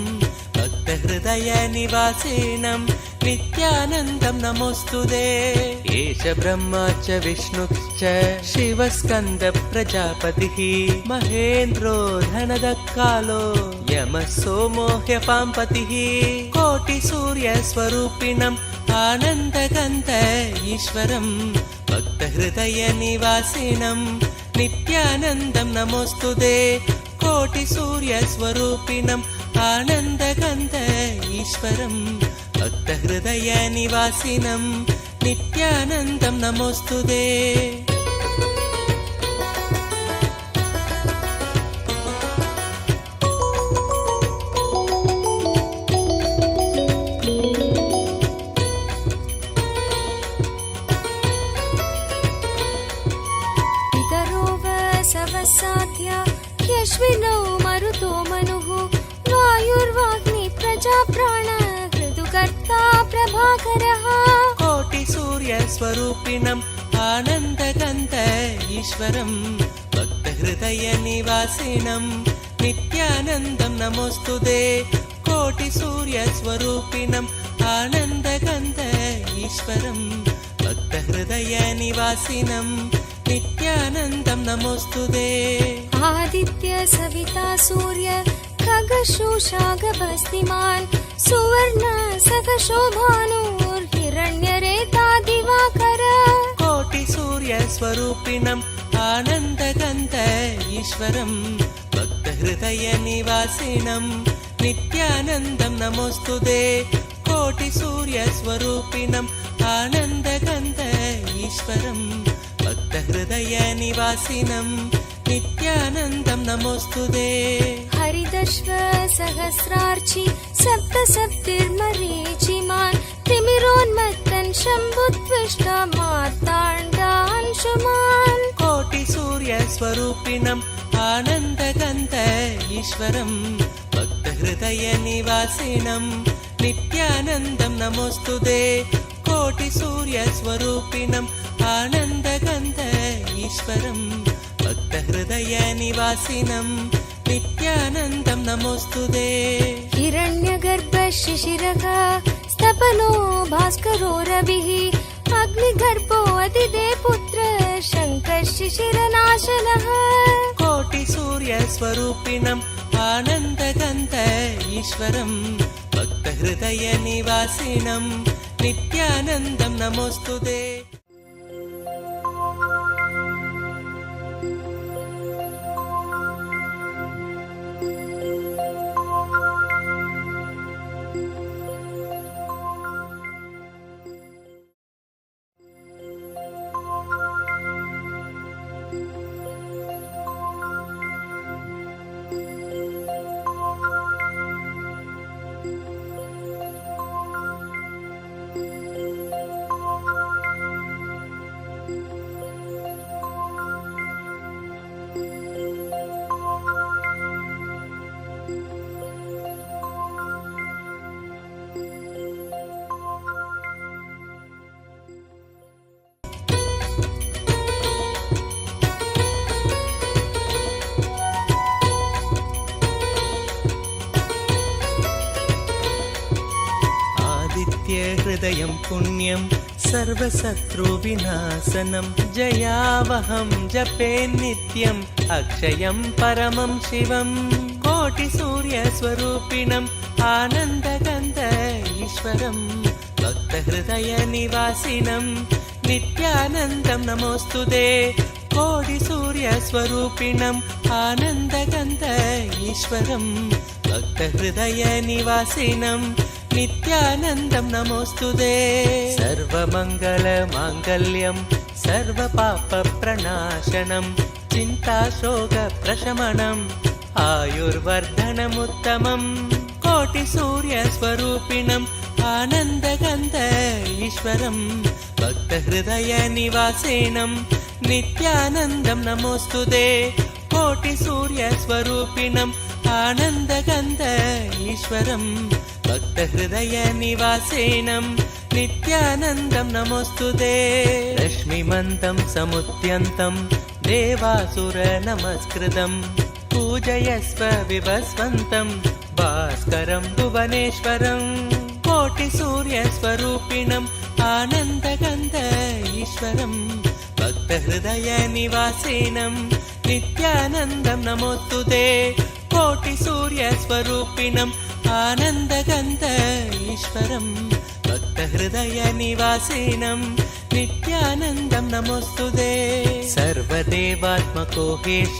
भक्तहृदयनिवासिनं नित्यानन्दं नमोऽस्तुते एष ब्रह्मा च विष्णुश्च शिवस्कन्द प्रजापतिः महेन्द्रो धनदकालो यमः सोमो ह्यपाम्पतिः कोटिसूर्यस्वरूपिणम् आनन्दगन्ध ईश्वरं भक्तहृदयनिवासिनं नित्यानन्दं नमोऽस्तुते कोटिसूर्यस्वरूपिणम् आनन्दगन्ध ईश्वरं भक्तहृदयनिवासिनं नित्यानन्दं नमोऽस्तुते साध्या यश्विनौ मरुतो मनुः वायुर्वाग्नि प्रजाप्राण ऋतुकर्ता प्रभाकरः कोटिसूर्यस्वरूपिणम् आनन्दगन्ध ईश्वरं भक्तहृदयनिवासिनं नित्यानन्दं नमोऽस्तुते कोटिसूर्यस्वरूपिणम् आनन्दगन्ध ईश्वरं भक्तहृदयनिवासिनं नित्यानन्दं नमोऽस्तुते आदित्य सविता सूर्य खगशोषागभस्तिमान् सुवर्ण सकशोभानुर्हिरण्यरेता दिवाकर कोटिसूर्यस्वरूपिणम् आनन्दगन्ध ईश्वरं भक्तहृदयनिवासिनं नित्यानन्दं नमोऽस्तुते कोटिसूर्यस्वरूपिणम् आनन्दगन्ध ईश्वरं भक्तहृदयनिवासिनं नित्यानन्दं नमोऽस्तुते हरिदश्व सहस्रार्चि सप्तसप्तिर्मरीचिमान् तिमिरोन्मत्तन् शम्भुत्विष्टा मार्ताण्डांशुमान् कोटिसूर्यस्वरूपिणम् आनन्दगन्ध ईश्वरं भक्तहृदयनिवासिनं नित्यानन्दं नमोऽस्तुते कोटिसूर्यस्वरूपिणम् आनन्दगन्ध ईश्वरं भक्तहृदयनिवासिनं नित्यानन्दं नमोऽस्तुते हिरण्यगर्भ शिशिरः स्तपनो भास्करो रविः अग्निगर्भो अदिदे पुत्र शङ्कर शिशिरनाशनः कोटिसूर्यस्वरूपिणम् आनन्दगन्ध ईश्वरं भक्तहृदयनिवासिनं नित्यानन्दं नमोऽस्तुते क्षयं पुण्यं सर्वशत्रुविनाशनं जयावहं जपे नित्यम् अक्षयं परमं शिवं कोटिसूर्यस्वरूपिणम् आनन्दगन्ध ईश्वरं भक्तहृदयनिवासिनं नित्यानन्दं नमोऽस्तुते कोटिसूर्यस्वरूपिणम् आनन्दगन्ध ईश्वरं भक्तहृदयनिवासिनं नित्यानन्दं नमोऽस्तुते सर्वमङ्गलमाङ्गल्यं सर्वपापप्रणाशनं चिन्ताशोकप्रशमनम् आयुर्वर्धनमुत्तमम् कोटिसूर्यस्वरूपिणम् आनन्दगन्ध ईश्वरं भक्तहृदयनिवासिनं नित्यानन्दं नमोऽस्तुते कोटिसूर्यस्वरूपिणम् आनन्दगन्ध ईश्वरं भक्तहृदयनिवासिनं नित्यानन्दं नमोऽस्तुते रश्मिमन्तं समुद्यन्तं देवासुरनमस्कृतं पूजयस्व विभस्वन्तं भास्करं भुवनेश्वरं कोटिसूर्यस्वरूपिणम् आनन्दगन्ध ईश्वरं भक्तहृदयनिवासिनं नित्यानन्दं नमोऽस्तुते कोटिसूर्यस्वरूपिणम् आनन्दगन्ध ईश्वरं भक्तहृदयनिवासिनं नित्यानन्दं नमोऽस्तुते सर्वदेवात्मको हेश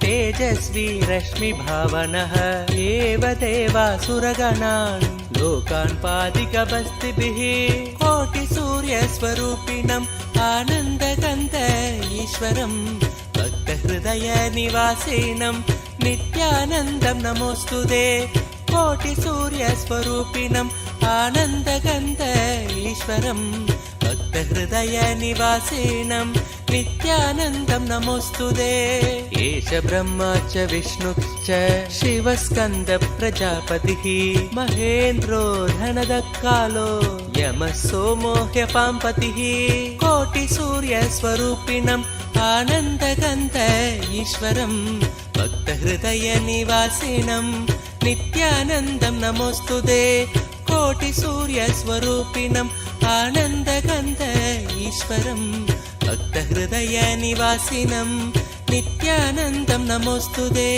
तेजस्वी रश्मिभावनः एव देवासुरगणान् लोकान् पादिकबस्तिभिः कोटिसूर्यस्वरूपिणम् आनन्दगन्ध ईश्वरं भक्तहृदयनिवासिनं नित्यानन्दं नमोऽस्तुते कोटिसूर्यस्वरूपिणम् आनन्दगन्ध ईश्वरं भक्तहृदयनिवासिनं नित्यानन्दं नमोऽस्तुते एष ब्रह्मा च विष्णुश्च शिवस्कन्दप्रजापतिः महेन्द्रो धनदकालो यमः सोमो ह्यपाम्पतिः कोटिसूर्यस्वरूपिणम् आनन्दगन्ध ईश्वरं भक्तहृदयनिवासिनं नित्यानन्दं नमोऽस्तुते कोटिसूर्यस्वरूपिणम् आनन्दगन्ध ईश्वरं भक्तहृदयनिवासिनं नित्यानन्दं नमोऽस्तुते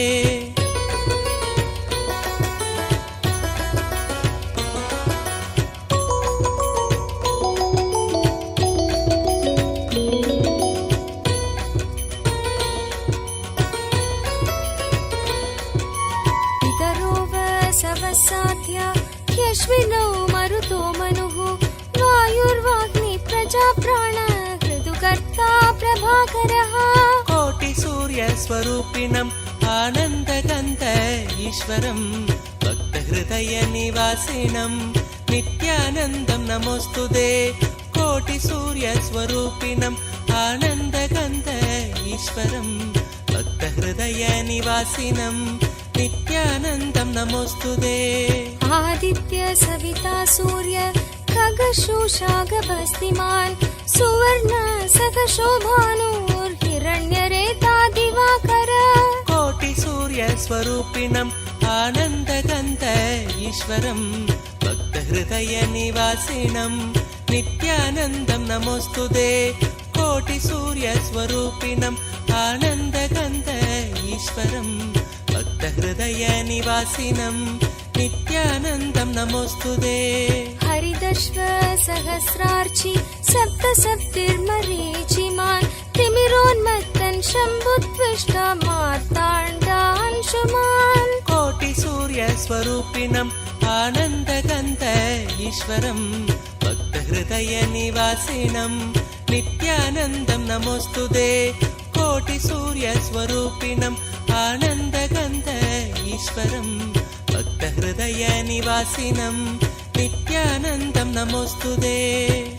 यश्विनौ मरुतो मनुः वायुर्वाग्नि प्रजाप्राण ऋतुकर्ता प्रभाकरः कोटिसूर्यस्वरूपिणम् आनन्दगन्ध ईश्वरं भक्तहृदयनिवासिनं नित्यानन्दं नमोऽस्तुते कोटिसूर्यस्वरूपिणम् आनन्दगन्ध ईश्वरं भक्तहृदयनिवासिनं नित्यानन्दं नमोऽस्तुते आदित्य सविता सूर्य खगशोषागभस्तिमान् सुवर्ण सखशोभानुर्हिरण्यरेता दिवाकर कोटिसूर्यस्वरूपिणम् आनन्दगन्ध ईश्वरं भक्तहृदयनिवासिनं नित्यानन्दं नमोऽस्तुते कोटिसूर्यस्वरूपिणम् आनन्दगन्ध ईश्वरं भक्तहृदयनिवासिनं नित्यानन्दं नमोऽस्तुते हरिदश्व सहस्रार्चि सप्तसप्तिर्मरीचिमान् तिमिरोन्मत्तन् शम्भुत्विष्टा मार्ताण्डांशुमान् कोटिसूर्यस्वरूपिणम् आनन्दगन्ध ईश्वरं भक्तहृदयनिवासिनं नित्यानन्दं नमोऽस्तुते कोटिसूर्यस्वरूपिणम् आनन्दगन्ध ईश्वरं भक्तहृदयनिवासिनं नित्यानन्दं नमोऽस्तुते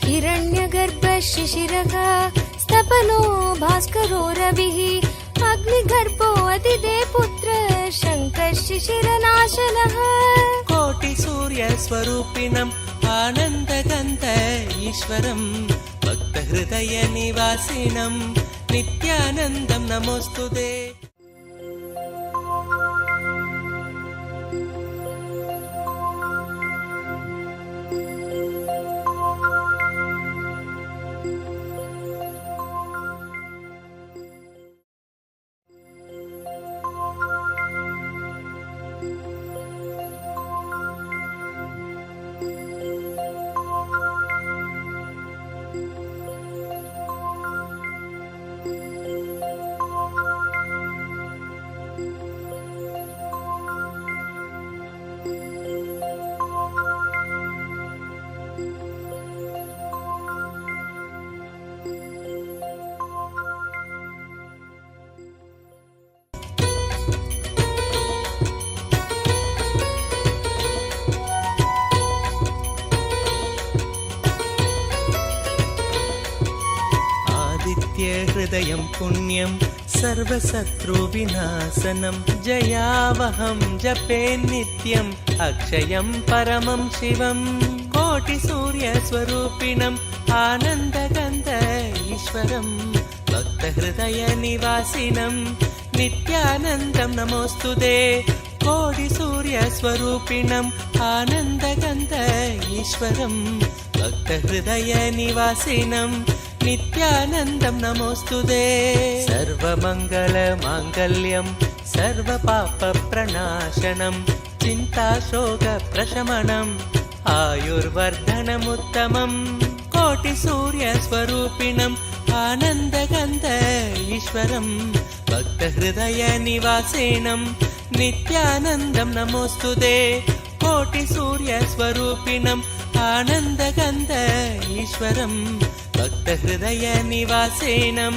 हिरण्यगर्भ शिशिरः स्तपनो भास्करो रविः अग्निगर्भो अदिदे पुत्र शङ्कर शिशिरनाशनः कोटिसूर्यस्वरूपिणम् आनन्दगन्ध ईश्वरं भक्तहृदयनिवासिनं नित्यानन्दं नमोऽस्तुते हृदयं पुण्यं सर्वशत्रुविनाशनं जयावहं जपे नित्यम् अक्षयं परमं शिवं कोटिसूर्यस्वरूपिणम् आनन्दगन्ध ईश्वरं भक्तहृदयनिवासिनं नित्यानन्दं नमोऽस्तुते कोटिसूर्यस्वरूपिणम् आनन्दगन्ध ईश्वरं भक्तहृदयनिवासिनं नित्यानन्दं नमोऽस्तुते सर्वमङ्गलमाङ्गल्यं सर्वपापप्रणाशनं चिन्ताशोकप्रशमनम् आयुर्वर्धनमुत्तमम् कोटिसूर्यस्वरूपिणम् आनन्दगन्ध ईश्वरं भक्तहृदयनिवासिनं नित्यानन्दं नमोऽस्तुते कोटिसूर्यस्वरूपिणम् आनन्दगन्ध ईश्वरं भक्तहृदयनिवासिनं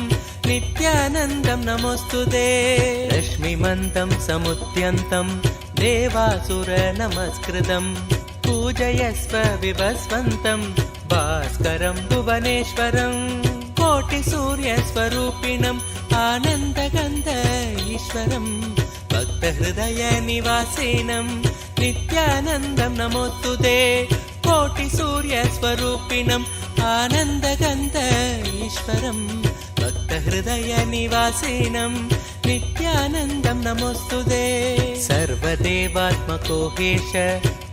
नित्यानन्दं नमोऽस्तुते रश्मिमन्तं समुद्यन्तं देवासुरनमस्कृतं पूजयस्व विभस्वन्तं भास्करं भुवनेश्वरं कोटिसूर्यस्वरूपिणम् आनन्दगन्ध ईश्वरं भक्तहृदयनिवासिनं नित्यानन्दं नमोऽस्तुते कोटिसूर्यस्वरूपिणम् आनन्दगन्ध ईश्वरं भक्तहृदयनिवासिनं नित्यानन्दं नमोऽस्तुते सर्वदेवात्मको हेश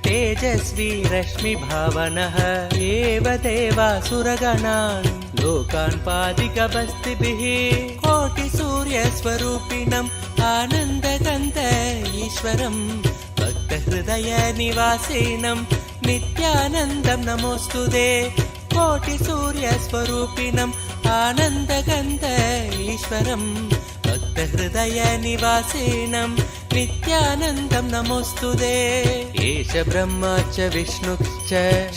तेजस्वी रश्मिभावनः एव देवासुरगणान् लोकान् पादिकबस्तिभिः कोटिसूर्यस्वरूपिणम् आनन्दगन्ध ईश्वरं भक्तहृदयनिवासिनं नित्यानन्दं नमोऽस्तुते कोटिसूर्यस्वरूपिणम् आनन्दगन्ध ईश्वरं भक्तहृदयनिवासिनं नित्यानन्दं नमोऽस्तुते एष ब्रह्मा च विष्णुश्च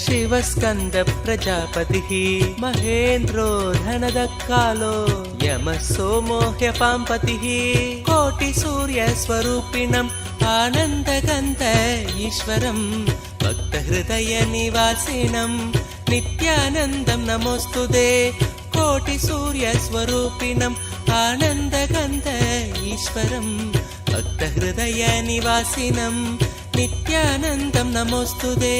शिवस्कन्दप्रजापतिः महेन्द्रो धनदकालो यमः सोमो ह्यपाम्पतिः कोटिसूर्यस्वरूपिणम् आनन्दगन्ध ईश्वरं भक्तहृदयनिवासिनं नित्यानन्दं नमोऽस्तुते कोटिसूर्यस्वरूपिणम् आनन्दगन्ध ईश्वरं भक्तहृदयनिवासिनं नित्यानन्दं नमोऽस्तुते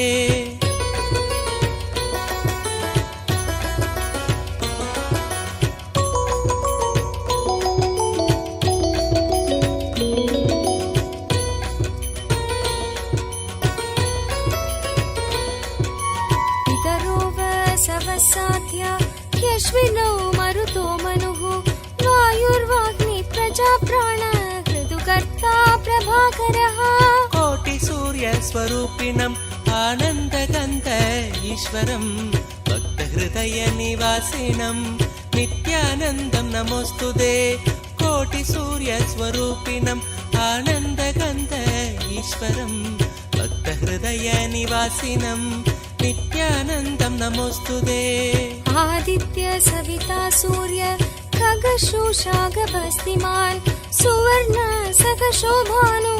साध्या ह्यश्विनौ मरुतो मनुः वायुर्वाग्नि प्रजाप्राण ऋतुकर्ता प्रभाकरः कोटिसूर्यस्वरूपिणम् आनन्दगन्ध ईश्वरं भक्तहृदयनिवासिनं नित्यानन्दं नमोऽस्तुते कोटिसूर्यस्वरूपिणम् आनन्दगन्ध ईश्वरं भक्तहृदयनिवासिनं नित्यानन्दं नमोऽस्तुते आदित्य सविता सूर्य खगशोषागभस्तिमान् सुवर्ण सखशोभानु